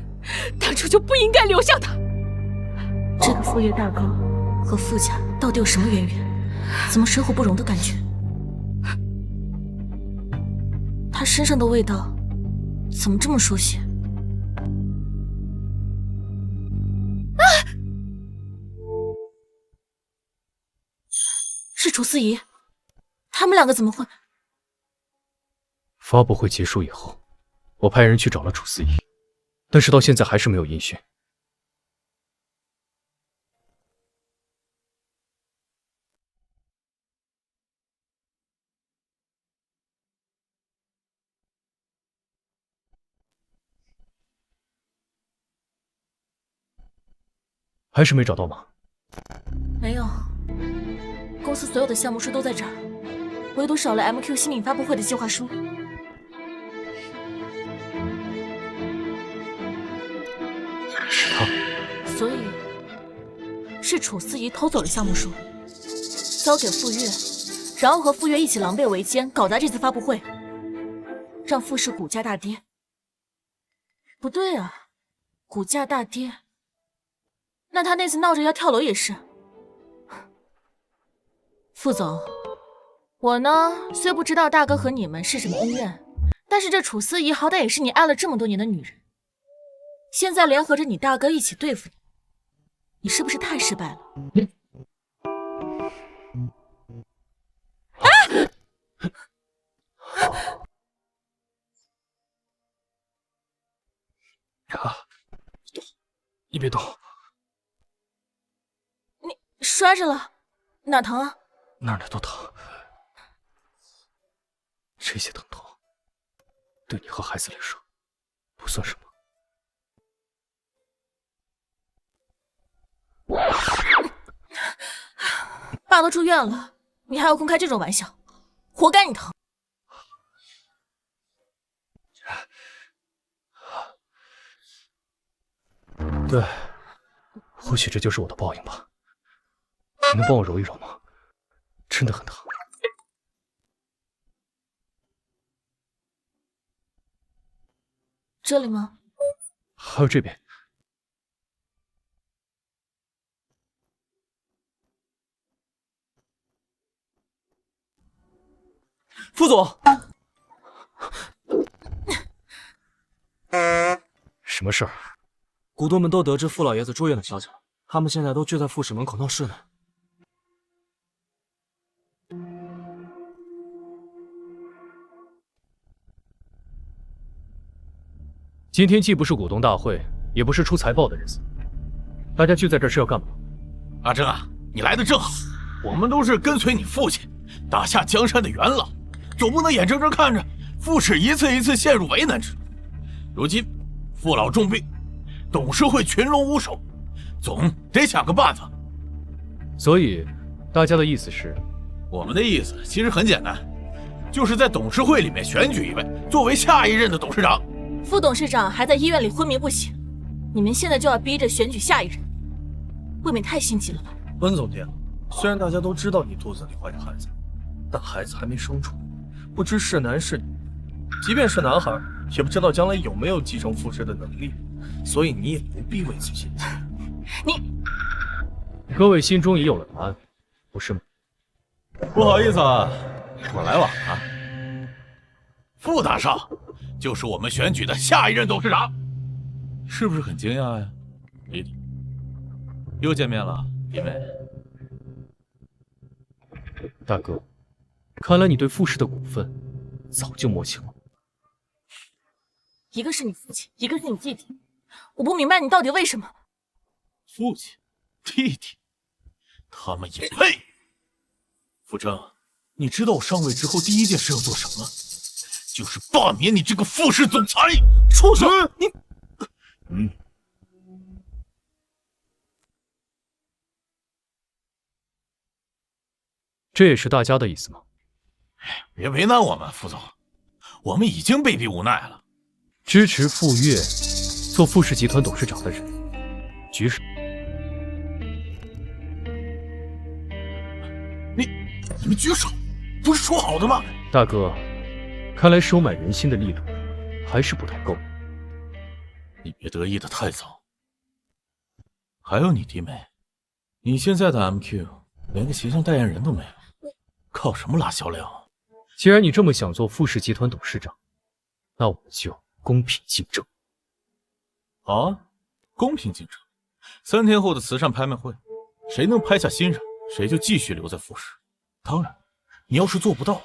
当初就不应该留下他。这个傅爷大哥和傅家到底有什么渊源？怎么水火不容的感觉？他身上的味道怎么这么熟悉？是楚思怡，他们两个怎么会？发布会结束以后，我派人去找了楚思怡，但是到现在还是没有音讯。还是没找到吗？没有，公司所有的项目书都在这儿，唯独少了 MQ 新品发布会的计划书。是他，所以是楚思怡偷走了项目书，交给傅月，然后和傅月一起狼狈为奸，搞砸这次发布会，让傅氏股价大跌。不对啊，股价大跌，那他那次闹着要跳楼也是。傅总，我呢虽不知道大哥和你们是什么恩怨，但是这楚思怡好歹也是你爱了这么多年的女人，现在联合着你大哥一起对付你，你是不是太失败了？你别动。你摔着了，哪疼啊？哪儿都疼。这些疼痛，对你和孩子来说，不算什么。爸都住院了，你还要公开这种玩笑，活该你疼。对，或许这就是我的报应吧。你能帮我揉一揉吗？真的很疼。这里吗？还有这边。副总，什么事儿？股东们都得知傅老爷子住院的消息了，他们现在都聚在傅氏门口闹事呢。今天既不是股东大会，也不是出财报的日子，大家聚在这是要干嘛？阿珍啊，你来的正好，我们都是跟随你父亲打下江山的元老，总不能眼睁睁看着傅氏一次一次陷入为难之中。如今傅老重病，董事会群龙无首，总得想个办法。所以，大家的意思是？我们的意思其实很简单，就是在董事会里面选举一位作为下一任的董事长。副董事长还在医院里昏迷不醒，你们现在就要逼着选举下一人，未免太心急了吧？温总监，虽然大家都知道你肚子里怀着孩子，但孩子还没生出来，不知是男是女。即便是男孩，也不知道将来有没有继承傅氏的能力。所以你也不必畏罪心切。各位心中已有了答案，不是吗？不好意思啊，我来晚了。傅大少就是我们选举的下一任董事长，是不是很惊讶呀？弟弟，又见面了，弟妹。大哥，看来你对傅氏的股份早就摸清了。一个是你父亲，一个是你弟弟，我不明白你到底为什么。父亲、弟弟，他们也配？傅征，你知道我上位之后第一件事要做什么？就是罢免你这个傅氏总裁！畜生！你，这也是大家的意思吗？别为难我们，傅总，我们已经被逼无奈了。支持傅岳做傅氏集团董事长的人，举手。你们举手，不是说好的吗？大哥，看来收买人心的力度还是不太够。你别得意的太早。还有你弟妹，你现在的 MQ 连个形象代言人都没有，靠什么拉销量啊？既然你这么想做傅氏集团董事长，那我们就公平竞争。好啊，公平竞争。3天后的慈善拍卖会，谁能拍下新人，谁就继续留在傅氏。当然，你要是做不到，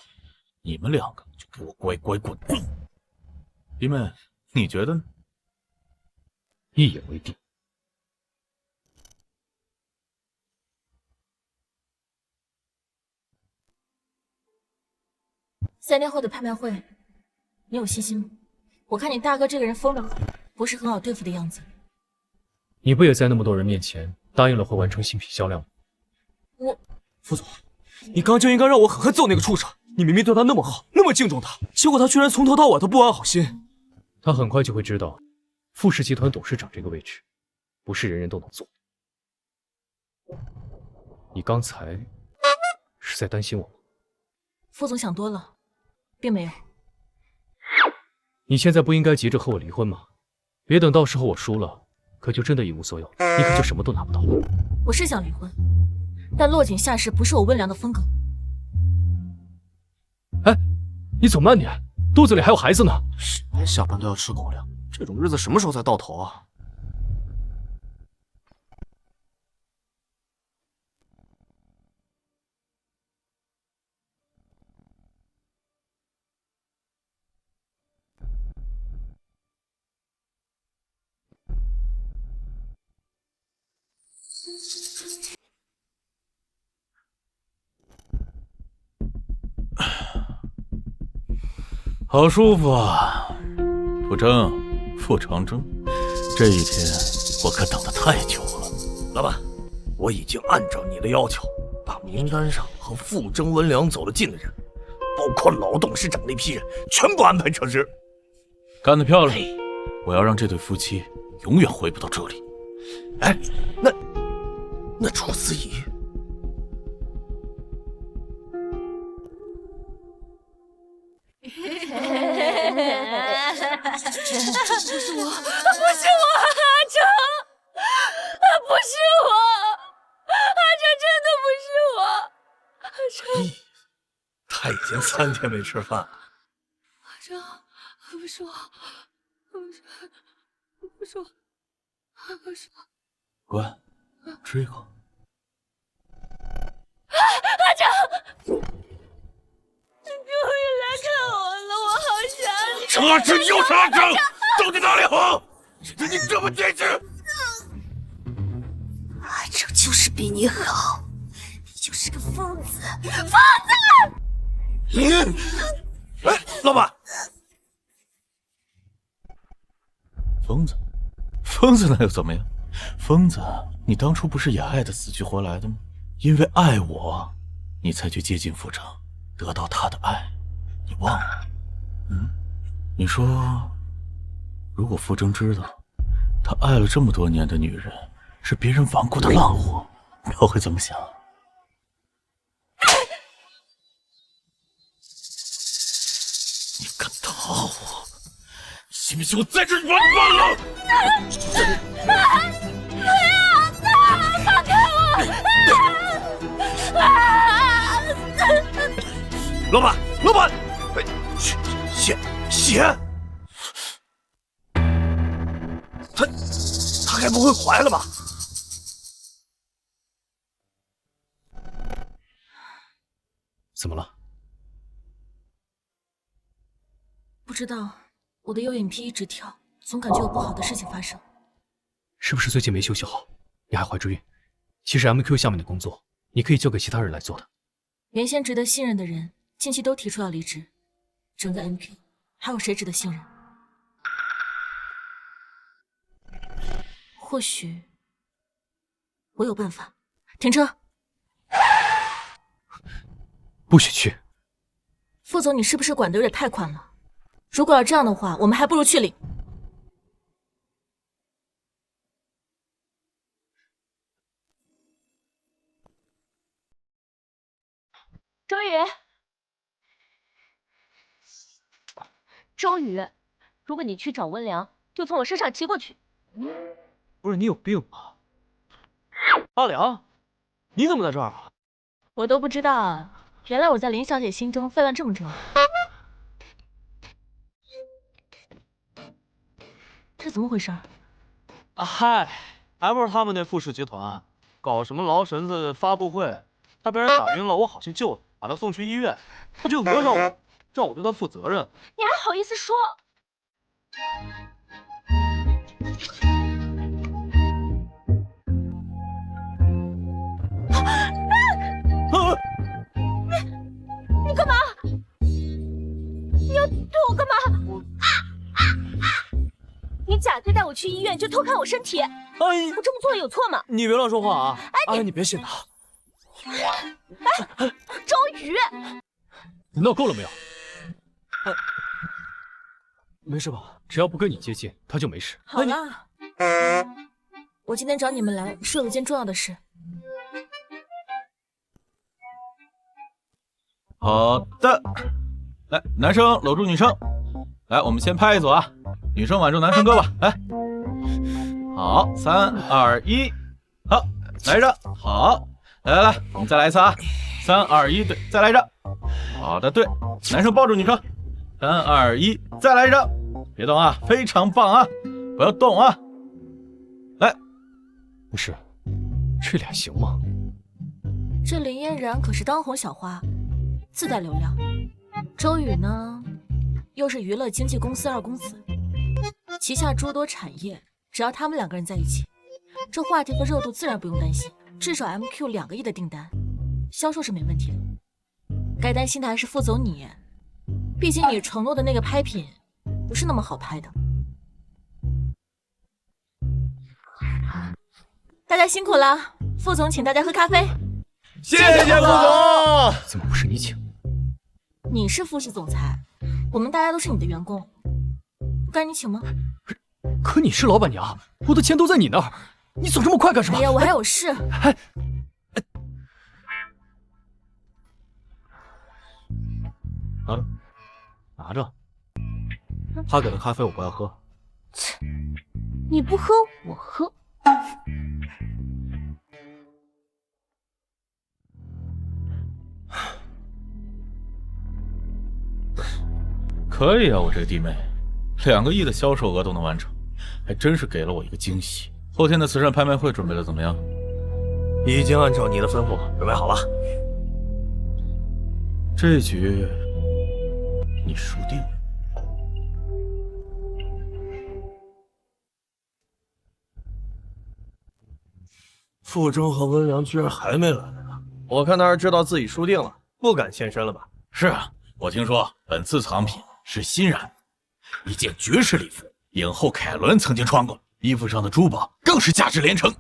你们两个就给我乖乖滚！弟妹，你觉得呢？一言为定。3天后的拍卖会，你有信心吗？我看你大哥这个人风流，不是很好对付的样子。你不也在那么多人面前答应了会完成新品销量吗？副总，你刚就应该让我狠狠揍那个畜生！你明明对他那么好，那么敬重他，结果他居然从头到尾都不安好心。他很快就会知道，傅氏集团董事长这个位置，不是人人都能做。你刚才是在担心我吗？副总想多了，并没有。你现在不应该急着和我离婚吗？别等到时候我输了，可就真的一无所有，你可就什么都拿不到。我是想离婚，但落井下石不是我温良的风格。哎，你走慢点，肚子里还有孩子呢。谁下班都要吃狗粮，这种日子什么时候才到头啊？好舒服啊，傅征，傅长征，这一天我可等得太久了。老板，我已经按照你的要求，把名单上和傅征、温良走得近的人，包括老董事长那批人，全部安排撤职。干得漂亮！我要让这对夫妻永远回不到这里。哎，那楚思怡。不是我，阿成，不是我，阿成真的不是我，阿成。他已经3天没吃饭了。阿成，不是我，不是我，乖，吃一口。阿成，你终于来看我了，我好想你。阿成就是阿成，到底哪里好？你这么坚持？阿成就是比你好，你就是个疯子，疯子！哎，老板，疯子，疯子那又怎么样？疯子，你当初不是也爱得死去活来的吗？因为爱我，你才去接近傅征，得到他的爱，你忘了？你说，如果傅征知道他爱了这么多年的女人是别人顽固的浪货，他会怎么想？你敢打我，信不信我在这儿把你忘了？她该不会怀了吧？怎么了？不知道，我的右眼皮一直跳，总感觉有不好的事情发生。是不是最近没休息好？你还怀着孕？其实 MQ 下面的工作，你可以交给其他人来做的。原先值得信任的人，近期都提出要离职，整个 MQ 还有谁值得信任？或许我有办法。停车！不许去！副总，你是不是管得有点太宽了？如果要这样的话，我们还不如去领。周宇，如果你去找温良，就从我身上骑过去。不是你有病吧？阿良，你怎么在这儿啊？我都不知道啊，原来我在林小姐心中分量这么重。这怎么回事？啊嗨，还不是他们那富士集团搞什么劳神子发布会，他被人打晕了，我好心救他，把他送去医院，他就讹上我，让我对他负责任。你还好意思说？你干嘛？你要对我干嘛？你假追带我去医院，就偷看我身体。我这么做有错吗？你别乱说话啊！阿良，你别信他。周宇，你闹够了没有？没事吧？只要不跟你接近，他就没事。好了，我今天找你们来是有一件重要的事。好的，来，男生搂住女生，来，我们先拍一组啊，女生挽住男生胳膊，来，好，3、2、1，好，来着，好，来，我们再来一次啊，3、2、1，对，再来着，好的，对，男生抱住女生，3、2、1，再来着，别动啊，非常棒啊，不要动啊，来，不是，这俩行吗？这林嫣然可是当红小花，自带流量。周宇呢，又是娱乐经纪公司二公子，旗下诸多产业，只要他们两个人在一起，这话题和热度自然不用担心。至少 MQ 2个亿的订单，销售是没问题的。该担心的还是副总你，毕竟你承诺的那个拍品不是那么好拍的。大家辛苦了，副总请大家喝咖啡。谢谢副总。怎么不是你请？你是副市总裁，我们大家都是你的员工，不该你请吗？可你是老板娘，我的钱都在你那儿，你走这么快干什么？哎呀，我还有事。拿着。他给的咖啡我不爱喝。切，你不喝我喝。可以啊，我这个弟妹，2个亿的销售额都能完成，还真是给了我一个惊喜。后天的慈善拍卖会准备的怎么样？已经按照你的吩咐准备好了。这局你输定了。傅征和温良居然还没来呢，我看他是知道自己输定了，不敢现身了吧？是啊，我听说本次藏品是新染的，一件绝世礼服，影后凯伦曾经穿过，衣服上的珠宝更是价值连城。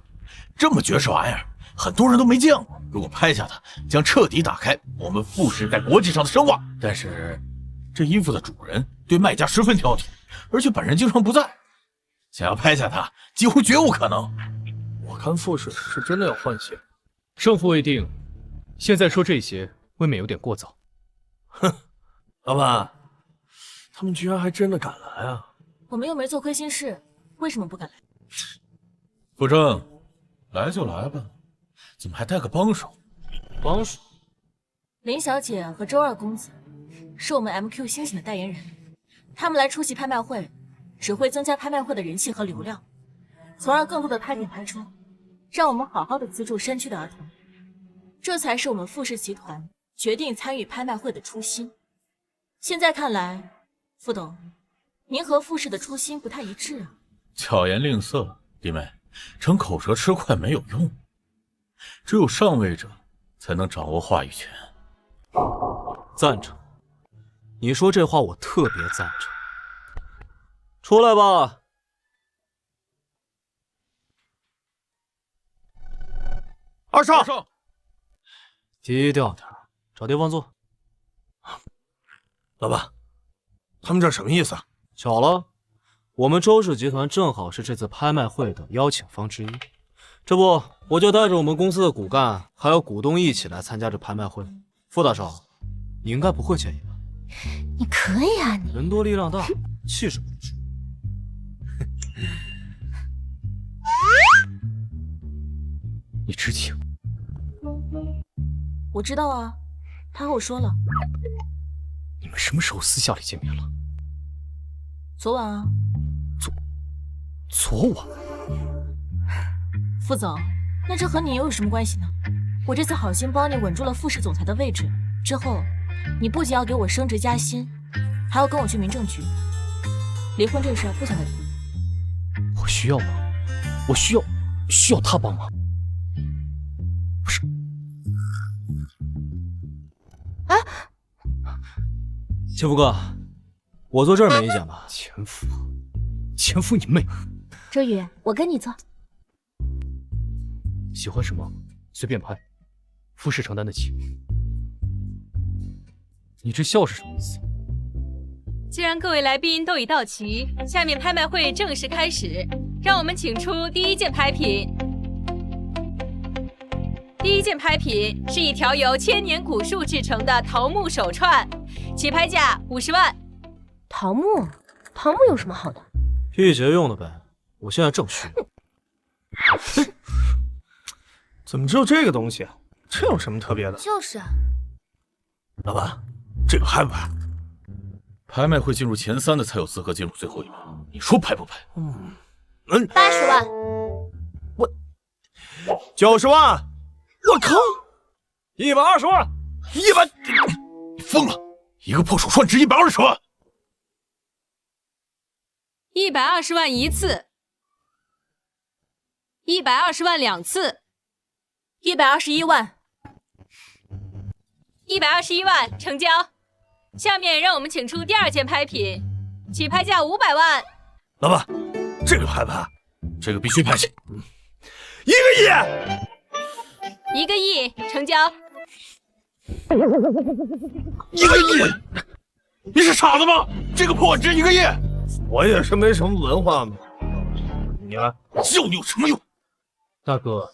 这么绝世玩意儿，很多人都没见过。如果拍下它，将彻底打开我们傅氏在国际上的声望。但是，这衣服的主人对卖家十分挑剔，而且本人经常不在，想要拍下它几乎绝无可能。我看傅氏是真的要换血，胜负未定，现在说这些未免有点过早。哼，老板，他们居然还真的敢来啊！我们又没做亏心事，为什么不敢来？傅征，来就来吧，怎么还带个帮手？帮手？林小姐和周二公子是我们 MQ 新型的代言人，他们来出席拍卖会，只会增加拍卖会的人气和流量，从而更多的拍品拍出，让我们好好的资助山区的儿童。这才是我们傅氏集团决定参与拍卖会的初心。现在看来，傅董，您和傅氏的初心不太一致啊。巧言令色，弟妹，逞口舌吃快没有用，只有上位者才能掌握话语权。赞成，你说这话我特别赞成。出来吧。二少，低调点，找地方坐。老板，他们这什么意思啊？巧了，我们周氏集团正好是这次拍卖会的邀请方之一，这不，我就带着我们公司的骨干还有股东一起来参加这拍卖会。傅大少，你应该不会介意吧？你可以啊，你人多力量大，气势不支。你知情？我知道啊，他和我说了。你们什么时候私下里见面了？昨晚啊。昨晚？傅总，那这和你又有什么关系呢？我这次好心帮你稳住了傅氏总裁的位置，之后你不仅要给我升职加薪，还要跟我去民政局。离婚这事不想再提。我需要吗？我需要他帮忙？不是。啊！前夫哥，我坐这儿没意见吧？前夫你妹！周宇，我跟你坐。喜欢什么随便拍，傅氏承担得起。你这笑是什么意思？既然各位来宾都已到齐，下面拍卖会正式开始，让我们请出第一件拍品。第一件拍品是一条由千年古树制成的桃木手串，起拍价50万。桃木有什么好的？辟邪用的呗，我现在正需。怎么只有这个东西啊？这有什么特别的？就是啊。老板，这个拍不拍？拍卖会进入前3的才有资格进入最后一排，你说拍不拍？80万。我90万。我靠！120万！100，你疯了！一个破手串值120万。120万一次，120万2次，121万，121万成交。下面让我们请出第二件拍品，起拍价500万。老板，这个拍不拍？这个必须拍下。1个亿！1个亿成交。1个亿？你是傻子吗？这个破碗值1个亿？我也是没什么文化嘛。你来，叫你有什么用？大哥，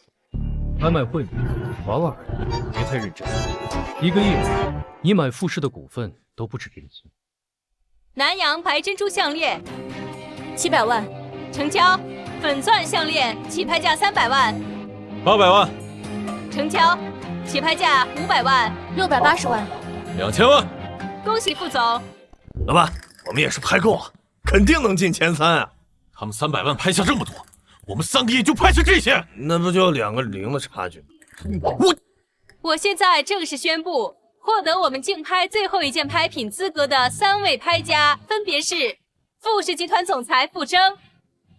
拍卖会玩玩而已，别太认真。1个亿，你买傅氏的股份都不止这个钱。南洋白珍珠项链，700万成交。粉钻项链起拍价300万，800万成交。起拍价500万，680万，2000万。恭喜傅总。老板，我们也是拍够了，肯定能进前3啊。他们300万拍下这么多，我们3个亿就拍下这些，那不就2个0的差距？我现在正式宣布，获得我们竞拍最后一件拍品资格的3位拍家分别是傅氏集团总裁傅征、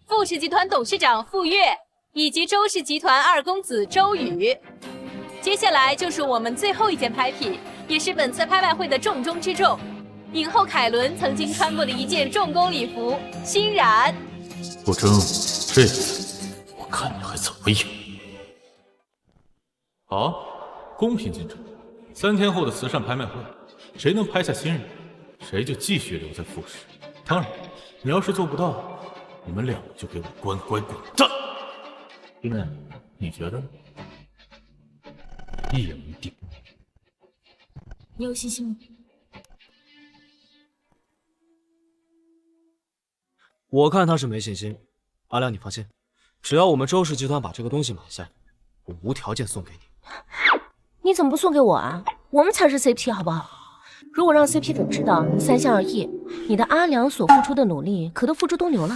傅氏集团董事长傅跃以及周氏集团2公子周宇。接下来就是我们最后一件拍品，也是本次拍卖会的重中之重，影后凯伦曾经穿过的一件重工礼服，欣然。傅征，这次我看你还怎么赢。好，公平竞争。3天后的慈善拍卖会，谁能拍下新人，谁就继续留在傅氏。当然，你要是做不到，你们2个就给我乖乖滚蛋。弟妹，你觉得呢？一言一定。你有信心吗？我看他是没信心。阿良，你放心，只要我们周氏集团把这个东西买下，我无条件送给你。你怎么不送给我啊？我们才是 CP 好不好？如果让 CP 粉知道你3心2意，你的阿良所付出的努力可都付诸东流了。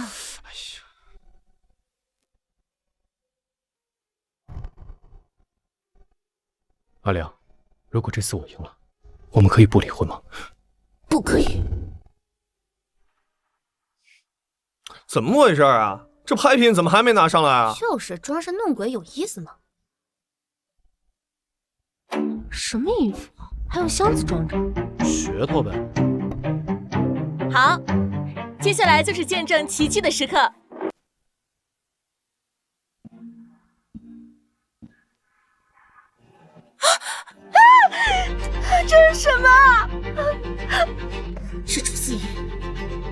阿良，如果这次我赢了，我们可以不离婚吗？不可以。怎么回事啊？这拍品怎么还没拿上来啊？就是装神弄鬼有意思吗？什么衣服？还有箱子装着？噱头呗。好，接下来就是见证奇迹的时刻。这是什么？是楚思怡。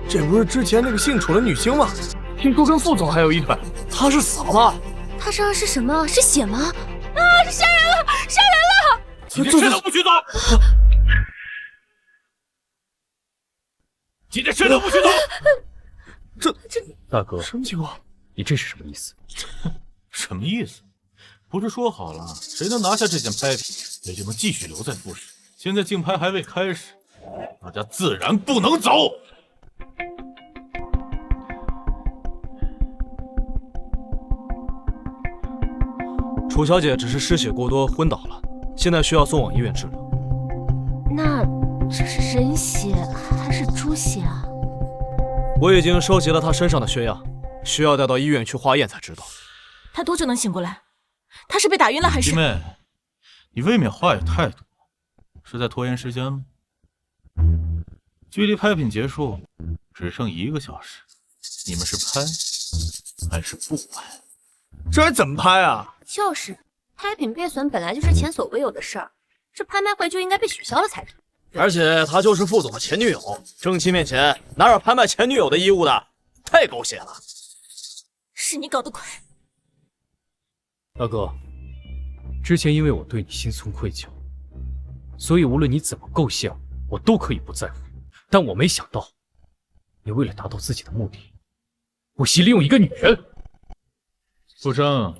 这不是之前那个姓楚的女星吗？听说跟副总还有一腿，她是死了吗？她身上是什么？是血吗？啊！是杀人了！杀人了！今天谁都不许走！今天谁都不许走！这大哥，什么情况？你这是什么意思？什么意思？不是说好了，谁能拿下这件拍品，也就能继续留在富士。现在竞拍还未开始，大家自然不能走。楚小姐只是失血过多昏倒了，现在需要送往医院治疗。那这是人血还是猪血啊？我已经收集了她身上的血样，需要带到医院去化验才知道。他多久能醒过来？他是被打晕了还是？弟妹，你未免话也太多，是在拖延时间吗？距离拍品结束只剩1个小时，你们是拍还是不拍？这还怎么拍啊？就是拍品被损本来就是前所未有的事儿，这拍卖会就应该被取消了才对。而且她就是副总的前女友，正妻面前哪有拍卖前女友的衣物的？太狗血了！是你搞得快。大哥，之前因为我对你心存愧疚，所以无论你怎么构陷我都可以不在乎。但我没想到，你为了达到自己的目的，不惜利用一个女人。傅征，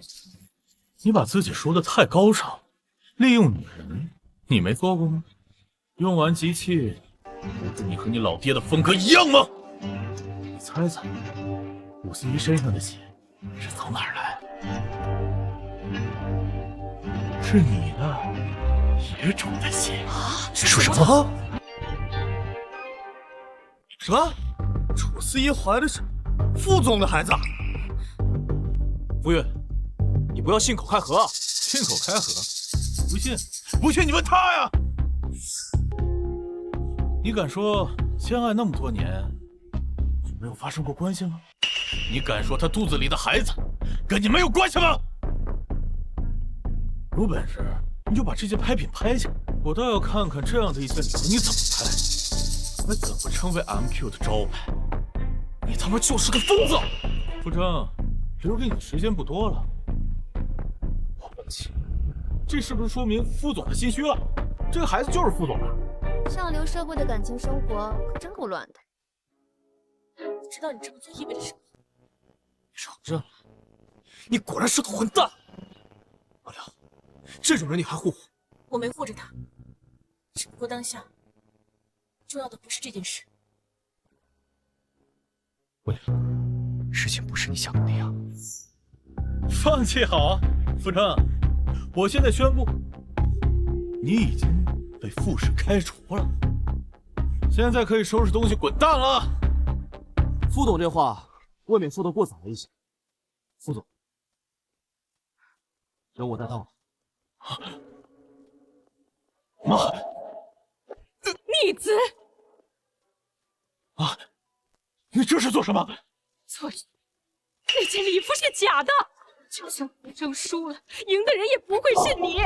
你把自己说的太高尚，利用女人，你没做过吗？用完机器，不是你和你老爹的风格一样吗？你猜猜，武思怡身上的血是从哪儿来？是你的野种的血啊！说什么？什么？楚思怡怀的是副总的孩子？傅运，你不要信口开河啊！信口开河？不信？不信你问他呀！你敢说相爱那么多年就没有发生过关系吗？你敢说他肚子里的孩子跟你没有关系吗？有本事你就把这件拍品拍下来，我倒要看看这样的一件礼物你怎么拍，还怎么成为 MQ 的招牌。你他妈就是个疯子！傅征，留给你的时间不多了，我放弃。这是不是说明副总的心虚了？这个孩子就是副总的。上流社会的感情生活可真够乱的。不知道你这么做意味着什么？少着，你果然是个混蛋！阿良，这种人你还护？我没护着他，只不过当下重要的不是这件事。为了事情不是你想的那样。放弃好啊，傅征，我现在宣布，你已经被傅氏开除了，现在可以收拾东西滚蛋了。副总这话未免说得过早了一些。副总，人我带到了。妈，逆子！啊，你这是做什么？错着，那件礼服是假的，就算傅征输了，赢的人也不会是你。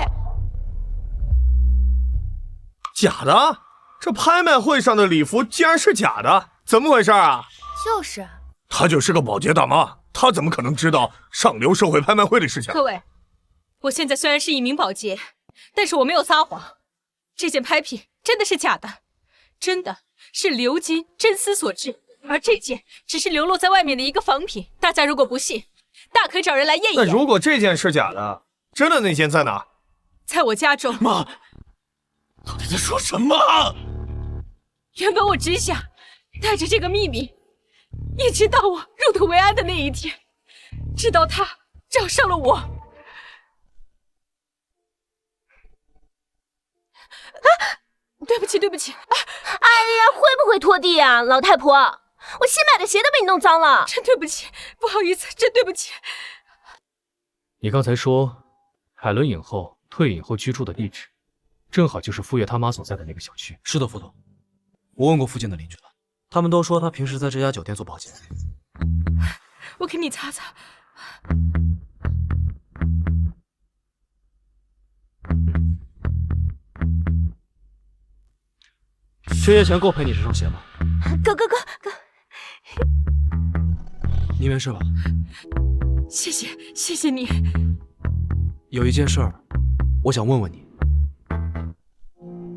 假的？这拍卖会上的礼服竟然是假的，怎么回事啊？就是，她就是个保洁大妈，她怎么可能知道上流社会拍卖会的事情？各位，我现在虽然是一名保洁，但是我没有撒谎，这件拍品真的是假的，真的是鎏金真丝所制，而这件只是流落在外面的一个仿品。大家如果不信，大可找人来验一验。那如果这件是假的，真的那件在哪？在我家中。妈，到底在说什么？原本我只想带着这个秘密，一直到我入土为安的那一天，直到他找上了我。对不起，对不起。哎呀，会不会拖地啊，老太婆？我新买的鞋都被你弄脏了。真对不起，不好意思，真对不起。你刚才说海伦影后退隐后居住的地址，正好就是傅月他妈所在的那个小区。是的，副总，我问过附近的邻居了，他们都说他平时在这家酒店做保洁。我给你擦擦。缺业钱够赔你这双鞋吗？哥，你没事吧？谢谢，谢谢你。有一件事儿，我想问问你。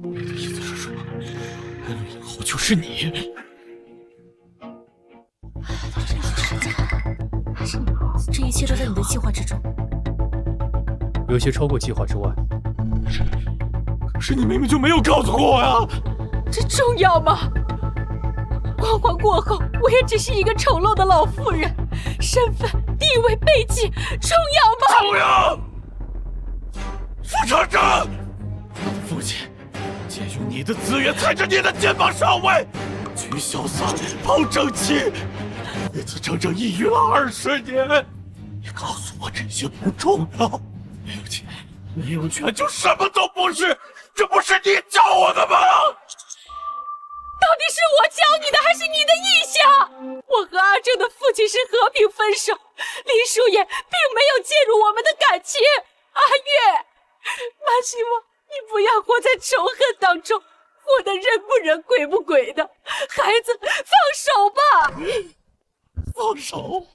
你的意思是说，海伦影后就是你？这一切都在你的计划之中。有些超过计划之外。可是你明明就没有告诉过我呀！这重要吗？光环过后，我也只是一个丑陋的老妇人，身份、地位、背景重要吗？重要！副厂长，你的父亲借用你的资源，踩着你的肩膀上位，娶潇洒，抱正妻，为此整整抑郁了20年。你告诉我这些不重要，没有钱，没有权，就什么都不是，这不是你教我的吗？到底是我教你的，还是你的意向？我和阿正的父亲是和平分手，林叔也并没有介入我们的感情。阿月，妈希望你不要活在仇恨当中，活得人不人鬼不鬼的。孩子，放手吧！放手？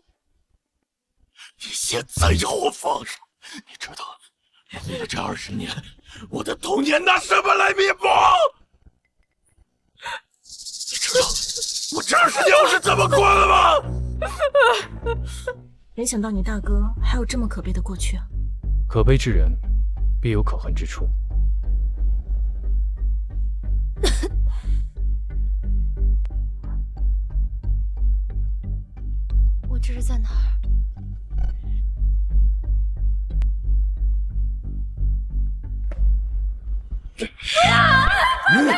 你现在让我放手？你知道，为了这20年，我的童年拿什么来弥补？你知道我这20年我是怎么过的吗？没想到你大哥还有这么可悲的过去啊！可悲之人，必有可恨之处。我这是在哪儿？不要！放开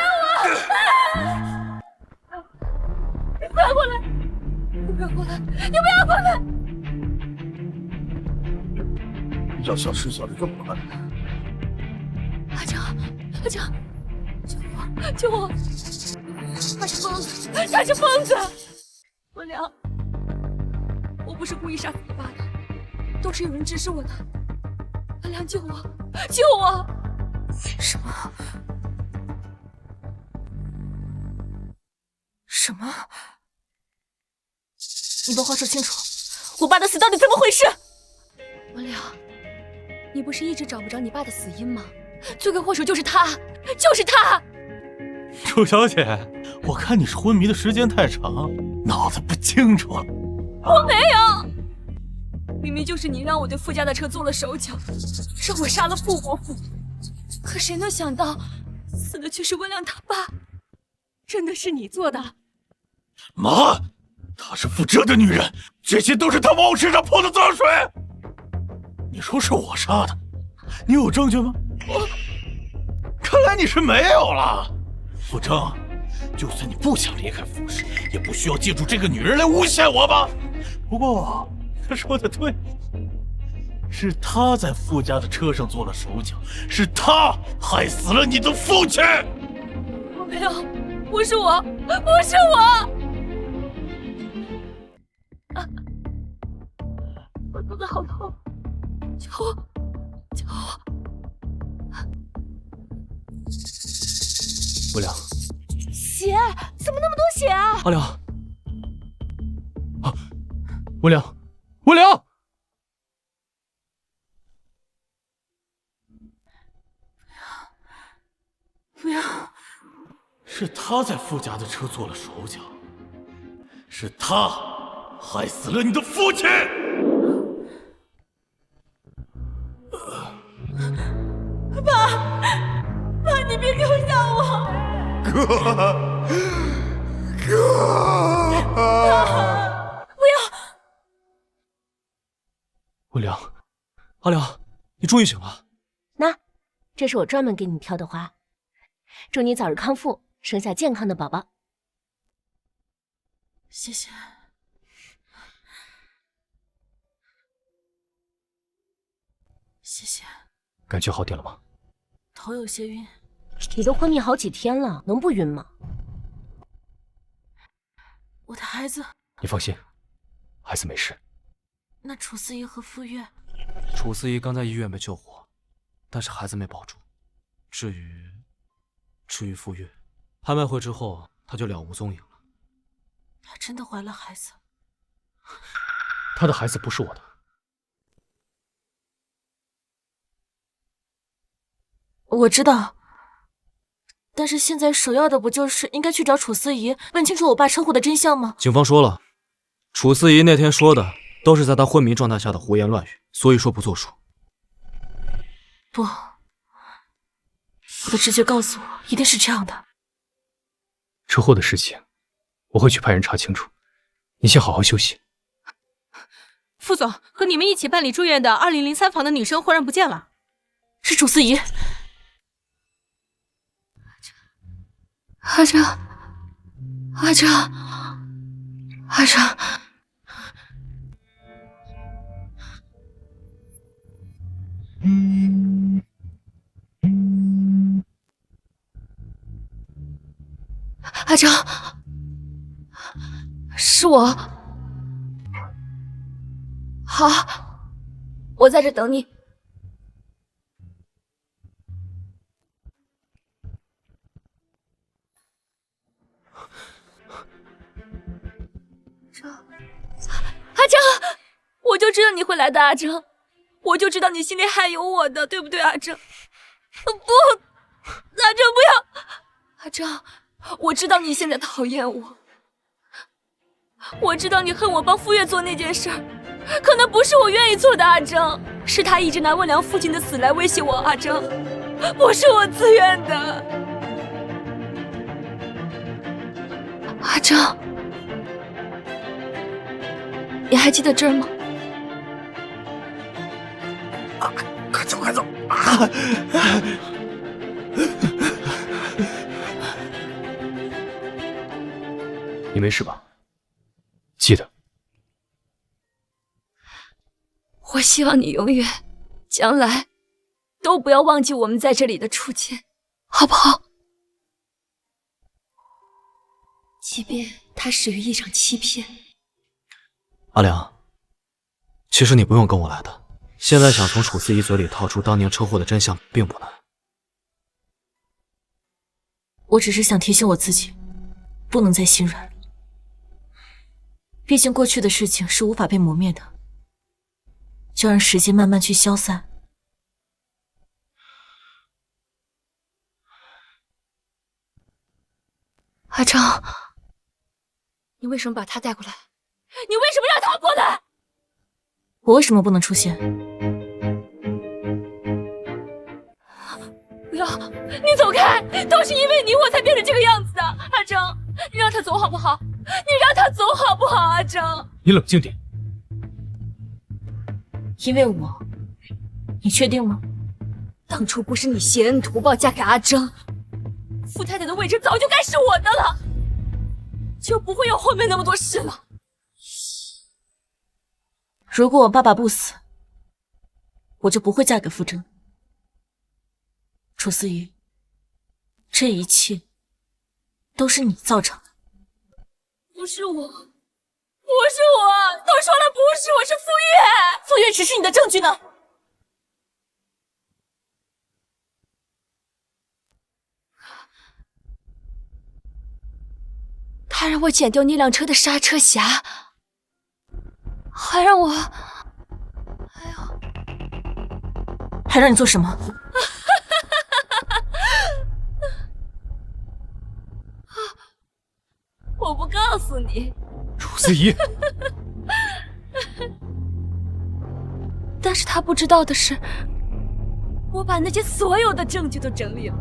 我！你不要过来！你不要过来！你不要过来！要想吃小的这么快？阿正，阿正，救我！他是疯子，他是疯子！文良，我不是故意杀死你爸的，都是有人指使我的。文良，救我！救我！什么？什么？你把话说清楚，我爸的死到底怎么回事？文良，你不是一直找不着你爸的死因吗？罪魁祸首就是他，就是他！楚小姐，我看你是昏迷的时间太长，脑子不清楚了。我没有，明明就是你让我对傅家的车做了手脚，让我杀了傅伯父。可谁能想到，死的却是文良他爸？真的是你做的？妈，她是傅哲的女人，这些都是她往我身上泼的脏水。你说是我杀的，你有证据吗？看来你是没有了。傅征，就算你不想离开傅氏，也不需要借助这个女人来诬陷我吧。不过他说的对，是他在傅家的车上做了手脚，是他害死了你的父亲。我没有，不是我，不是我！啊，我肚子好痛，救我，救我！文良，血？怎么那么多血啊？阿良，啊，文良，文良！不要！是他在傅家的车做了手脚，是他害死了你的父亲。爸，你别丢下我！哥，不要！文良，阿良，你终于醒了。那，这是我专门给你挑的花，祝你早日康复，生下健康的宝宝。谢谢。谢谢。感觉好点了吗？头有些晕。你都昏迷好几天了，能不晕吗？我的孩子……你放心，孩子没事。那楚思怡和傅月……楚思怡刚在医院被救活，但是孩子没保住。至于傅月，拍卖会之后他就了无踪影了。她真的怀了孩子？她的孩子不是我的。我知道，但是现在首要的不就是应该去找楚思怡，问清楚我爸车祸的真相吗？警方说了，楚思怡那天说的都是在她昏迷状态下的胡言乱语，所以说不作数。不，我的直觉告诉我，一定是这样的。车祸的事情，我会去派人查清楚。你先好好休息。副总，和你们一起办理住院的2003房的女生忽然不见了，是楚思怡。阿哲，阿哲，阿哲，阿哲，是我。好，我在这等你。阿哲，我就知道你会来的，阿哲，我就知道你心里还有我的，对不对，阿哲？不，阿哲不要，阿哲，我知道你现在讨厌我，我知道你恨我帮傅月做那件事儿，可能不是我愿意做的，阿哲，是他一直拿温良父亲的死来威胁我，阿哲，不是我自愿的，阿哲。你还记得这儿吗？快走，快走！你没事吧？记得。我希望你永远、将来都不要忘记我们在这里的初见，好不好？即便它始于一场欺骗。阿良，其实你不用跟我来的。现在想从楚思怡嘴里套出当年车祸的真相并不难。我只是想提醒我自己，不能再心软。毕竟过去的事情是无法被磨灭的，就让时间慢慢去消散。阿成，你为什么把他带过来？你为什么让他过来？我为什么不能出现？不要！你走开！都是因为你我才变成这个样子的。阿成，你让他走好不好？你让他走好不好？阿成，你冷静点。因为我，你确定吗？当初不是你挟恩图报嫁给阿征，傅太太的位置早就该是我的了，就不会有后面那么多事了。如果我爸爸不死，我就不会嫁给傅征。楚思怡，这一切都是你造成的。不是我，不是我，都说了不是我，是傅月。傅月只是你的证据呢。他让我剪掉那辆车的刹车匣，还让我，还让你做什么？我不告诉你。楚思怡，但是他不知道的是，我把那些所有的证据都整理了，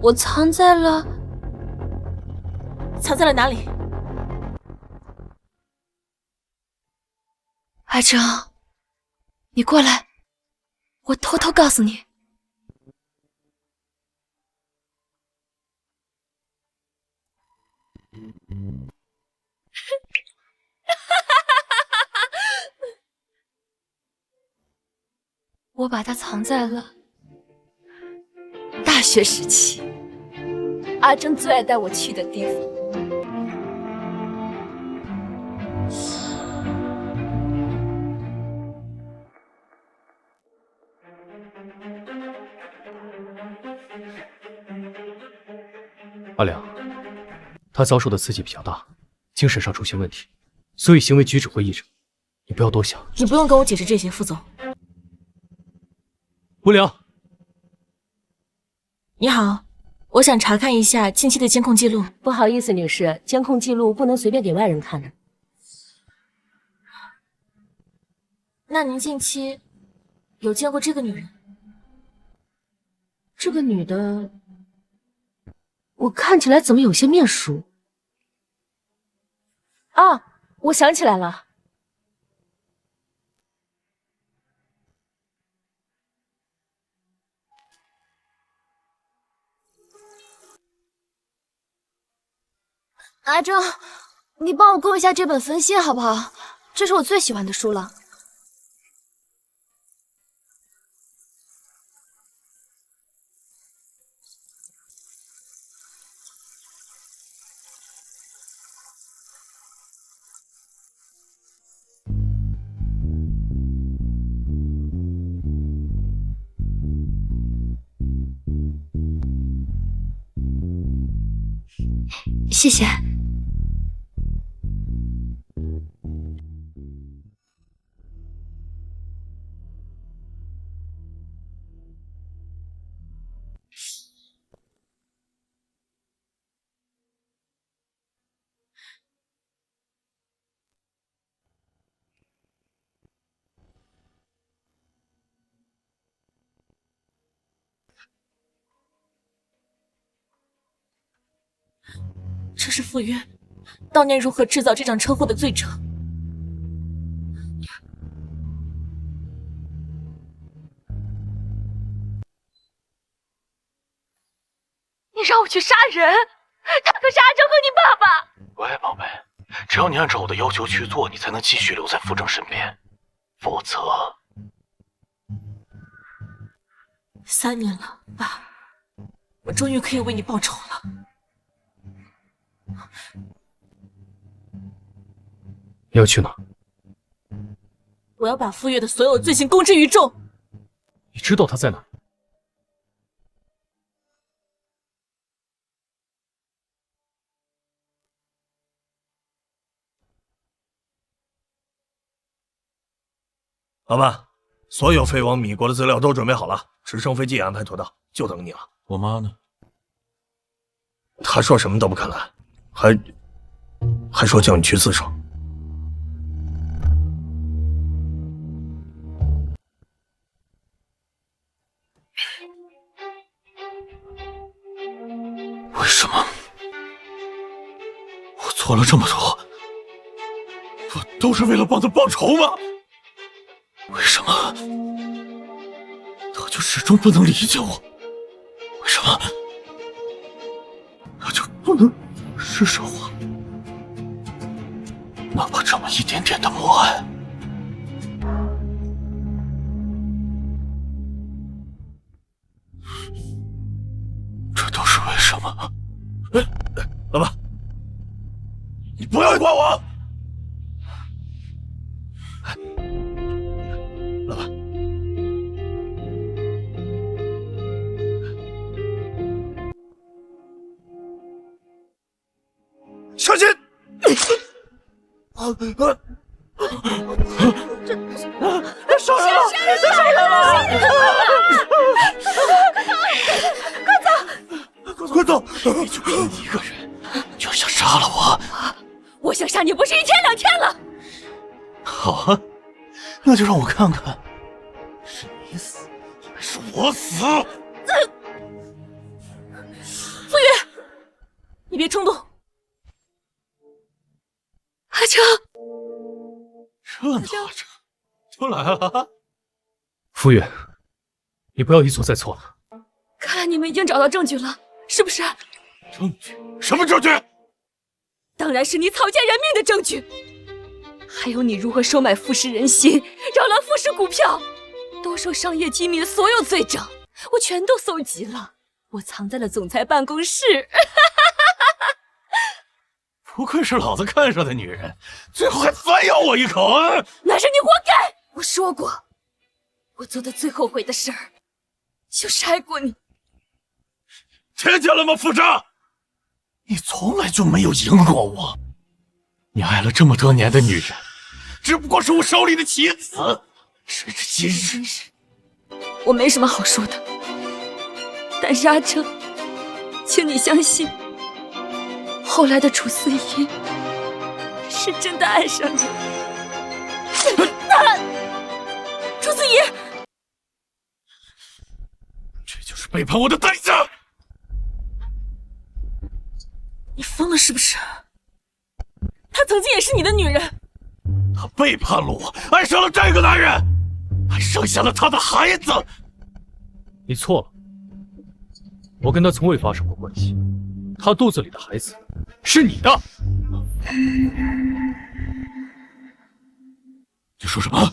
我藏在了哪里？阿征，你过来，我偷偷告诉你，我把它藏在了大学时期阿珍最爱带我去的地方。阿良，他遭受的刺激比较大，精神上出现问题，所以行为举止会异常。你不要多想。你不用跟我解释这些，副总。无良，你好，我想查看一下近期的监控记录。不好意思，女士，监控记录不能随便给外人看的。那您近期有见过这个女人？这个女的，我看起来怎么有些面熟？啊，我想起来了。阿正，你帮我过一下这本分析好不好？这是我最喜欢的书了。谢谢。这是傅约当年如何制造这场车祸的罪证。你让我去杀人，他可是阿正和你爸爸。喂，宝贝，只要你按照我的要求去做，你才能继续留在傅正身边，否则3年了，爸，我终于可以为你报仇了。你要去哪？我要把傅约的所有罪行公之于众。你知道他在哪？老板，所有飞往米国的资料都准备好了，直升飞机也安排妥当，就等你了。我妈呢？她说什么都不肯来，还说叫你去自首。为什么？我做了这么多，我都是为了帮他报仇吗？为什么他就始终不能理解我？为什么他就不能施舍我哪怕这么一点点的默爱？这都是为什么？老板，你不要管我！老板，小心！杀人了！杀人了！快走！你就凭你一个人就想杀了我？我想杀你不是1天2天了。好啊，那就让我看看，是你死还是我死？傅约，你别冲动。阿成，这哪着就来了？傅约，你不要一错再错了。看来你们已经找到证据了，是不是？证据？什么证据？当然是你草菅人命的证据。还有你如何收买富士人心，扰乱富士股票，兜售商业机密的所有罪证，我全都搜集了，我藏在了总裁办公室。不愧是老子看上的女人，最后还反咬我一口啊！那是你活该！我说过，我做的最后悔的事儿，就是爱过你。听见了吗，副长？你从来就没有赢过我。你爱了这么多年的女人，只不过是我手里的棋子。时至今日，我没什么好说的。但是阿成，请你相信，后来的楚思怡是真的爱上你。楚思怡，这就是背叛我的代价。你疯了是不是？她曾经也是你的女人。她背叛了我，爱上了这个男人，还生下了他的孩子。你错了，我跟她从未发生过关系，她肚子里的孩子是你的。你说什么？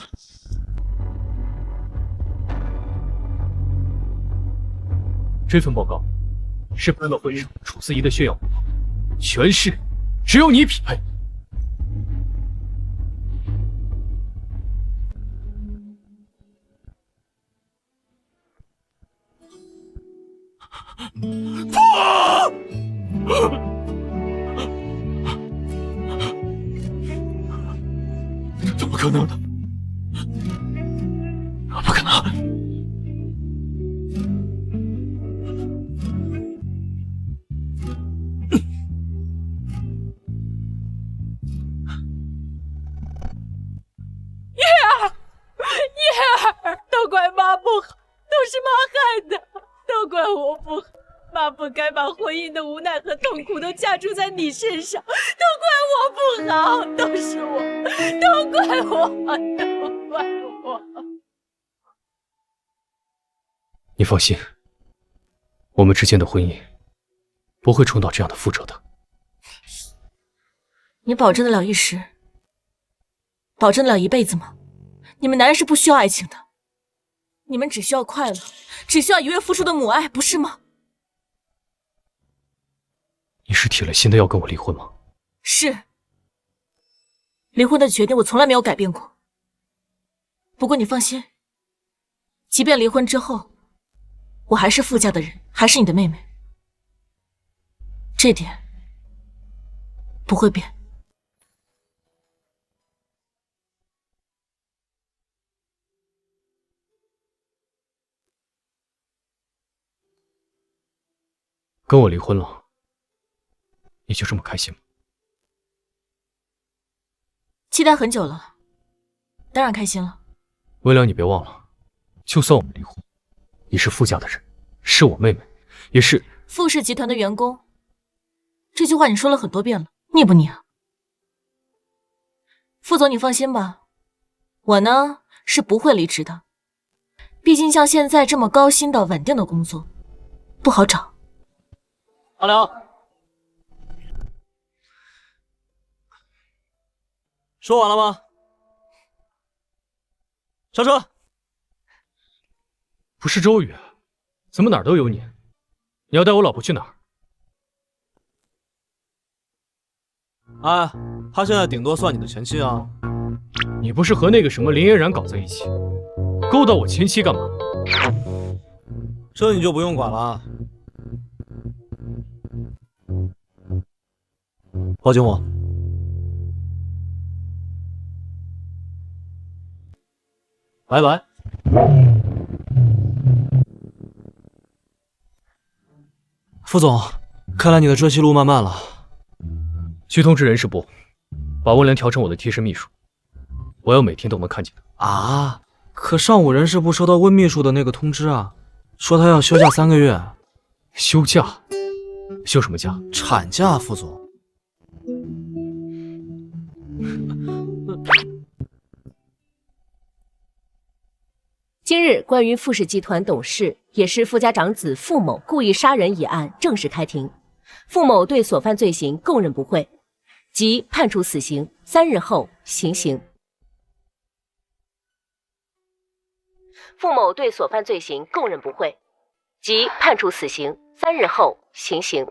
这份报告是本委会属楚思怡的炫耀报告，全市只有你匹配。这怎么可能呢？不可能！叶儿，都怪妈不好，都是妈害的，都怪我不好。妈不该把婚姻的无奈和痛苦都加注在你身上，都怪我不好，都是我，都怪我，都怪我。你放心，我们之间的婚姻不会重蹈这样的覆辙的。你保证得了一时，保证得了一辈子吗？你们男人是不需要爱情的，你们只需要快乐，只需要一味付出的母爱，不是吗？你是铁了心的要跟我离婚吗？是。离婚的决定我从来没有改变过。不过你放心，即便离婚之后，我还是傅家的人，还是你的妹妹，这点不会变。跟我离婚了，你就这么开心吗？期待很久了，当然开心了。微凉，你别忘了，就算我们离婚，你是傅家的人，是我妹妹，也是傅氏集团的员工。这句话你说了很多遍了，腻不腻啊？傅总，你放心吧，我呢是不会离职的。毕竟像现在这么高薪的稳定的工作不好找。阿良，说完了吗？上车。不是周宇，怎么哪儿都有你？你要带我老婆去哪儿？哎，她现在顶多算你的前妻啊。你不是和那个什么林嫣然搞在一起，勾搭我前妻干嘛？这你就不用管了。抱紧我。拜拜。副总，看来你的追妻路漫漫了。去通知人事部，把温良调成我的贴身秘书，我要每天都能看见他。啊！可上午人事部收到温秘书的那个通知啊，说他要休假3个月。休假？休什么假？产假，副总。今日，关于傅氏集团董事也是傅家长子傅某故意杀人一案正式开庭。傅某对所犯罪行供认不讳，即判处死刑，3日后行刑。傅某对所犯罪行供认不讳，即判处死刑，3日后行刑。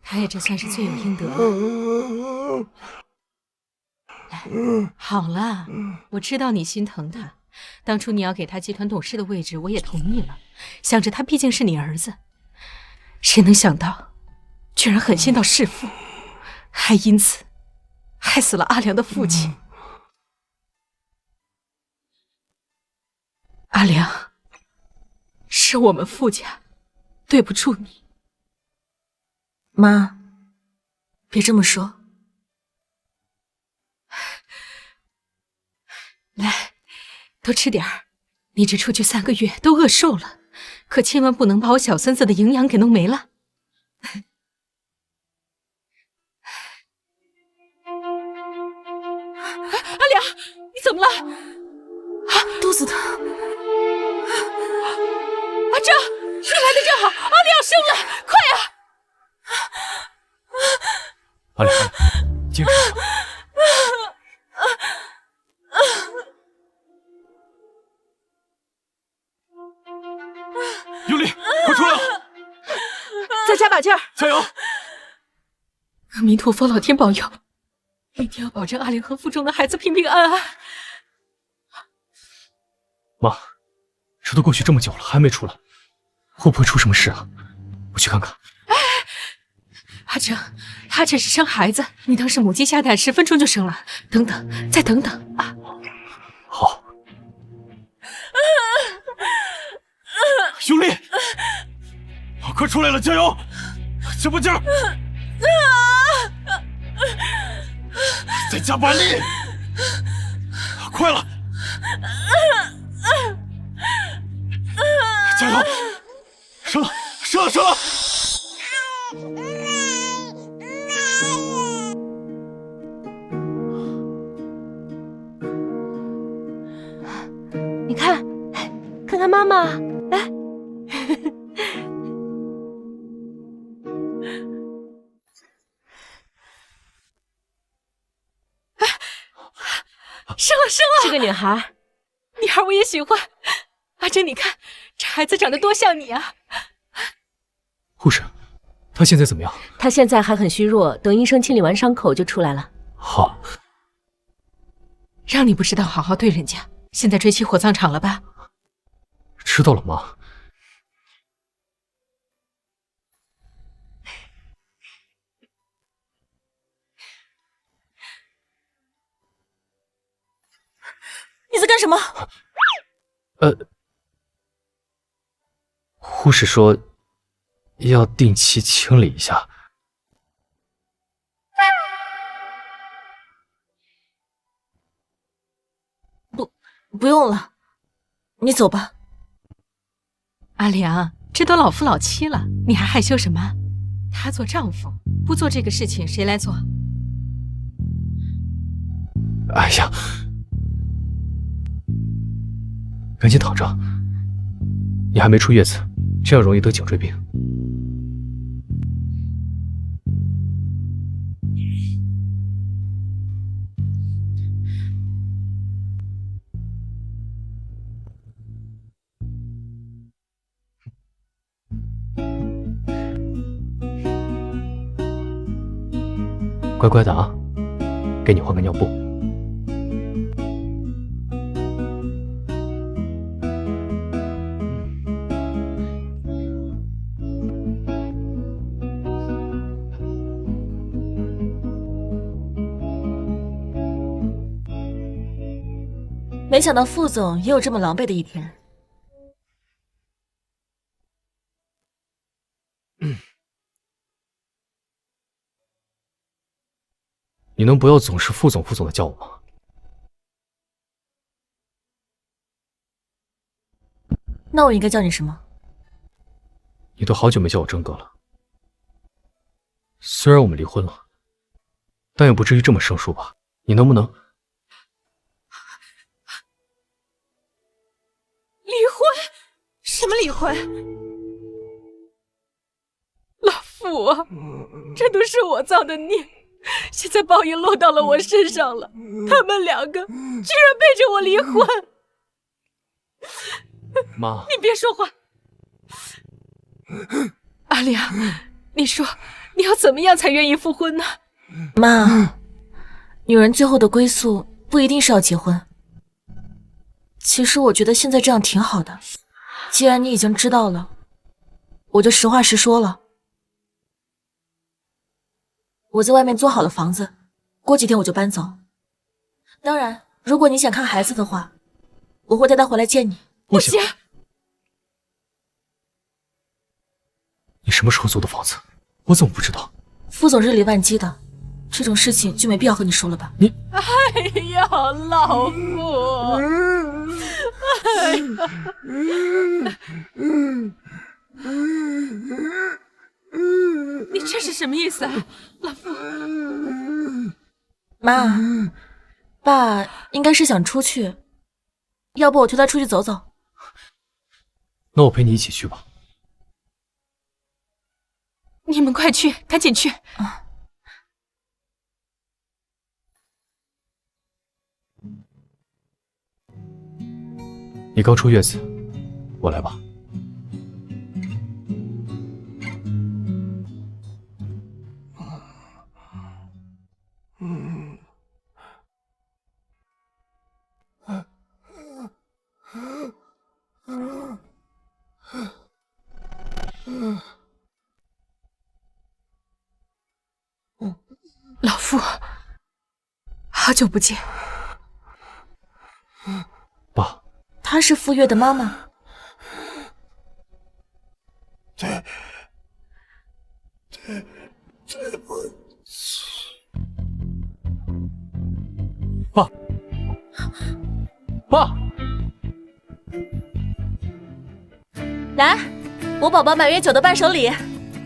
他也这算是罪有应得了。来，好了，我知道你心疼他。当初你要给他集团董事的位置，我也同意了，想着他毕竟是你儿子。谁能想到，居然狠心到弑父，还因此害死了阿良的父亲。阿良，是我们傅家对不住你。妈，别这么说。来，多吃点儿。你这出去3个月都饿瘦了，可千万不能把我小孙子的营养给弄没了。阿良，你怎么了？肚子疼。阿正，你来的正好，阿良要生了，快呀！阿良，坚持一下。尤里，快出来了！再加把劲儿，加油！阿弥陀佛，老天保佑，一定要保证阿良和腹中的孩子平平安安。妈，这都过去这么久了，还没出来，会不会出什么事啊？我去看看。阿正，他这是生孩子，你当是母鸡下蛋10分钟就生了，等等，再等等啊！好。兄弟，快出来了，加油！加把劲儿！再加把力！快了！加油！生了，生了，生了！你看，看看妈妈，来。生了，生了！是个女孩，女孩我也喜欢。阿珍，你看这孩子长得多像你啊！护士，她现在怎么样？她现在还很虚弱，等医生清理完伤口就出来了。好。让你不知道好好对人家，现在追起火葬场了吧？知道了，妈。你在干什么？护士说要定期清理一下。不用了，你走吧。阿良，这都老夫老妻了，你还害羞什么？他做丈夫，不做这个事情谁来做？哎呀，赶紧躺着，你还没出月子，这样容易得颈椎病。乖乖的啊，给你换个尿布。没想到副总也有这么狼狈的一天。你能不要总是副总副总的叫我吗？那我应该叫你什么？你都好久没叫我真哥了。虽然我们离婚了，但也不至于这么生疏吧？你能不能……离婚？什么离婚？老夫父啊，这都是我造的孽，现在报应落到了我身上了。他们两个居然背着我离婚。妈，你别说话。阿良，你说你要怎么样才愿意复婚呢？妈，女人最后的归宿不一定是要结婚。其实我觉得现在这样挺好的。既然你已经知道了，我就实话实说了。我在外面租好了房子，过几天我就搬走。当然，如果你想看孩子的话，我会带他回来见你。不行。你什么时候租的房子？我怎么不知道？副总日理万机的，这种事情就没必要和你说了吧。你，哎呀，老傅，哎呀，你这是什么意思啊，老傅？妈，爸应该是想出去，要不我推他出去走走。那我陪你一起去吧。你们快去，赶紧去。你刚出月子，我来吧。老傅，好久不见。爸，她是傅月的妈妈。对不起，爸，爸，来，我宝宝满月酒的伴手礼，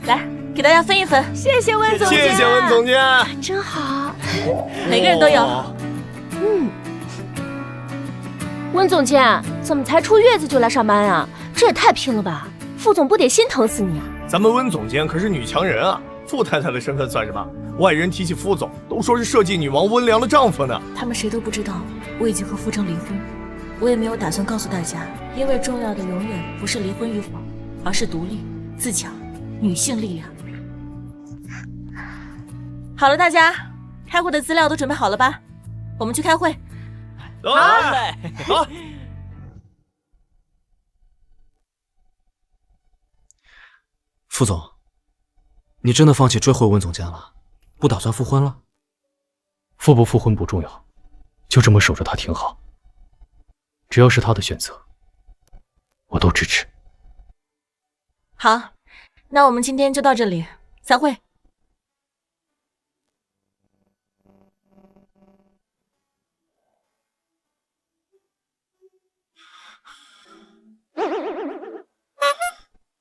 来给大家分一分。谢谢温总监，谢谢温总监，真好，每个人都有。温总监，怎么才出月子就来上班啊？这也太拼了吧！副总不得心疼死你啊！咱们温总监可是女强人啊，傅太太的身份算什么？外人提起傅总，都说是设计女王温良的丈夫呢。他们谁都不知道，我已经和傅征离婚，我也没有打算告诉大家，因为重要的永远不是离婚与否，而是独立、自强、女性力量。好了，大家，开会的资料都准备好了吧？我们去开会。好，走。副总，你真的放弃追回温总监了？不打算复婚了？复不复婚不重要，就这么守着他挺好。只要是他的选择，我都支持。好，那我们今天就到这里，散会。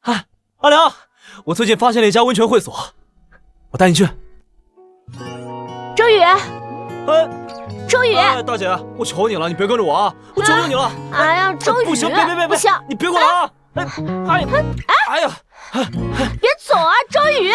哎，阿良，我最近发现了一家温泉会所，我带你去。周宇，周宇，大姐，我求你了，你别跟着我啊！我求求你了！哎呀，周宇，不行，别，不行，你别过来啊！哎呀，别走啊，周宇！